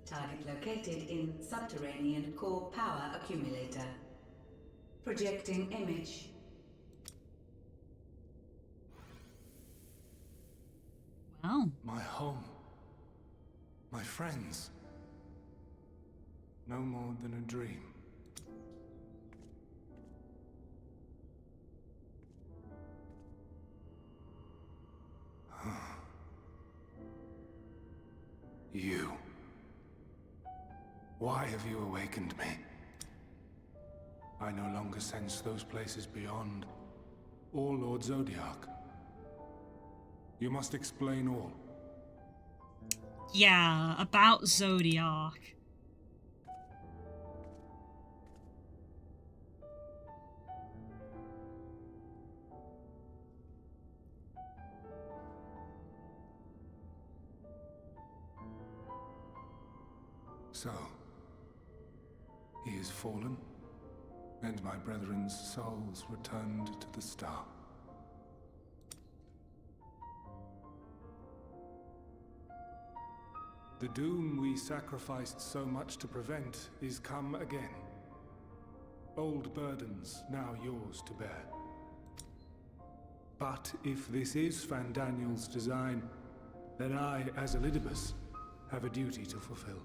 Target located in subterranean core power accumulator. Projecting image. Wow. My home. My friends. No more than a dream. You. Why have you awakened me? I no longer sense those places beyond, or Lord Zodiac. You must explain all. Yeah, about Zodiac. So, he is fallen, and my brethren's souls returned to the star. The doom we sacrificed so much to prevent is come again. Old burdens now yours to bear. But if this is Fandaniel's design, then I, as Elidibus, have a duty to fulfill.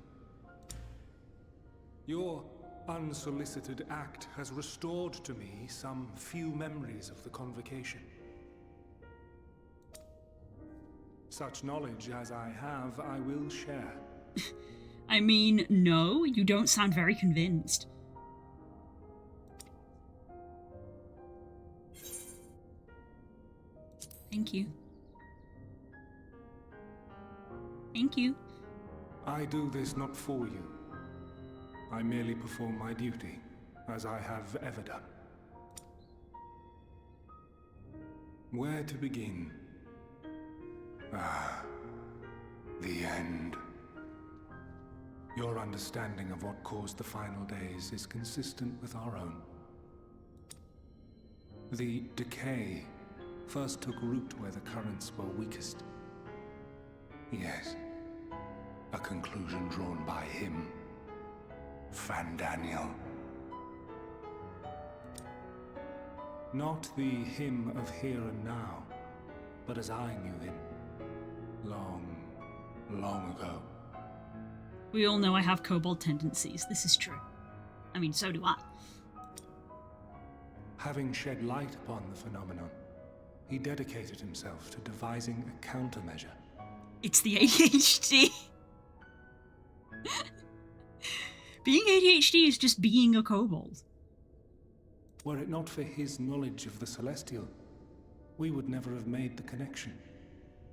Your unsolicited act has restored to me some few memories of the convocation. Such knowledge as I have, I will share. I mean, no, you don't sound very convinced. Thank you. Thank you. I do this not for you. I merely perform my duty, as I have ever done. Where to begin? Ah, the end. Your understanding of what caused the final days is consistent with our own. The decay first took root where the currents were weakest. Yes, a conclusion drawn by him, Fandaniel. Not the him of here and now, but as I knew him. Long, long ago. We all know I have kobold tendencies. This is true. I mean, so do I. Having shed light upon the phenomenon, he dedicated himself to devising a countermeasure. It's the ADHD. Being ADHD is just being a kobold. Were it not for his knowledge of the Celestial, we would never have made the connection,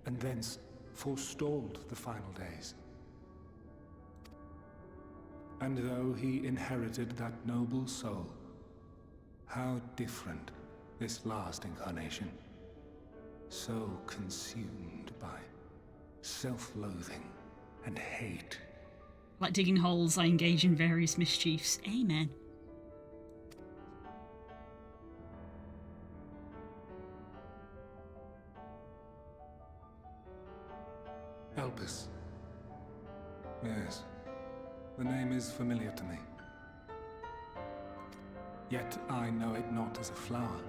and thence forestalled the final days. And though he inherited that noble soul, how different this last incarnation. So consumed by self-loathing and hate, Like digging holes, I engage in various mischiefs. Amen. Elpis. Yes, the name is familiar to me. Yet I know it not as a flower,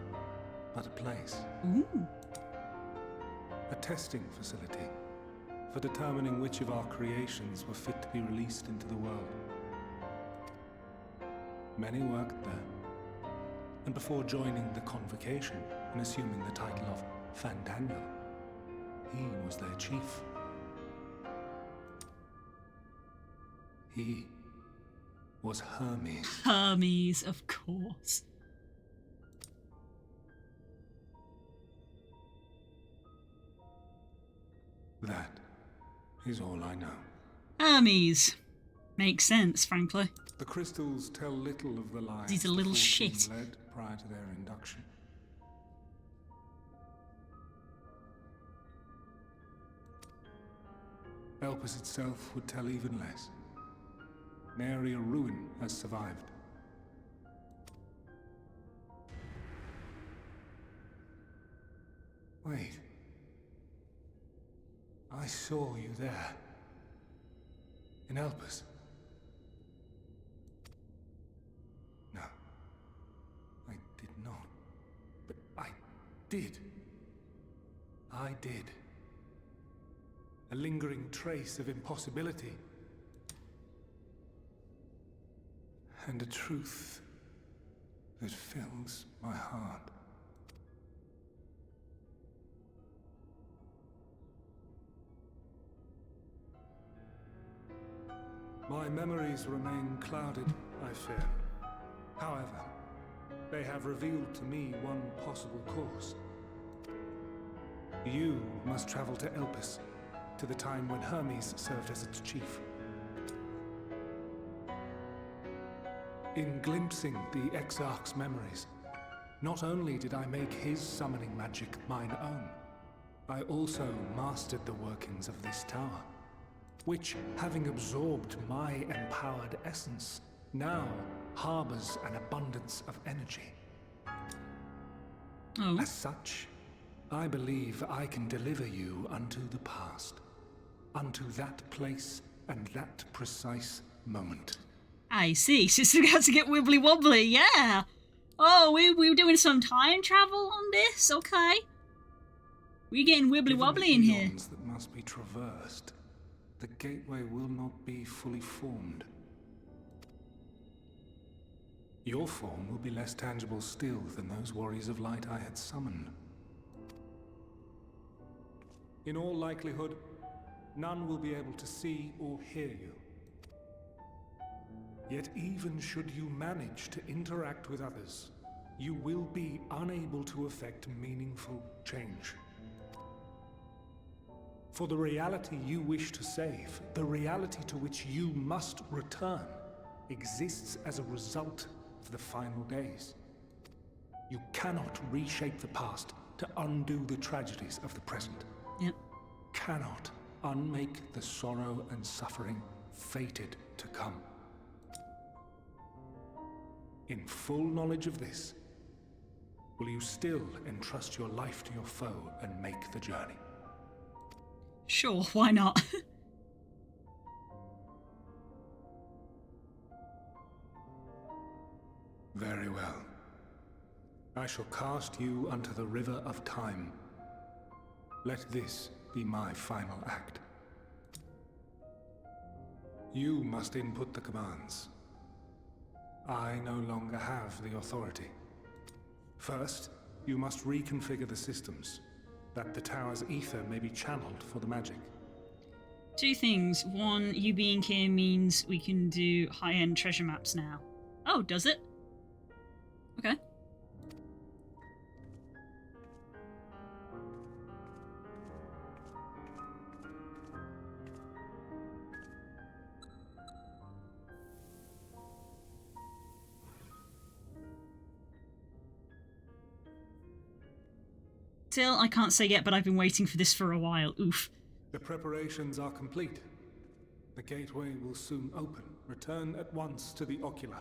but a place. Ooh. A testing facility for determining which of our creations were fit to be released into the world. Many worked there, and before joining the convocation and assuming the title of Fandaniel, he was their chief. He was Hermes. Hermes, of course. That is all I know. Hermes. Makes sense, frankly. The crystals tell little of the lives He's a little the 14 shit. led prior to their induction. Elpis itself would tell even less. Nary a ruin has survived. Wait. I saw you there. In Elpis. No. I did not. But I did. I did. A lingering trace of impossibility. And a truth that fills my heart. My memories remain clouded, I fear. However, they have revealed to me one possible course. You must travel to Elpis, to the time when Hermes served as its chief. In glimpsing the Exarch's memories, not only did I make his summoning magic mine own, I also mastered the workings of this tower, which, having absorbed my empowered essence, now harbors an abundance of energy. Oh. As such, I believe I can deliver you unto the past, unto that place and that precise moment. I see. So it's about to get wibbly wobbly, yeah. Oh, we were doing some time travel on this? Okay. We're getting wibbly wobbly in here. Eons that must be traversed, the gateway will not be fully formed. Your form will be less tangible still than those warriors of light I had summoned. In all likelihood, none will be able to see or hear you. Yet even should you manage to interact with others, you will be unable to effect meaningful change. For the reality you wish to save, the reality to which you must return, exists as a result of the final days. You cannot reshape the past to undo the tragedies of the present. Yep. Cannot unmake the sorrow and suffering fated to come. In full knowledge of this, will you still entrust your life to your foe and make the journey? Sure, why not? Very well. I shall cast you unto the river of time. Let this be my final act. You must input the commands. I no longer have the authority. First, you must reconfigure the systems, that the tower's ether may be channeled for the magic. Two things. One, you being here means we can do high-end treasure maps now. Oh, does it? Okay. Still, I can't say yet, but I've been waiting for this for a while. Oof. The preparations are complete. The gateway will soon open. Return at once to the ocular.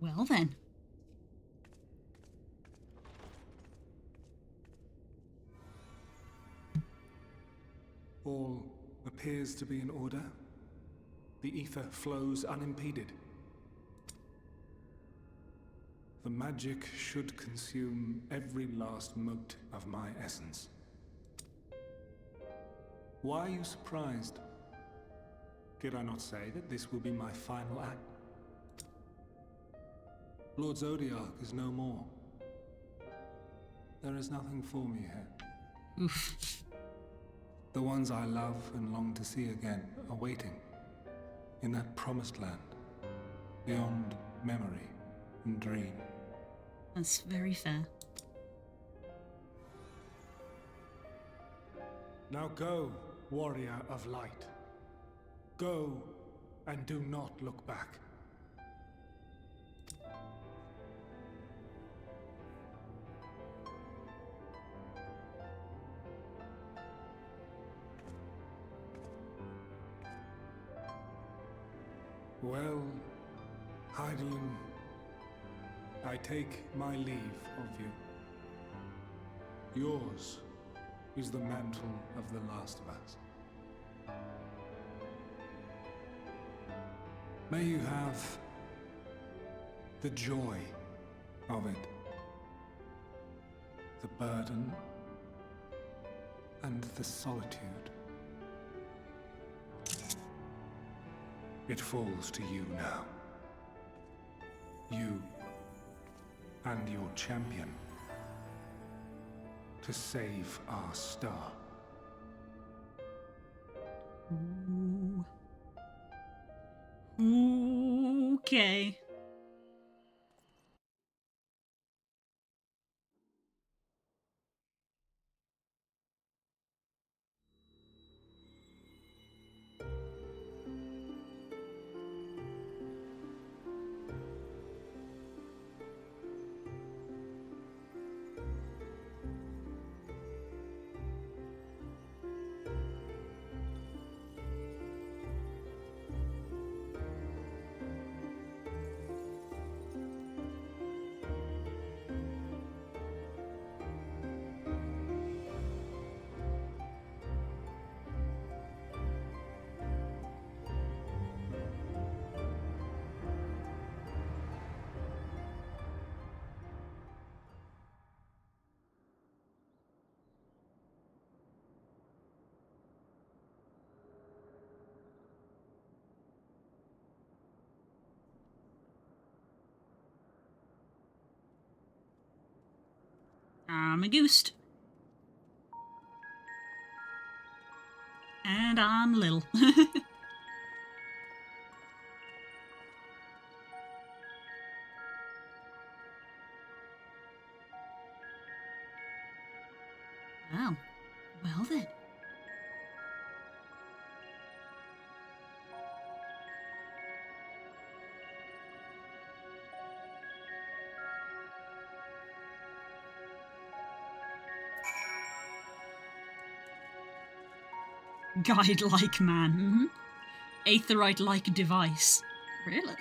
Well then. All appears to be in order. The ether flows unimpeded. The magic should consume every last mote of my essence. Why are you surprised? Did I not say that this will be my final act? Lord Zodiark is no more. There is nothing for me here. Oof. The ones I love and long to see again are waiting in that promised land, beyond memory and dream. That's very fair. Now go, warrior of light. Go and do not look back. Well, Hydaelyn, I take my leave of you. Yours is the mantle of the last of us. May you have the joy of it, the burden, and the solitude. It falls to you now. You and your champion to save our star. Ooh. Okay. I'm a ghost. And I'm little. Oh, well then. Guide-like man. Aetherite-like device. Really?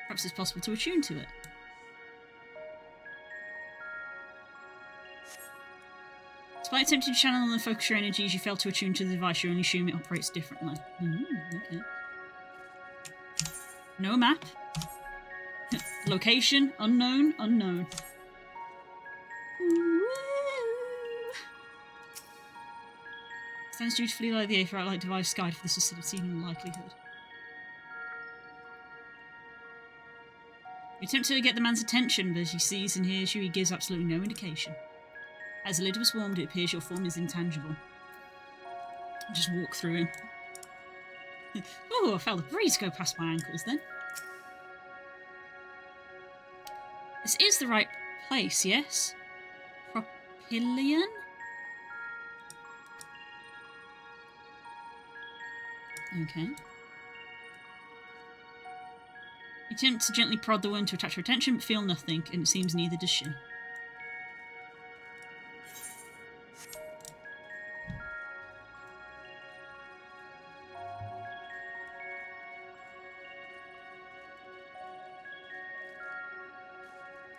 Perhaps it's possible to attune to it. Despite attempting to channel and focus your energies, you fail to attune to the device. You only assume it operates differently. Okay. No map. Location, unknown, unknown. Stands dutifully like the Aetherite-like device guide for this facility in all likelihood. You attempt to get the man's attention, but as he sees and hears you, he gives absolutely no indication. As the lid was warmed, it appears your form is intangible. Just walk through him. Oh, I felt a breeze go past my ankles then. This is the right place, yes? Propylian? Okay. You attempt to gently prod the wound to attract her attention, but feel nothing, and it seems neither does she.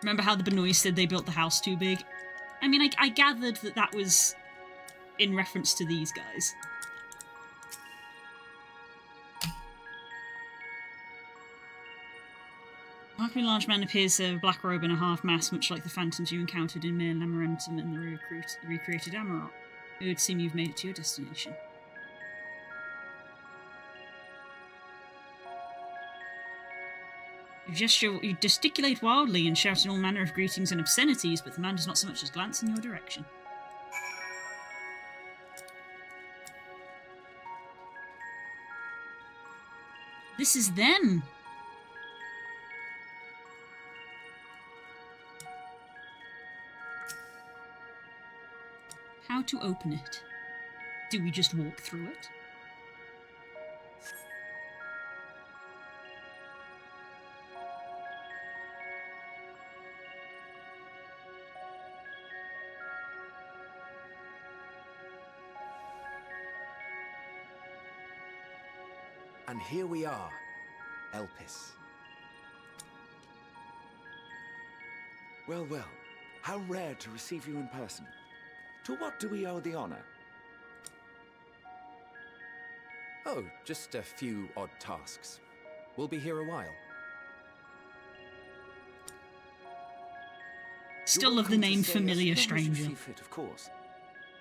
Remember how the Benoist said they built the house too big? I mean, I gathered that that was in reference to these guys. A half large man appears a black robe and a half mask, much like the phantoms you encountered in Mir Lamentum and the recreated Amarok. It would seem you've made it to your destination. You gesticulate wildly and shout in all manner of greetings and obscenities, but the man does not so much as glance in your direction. This is them! How to open it? Do we just walk through it? And here we are, Elpis. Well, well, how rare to receive you in person. To what do we owe the honor? Oh, just a few odd tasks. We'll be here a while. Still love the name Familiar Stranger. Fit, of course.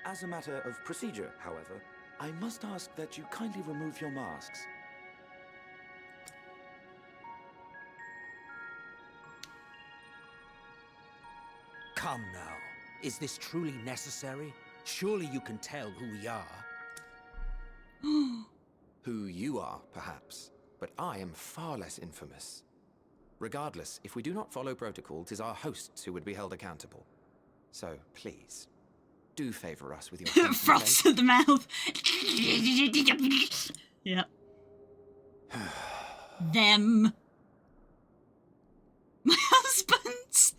As a matter of procedure, however, I must ask that you kindly remove your masks. Come now. Is this truly necessary? Surely you can tell who we are. Who you are, perhaps. But I am far less infamous. Regardless, if we do not follow protocol, 'tis our hosts who would be held accountable. So, please, do favor us with your frost at the mouth. Yep. Them. My husbands.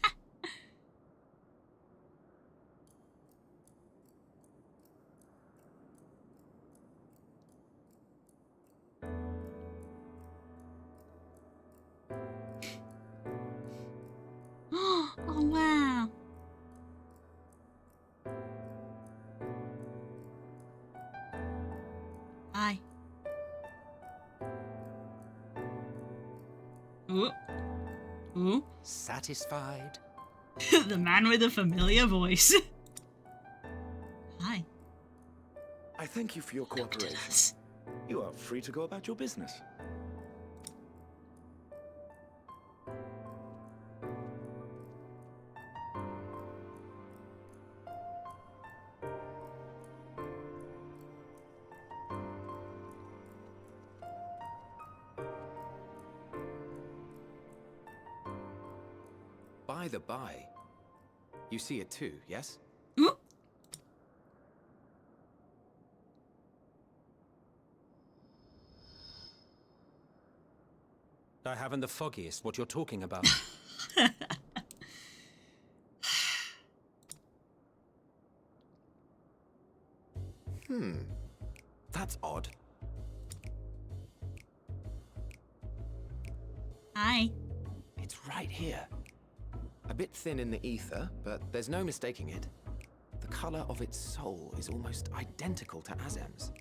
Oh, wow. Hi. Ooh. Ooh. Satisfied? The man with a familiar voice. Hi. I thank you for your cooperation. You are free to go about your business. By the by, you see it too, yes? Ooh. I haven't the foggiest what you're talking about. That's odd. Hi. It's right here. A bit thin in the ether, but there's no mistaking it. The color of its soul is almost identical to Azem's.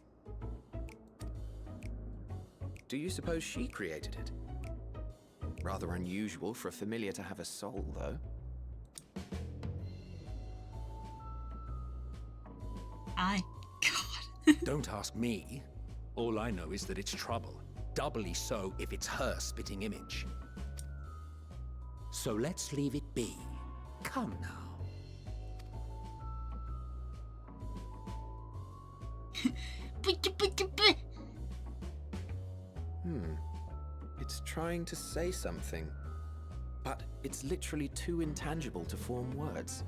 Do you suppose she created it? Rather unusual for a familiar to have a soul, though. Hi. Don't ask me. All I know is that it's trouble. Doubly so if it's her spitting image. So let's leave it be. Come now. It's trying to say something, but it's literally too intangible to form words.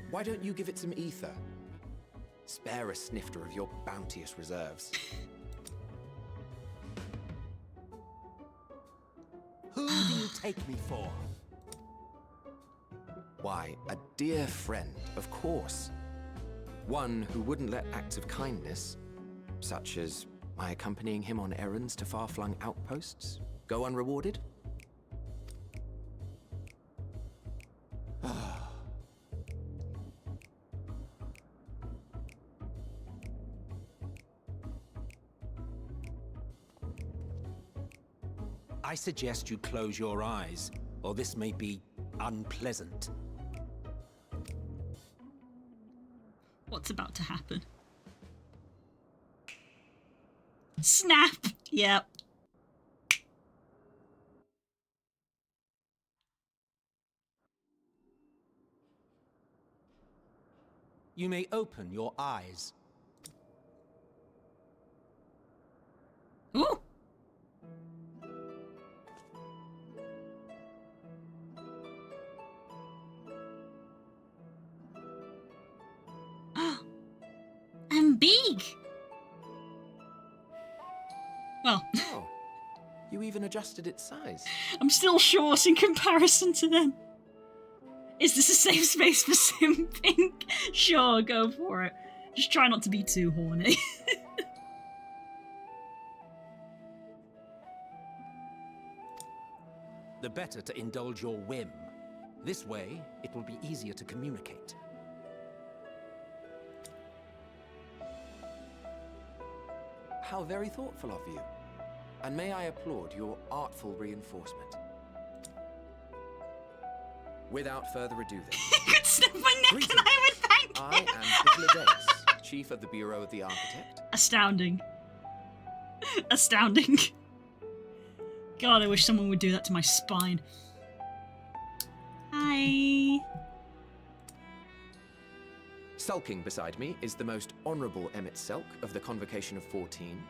Why don't you give it some ether? Spare a snifter of your bounteous reserves. Who do you take me for? Why, a dear friend, of course. One who wouldn't let acts of kindness, such as my accompanying him on errands to far-flung outposts, go unrewarded. I suggest you close your eyes, or this may be unpleasant. What's about to happen? Snap! Yep. You may open your eyes. Ooh! I'm big! Well... Oh, you even adjusted its size. I'm still short in comparison to them. Is this a safe space for simping? Sure, go for it. Just try not to be too horny. The better to indulge your whim. This way, it will be easier to communicate. How very thoughtful of you. And may I applaud your artful reinforcement. Without further ado then. You could snap my neck and I would thank I him. am Nicholas, Chief of the Bureau of the Architect. Astounding. Astounding. God, I wish someone would do that to my spine. Hi. Sulking beside me is the most honourable Emmett Selk of the Convocation of 14.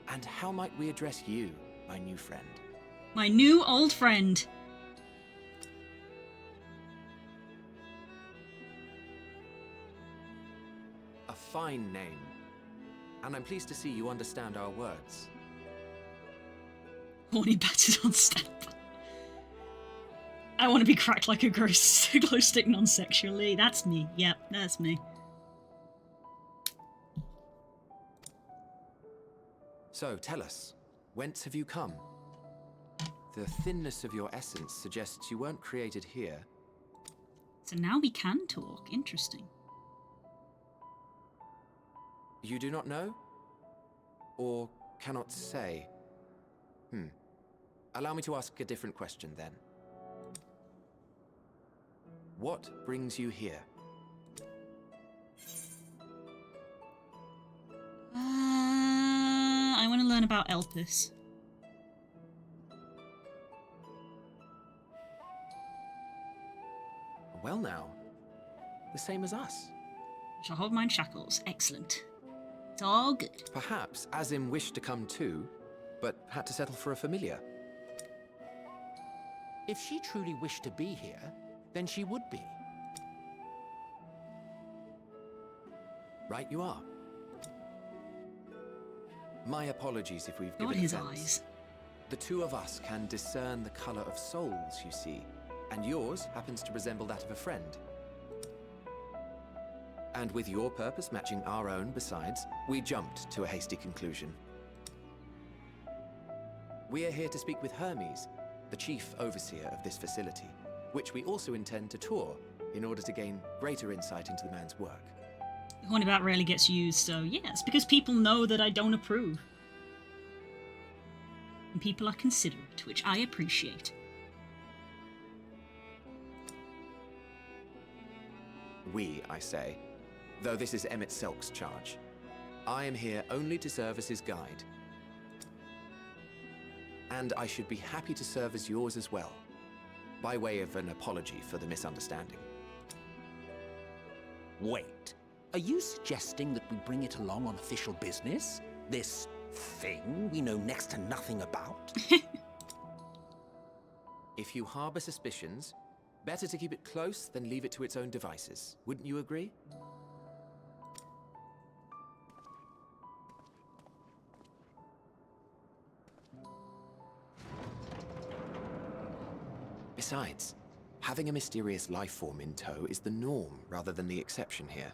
And how might we address you, my new friend? My new old friend. A fine name. And I'm pleased to see you understand our words. Horny battered on standby. I want to be cracked like a glow stick non-sexually. That's me. Yep, that's me. So, tell us, whence have you come? The thinness of your essence suggests you weren't created here. So now we can talk. Interesting. You do not know? Or cannot say? Allow me to ask a different question then. What brings you here? I want to learn about Elpis. Well now, the same as us. Shall hold mine shackles. Excellent. It's all good. Perhaps Azim wished to come too, but had to settle for a familiar. If she truly wished to be here, then she would be. Right you are. My apologies if we've God, given his offense. eyes. The two of us can discern the color of souls, you see, and yours happens to resemble that of a friend. And with your purpose matching our own besides, we jumped to a hasty conclusion. We are here to speak with Hermes, the chief overseer of this facility, which we also intend to tour in order to gain greater insight into the man's work. The horny bat rarely gets used, so yes, because people know that I don't approve. And people are considerate, which I appreciate. We, I say, though this is Emmett Selk's charge. I am here only to serve as his guide. And I should be happy to serve as yours as well, by way of an apology for the misunderstanding. Wait, are you suggesting that we bring it along on official business? This thing we know next to nothing about? If you harbor suspicions, Better to keep it close than leave it to its own devices. Wouldn't you agree? Besides, having a mysterious life form in tow is the norm rather than the exception here.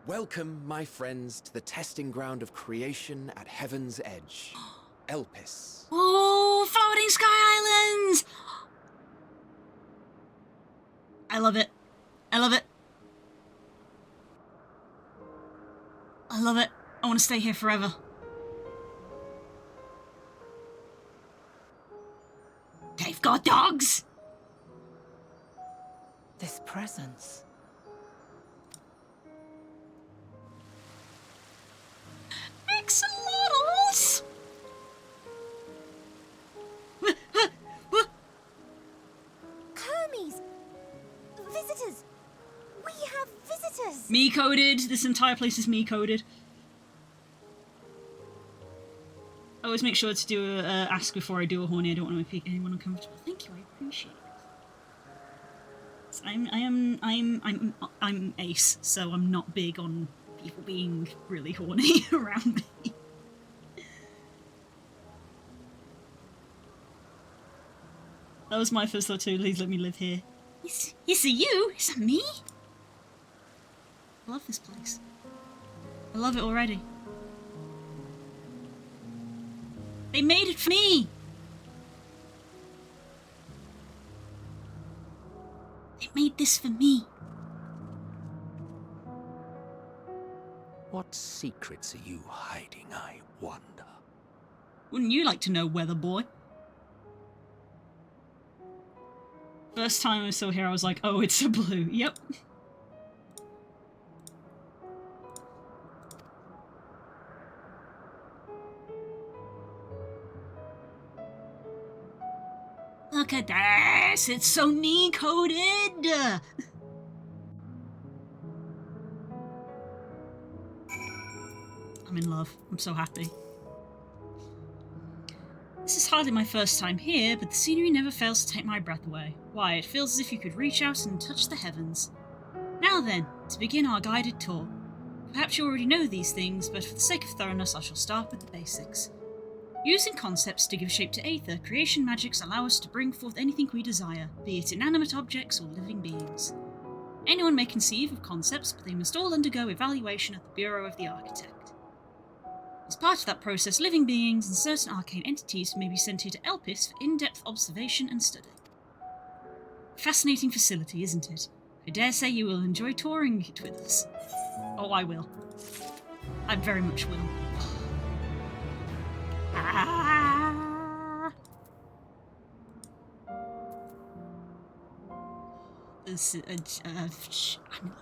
Welcome, my friends, to the testing ground of creation at Heaven's Edge. Elpis. Oh, floating sky islands! I love it. I love it. I love it. I want to stay here forever. They've got dogs! This presence. Axolotls! Hermes! Visitors! We have visitors! Me coded. This entire place is me coded. I always make sure to do a ask before I do a horny. I don't want to make anyone uncomfortable. Thank you, I appreciate it. I'm ace, so I'm not big on people being really horny around me. That was my first thought too. Please let me live here. Is it you? Is it me? I love this place. I love it already. They made it for me! They made this for me. What secrets are you hiding, I wonder? Wouldn't you like to know, weather boy? First time I saw here, I was like, oh, it's a blue. Yep. Look at this! It's so knee-coded! I'm in love. I'm so happy. This is hardly my first time here, but the scenery never fails to take my breath away. Why, it feels as if you could reach out and touch the heavens. Now then, to begin our guided tour. Perhaps you already know these things, but for the sake of thoroughness I shall start with the basics. Using concepts to give shape to Aether, creation magics allow us to bring forth anything we desire, be it inanimate objects or living beings. Anyone may conceive of concepts, but they must all undergo evaluation at the Bureau of the Architect. As part of that process, living beings and certain arcane entities may be sent here to Elpis for in-depth observation and study. Fascinating facility, isn't it? I dare say you will enjoy touring it with us. Oh, I will. I very much will. Ah. This is, I'm in love.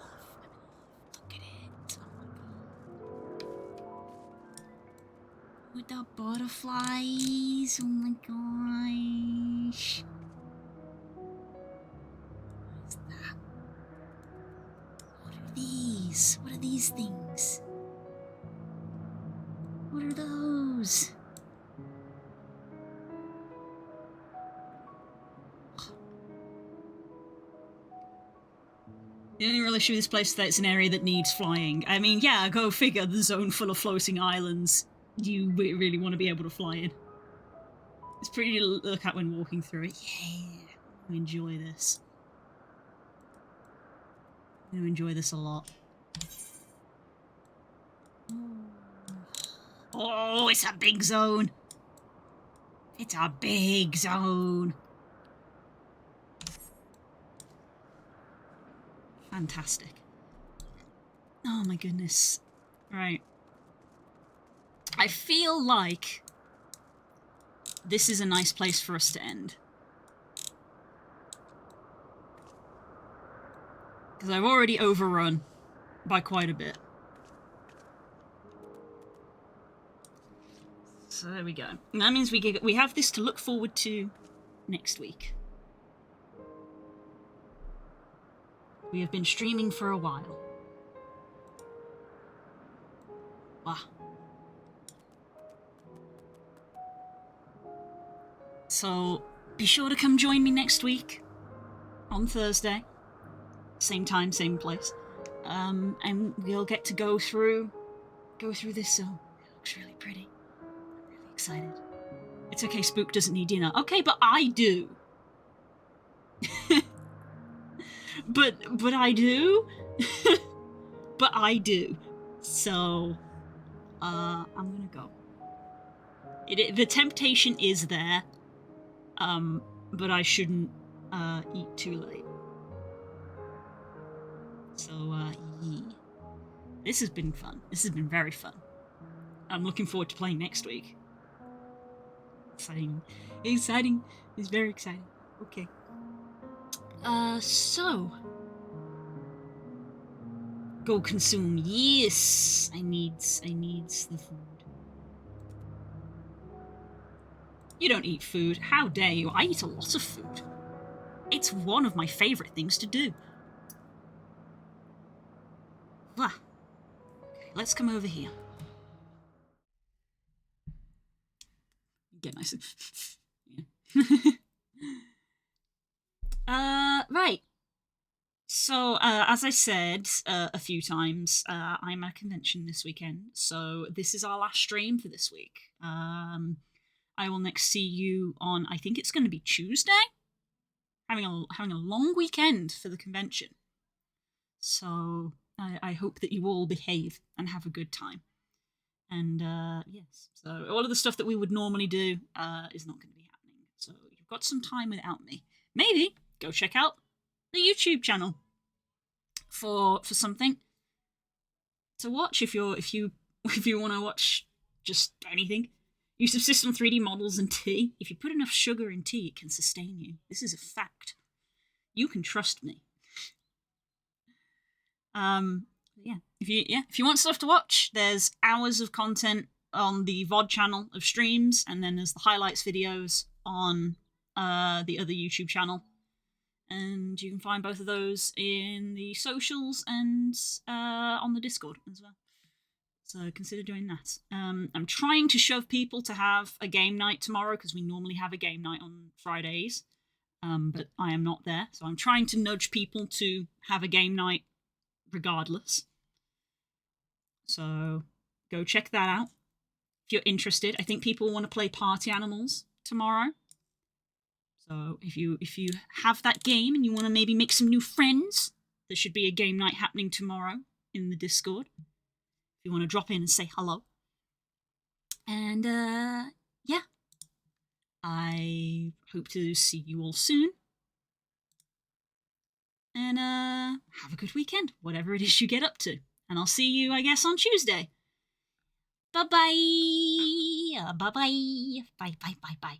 Look at it. Oh my god. With the butterflies. Oh my gosh. What is that? What are these? What are these things? What are those? The only real issue with this place is that it's an area that needs flying. I mean, yeah, go figure, the zone full of floating islands. You really want to be able to fly in. It's pretty to look at when walking through it. Yeah, I enjoy this. I enjoy this a lot. Oh, it's a big zone. It's a big zone. Fantastic. Oh my goodness. Right. I feel like this is a nice place for us to end. Because I've already overrun by quite a bit. So there we go. And that means we have this to look forward to next week. We have been streaming for a while. Wow. So, be sure to come join me next week on Thursday. Same time, same place. And we'll get to go through this zone. It looks really pretty. I'm really excited. It's okay, Spook doesn't need dinner. Okay, but I do. but I do. But I do. So, I'm gonna go. The temptation is there. But I shouldn't eat too late. So, yeah. This has been fun. This has been very fun. I'm looking forward to playing next week. Exciting. Exciting. It's very exciting. Okay. So. Go consume. Yes! I needs the food. You don't eat food. How dare you? I eat a lot of food. It's one of my favourite things to do. Ah. Okay, let's come over here. Get nice and... yeah. Right. So, as I said a few times, I'm at a convention this weekend, so this is our last stream for this week. I will next see you on, I think it's going to be Tuesday? Having a long weekend for the convention. So, I hope that you all behave and have a good time. And, yes, so all of the stuff that we would normally do is not going to be happening. So, you've got some time without me. Maybe go check out the YouTube channel for something to watch if you want to watch just anything. You subsist on 3D models and tea. If you put enough sugar in tea, it can sustain you. This is a fact. You can trust me. Yeah. If you want stuff to watch, there's hours of content on the VOD channel of streams, and then there's the highlights videos on the other YouTube channel. And you can find both of those in the socials and on the Discord as well. So consider doing that. I'm trying to shove people to have a game night tomorrow because we normally have a game night on Fridays. But I am not there. So I'm trying to nudge people to have a game night regardless. So go check that out if you're interested. I think people want to play Party Animals tomorrow. So if you have that game and you want to maybe make some new friends, there should be a game night happening tomorrow in the Discord. If you want to drop in and say hello. And yeah. I hope to see you all soon. And have a good weekend, whatever it is you get up to. And I'll see you, I guess, on Tuesday. Bye-bye. Bye-bye. Bye-bye. Bye-bye.